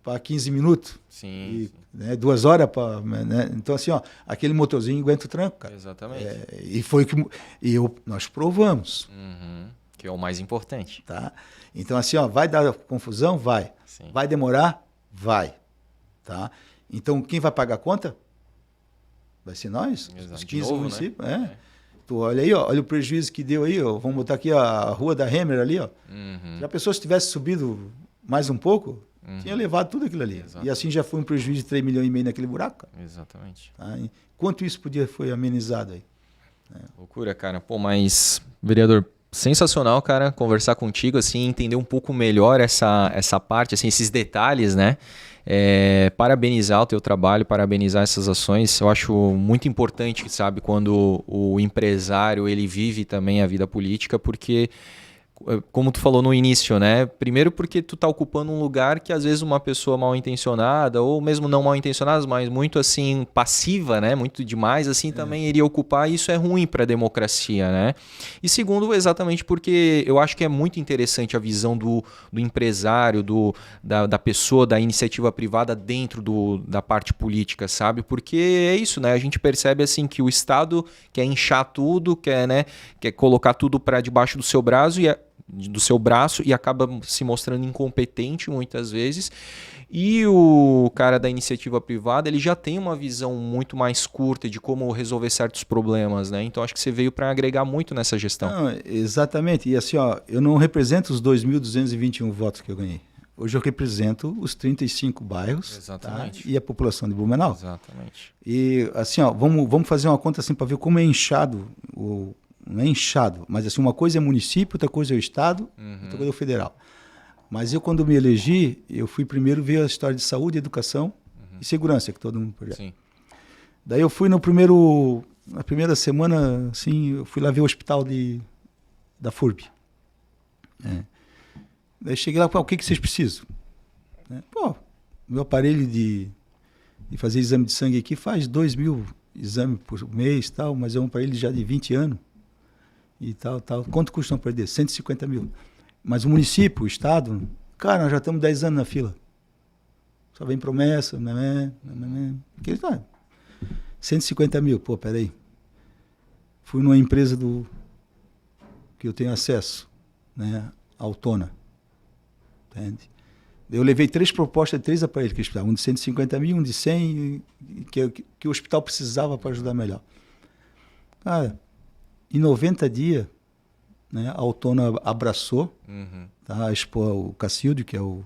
para 15 minutos. Sim. Né, 2 horas para... Né? Então assim, aquele motorzinho aguenta o tranco, cara. Exatamente. E foi que nós provamos. Que é o mais importante. Tá? Então assim, vai dar confusão? Vai. Sim. Vai demorar? Vai. Tá? Então quem vai pagar a conta? Vai ser nós, os 15 municípios. Né? Tu olha aí, olha o prejuízo que deu aí, vamos botar aqui a rua da Hemer ali, Já a pessoa se tivesse subido mais um pouco, tinha levado tudo aquilo ali. Exato. E assim já foi um prejuízo de 3,5 milhões naquele buraco, cara. Exatamente. Tá? Quanto isso foi amenizado aí? Loucura, cara. Mas, vereador, sensacional, cara, conversar contigo, assim, entender um pouco melhor essa parte, assim, esses detalhes, né? Parabenizar o teu trabalho, parabenizar essas ações. Eu acho muito importante, sabe, quando o empresário ele vive também a vida política, porque como tu falou no início, né? Primeiro porque tu tá ocupando um lugar que às vezes uma pessoa mal intencionada, ou mesmo não mal intencionada, mas muito assim passiva, né? Muito demais, assim, também iria ocupar, e isso é ruim para a democracia, né? E segundo, exatamente porque eu acho que é muito interessante a visão do empresário, da pessoa, da iniciativa privada dentro da parte política, sabe? Porque é isso, né? A gente percebe assim que o Estado quer inchar tudo, quer colocar tudo para debaixo do seu braço e acaba se mostrando incompetente muitas vezes. E o cara da iniciativa privada, ele já tem uma visão muito mais curta de como resolver certos problemas, né? Então acho que você veio para agregar muito nessa gestão. Não, exatamente. E assim, eu não represento os 2.221 votos que eu ganhei. Hoje eu represento os 35 bairros. Exatamente. Tá? E a população de Blumenau. Exatamente. E assim, vamos fazer uma conta assim para ver como é inchado não é inchado, mas assim, uma coisa é município, outra coisa é o Estado, outra coisa é o federal. Mas eu, quando me elegi, eu fui primeiro ver a história de saúde, educação e segurança, que todo mundo projeto. Sim. Daí eu fui na primeira semana, assim, eu fui lá ver o hospital da FURB. Daí cheguei lá, o que vocês precisam? Meu aparelho de fazer exame de sangue aqui faz 2.000 exames por mês, tal, mas é um aparelho já de 20 anos. E tal. Quanto custa um aparelho desse? 150 mil. Mas o município, o Estado, cara, nós já estamos 10 anos na fila. Só vem promessa, 150 mil, peraí. fui numa empresa que eu tenho acesso, né? Autona. Entende? Eu levei 3 propostas de 3 aparelhos que eles precisavam, um de 150 mil, um de 100, que o hospital precisava para ajudar melhor. Cara, em 90 dias, né, a Autona abraçou, tá? O Cacildo, que é o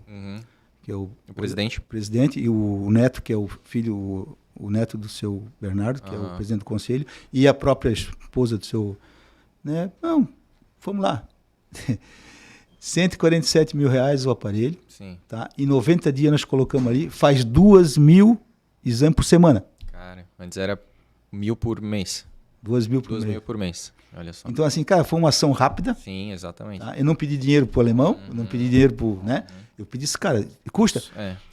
presidente, e o Neto, que é o filho, o neto do seu Bernardo, que é o presidente do conselho, e a própria esposa do seu... Né? Não, vamos lá. 147 mil reais o aparelho. Sim. Tá? Em 90 dias nós colocamos ali, faz 2.000 exames por semana. Cara, antes era 1.000 por mês. 2.000 por mês. 2.000 por mês, olha só. Então assim, cara, foi uma ação rápida. Sim, exatamente. Tá? Eu não pedi dinheiro pro alemão, eu não pedi dinheiro pro, né? Eu pedi esse cara, custa.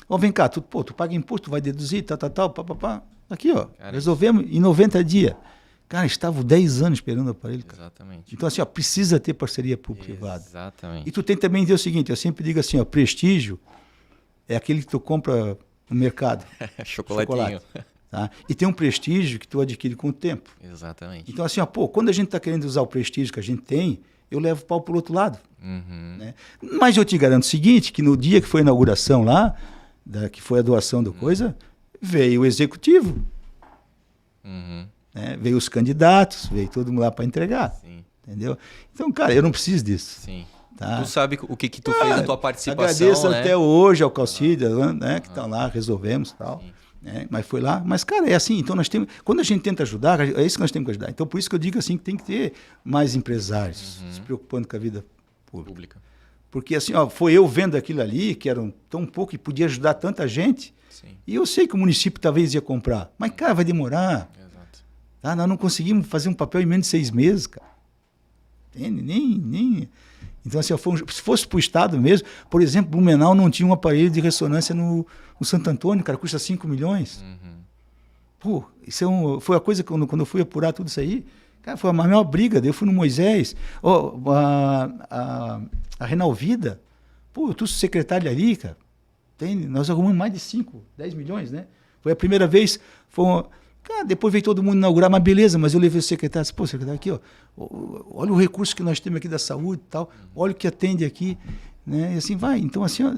Ó, vem cá, tu paga imposto, tu vai deduzir, tal, pá. Aqui, ó, cara, resolvemos em 90 dias. Cara, estavam 10 anos esperando o aparelho. Cara. Exatamente. Então, assim, ó, precisa ter parceria público-privada. Exatamente. E tu tem também que dizer o seguinte, eu sempre digo assim, ó, prestígio é aquele que tu compra no mercado. Chocolatinho. Tá? E tem um prestígio que tu adquire com o tempo. Exatamente. Então, assim, ó, quando a gente está querendo usar o prestígio que a gente tem, eu levo o pau pro outro lado. Né? Mas eu te garanto o seguinte, que no dia que foi a inauguração lá, que foi a doação da coisa, veio o executivo. Né? Veio os candidatos, veio todo mundo lá para entregar. Sim. Entendeu? Então, cara, eu não preciso disso. Sim. Tá? Tu sabe o que tu fez na tua participação, agradeço, né? até hoje ao Calcídia, né, que estão lá, resolvemos e tal. Né? Mas foi lá. Mas, cara, é assim, então nós temos... Quando a gente tenta ajudar, é isso que nós temos que ajudar. Então, por isso que eu digo assim, que tem que ter mais empresários se preocupando com a vida pública. Porque, assim, ó, foi eu vendo aquilo ali, que era tão pouco e podia ajudar tanta gente, e eu sei que o município talvez ia comprar. Mas, cara, vai demorar. Exato. Tá? Nós não conseguimos fazer um papel em menos de 6 meses, cara. Entende? Nem... Então, assim, se fosse para o Estado mesmo, por exemplo, Blumenau não tinha um aparelho de ressonância no Santo Antônio, cara, custa 5 milhões. Pô, isso foi a coisa que quando eu fui apurar tudo isso aí, cara, foi a maior briga. Daí eu fui no Moisés, a Renalvida, pô, eu sou secretário ali, cara, nós arrumamos mais de 5, 10 milhões, né? Foi a primeira vez, cara, depois veio todo mundo inaugurar, mas beleza, mas eu levei o secretário, disse, pô, secretário, aqui, ó, olha o recurso que nós temos aqui da saúde e tal, olha o que atende aqui, né? E assim vai. Então, assim, ó,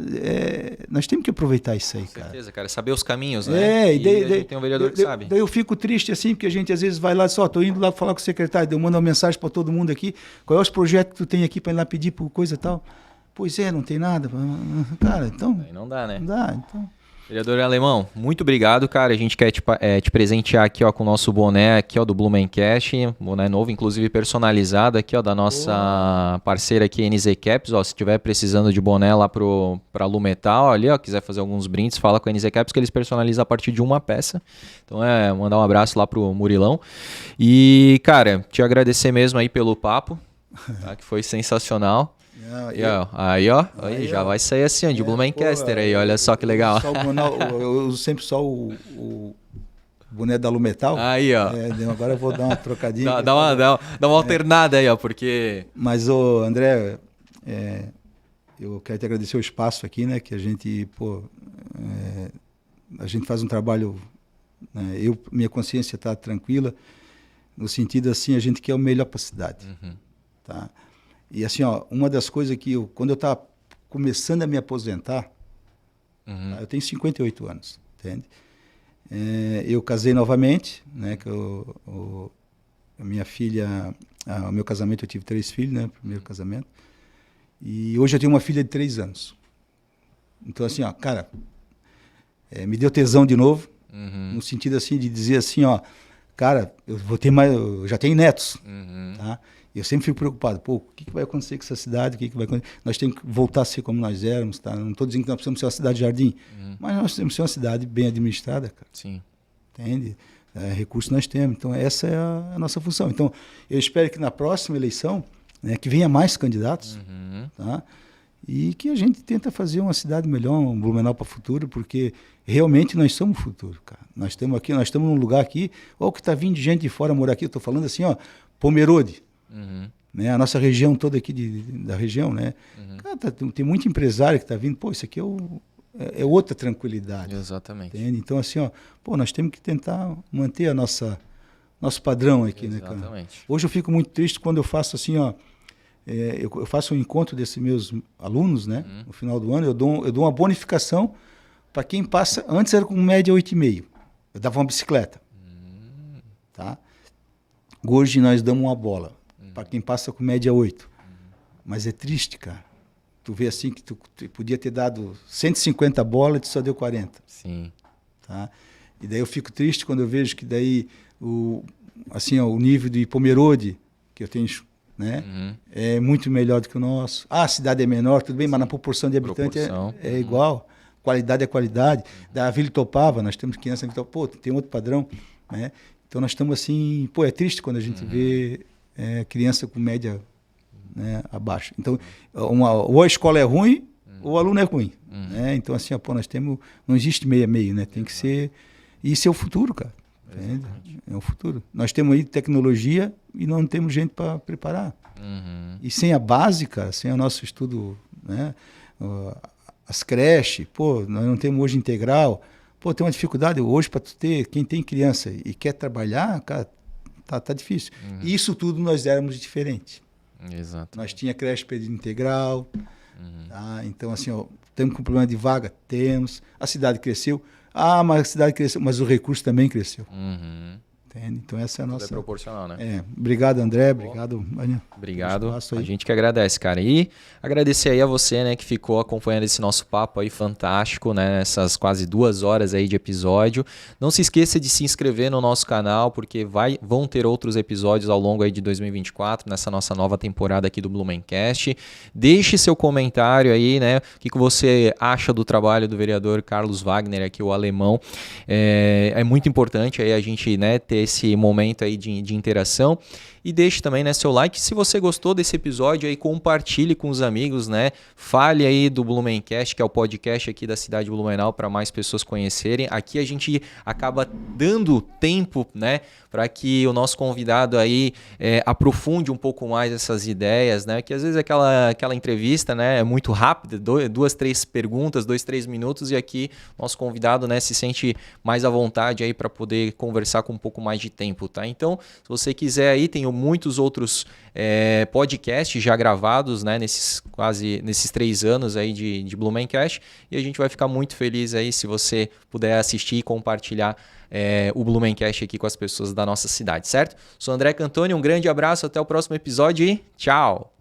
nós temos que aproveitar isso aí, cara. Com certeza, cara, saber os caminhos, né? E daí tem um vereador que sabe. Daí eu fico triste, assim, porque a gente às vezes vai lá, só, tô indo lá falar com o secretário, eu mando uma mensagem para todo mundo aqui, qual é os projetos que tu tem aqui para ir lá pedir por coisa e tal. Pois é, não tem nada. Cara, então... Aí não dá, né? Não dá, então... Vereador Alemão, muito obrigado, cara. A gente quer te presentear aqui, ó, com o nosso boné aqui, ó, do Blumencast, boné novo, inclusive personalizado aqui, ó, da nossa parceira aqui, NZ Caps, ó, se tiver precisando de boné lá pra Lumetal, ali, ó, quiser fazer alguns brindes, fala com a NZ Caps que eles personalizam a partir de uma peça. Então mandar um abraço lá pro Murilão. E, cara, te agradecer mesmo aí pelo papo, tá, que foi sensacional. Aí, já vai sair assim, de Blumencaster aí, olha só que legal. Eu uso sempre só o boné da Lumetal. Aí, ó. Agora eu vou dar uma trocadinha. Dá uma alternada aí, ó, porque... Mas, André, eu quero te agradecer o espaço aqui, né, que a gente, a gente faz um trabalho, né, minha consciência está tranquila, no sentido assim, a gente quer o melhor para a cidade, tá? E assim, ó, uma das coisas que quando eu estava começando a me aposentar, eu tenho 58 anos, entende? Eu casei novamente, né? Que a minha filha, o meu casamento, eu tive 3 filhos, né? Primeiro casamento. E hoje eu tenho uma filha de 3 anos. Então, assim, ó, cara, me deu tesão de novo, no sentido assim de dizer assim, ó, cara, eu vou ter mais, eu já tenho netos, tá? Eu sempre fico preocupado, o que vai acontecer com essa cidade, o que vai acontecer? Nós temos que voltar a ser como nós éramos, tá? Não estou dizendo que nós precisamos ser uma cidade jardim, mas nós temos que ser uma cidade bem administrada, cara. Sim. Entende? Recursos nós temos, então essa é a nossa função. Então, eu espero que na próxima eleição, né, que venha mais candidatos, tá? E que a gente tenta fazer uma cidade melhor, um Blumenau para o futuro, porque realmente nós somos o futuro, cara. Nós estamos num lugar aqui, olha o que está vindo de gente de fora morar aqui, eu estou falando assim, ó, Pomerode, né, a nossa região toda aqui da região, né? Cara, tem muito empresário que está vindo, isso aqui é outra tranquilidade. Exatamente. Entende? Então, assim, ó, nós temos que tentar manter nosso padrão aqui, Exatamente. né, cara? Hoje eu fico muito triste quando eu faço assim, ó, eu faço um encontro desses meus alunos, né, no final do ano, eu dou uma bonificação para quem passa, antes era com média 8,5, eu dava uma bicicleta, tá? Hoje nós damos uma bola para quem passa com média 8, mas é triste, cara. Tu vê assim que tu podia ter dado 150 bolas e tu só deu 40. Sim. Tá? E daí eu fico triste quando eu vejo que daí o nível de Pomerode que eu tenho, né, é muito melhor do que o nosso. Ah, a cidade é menor, tudo bem, mas na proporção de habitantes é igual. Qualidade é qualidade. Da Vila Itopava, nós temos criança na Vila Itopava, pô, tem outro padrão, né? Então nós estamos assim, pô, é triste quando a gente vê criança com média, né, abaixo. Então, ou a escola é ruim, ou o aluno é ruim. Né? Então, assim, pô, nós temos. Não existe meio, né? Tem que ser. Isso é o futuro, cara. É o futuro. Nós temos aí tecnologia e não temos gente para preparar. E sem a base, cara, sem o nosso estudo, né? As creches, pô, nós não temos hoje integral. Pô, tem uma dificuldade hoje para tu ter. Quem tem criança e quer trabalhar, cara, tá difícil. E isso tudo nós éramos diferente. Exato. Nós tinha creche período integral. Tá? Então, assim, ó, temos um problema de vaga? Temos. A cidade cresceu. Ah, mas a cidade cresceu, mas o recurso também cresceu. Entende? Então, essa é a nossa... Tudo é proporcional, né? Obrigado, André. Obrigado, Vânia. Obrigado. A gente que agradece, cara. E agradecer aí a você, né, que ficou acompanhando esse nosso papo aí fantástico, né, essas quase 2 horas aí de episódio. Não se esqueça de se inscrever no nosso canal, porque vão ter outros episódios ao longo aí de 2024, nessa nossa nova temporada aqui do Blumencast. Deixe seu comentário aí, né, o que você acha do trabalho do vereador Carlos Wagner, aqui o alemão. É muito importante aí a gente, né, ter esse momento aí de interação. E deixe também, né, seu like. Se você gostou desse episódio, aí compartilhe com os amigos, né? Fale aí do Blumencast, que é o podcast aqui da cidade de Blumenau, para mais pessoas conhecerem. Aqui a gente acaba dando tempo, né, para que o nosso convidado aí aprofunde um pouco mais essas ideias, né? Que às vezes aquela entrevista, né, é muito rápida, 2, 3 perguntas, 2, 3 minutos, e aqui nosso convidado, né, se sente mais à vontade aí para poder conversar com um pouco mais de tempo, tá? Então, se você quiser aí, tem muitos outros podcasts já gravados, né, nesses 3 anos aí de Blumencast, e a gente vai ficar muito feliz aí se você puder assistir e compartilhar o Blumencast aqui com as pessoas da nossa cidade, certo? Sou André Cantoni, um grande abraço, até o próximo episódio e tchau!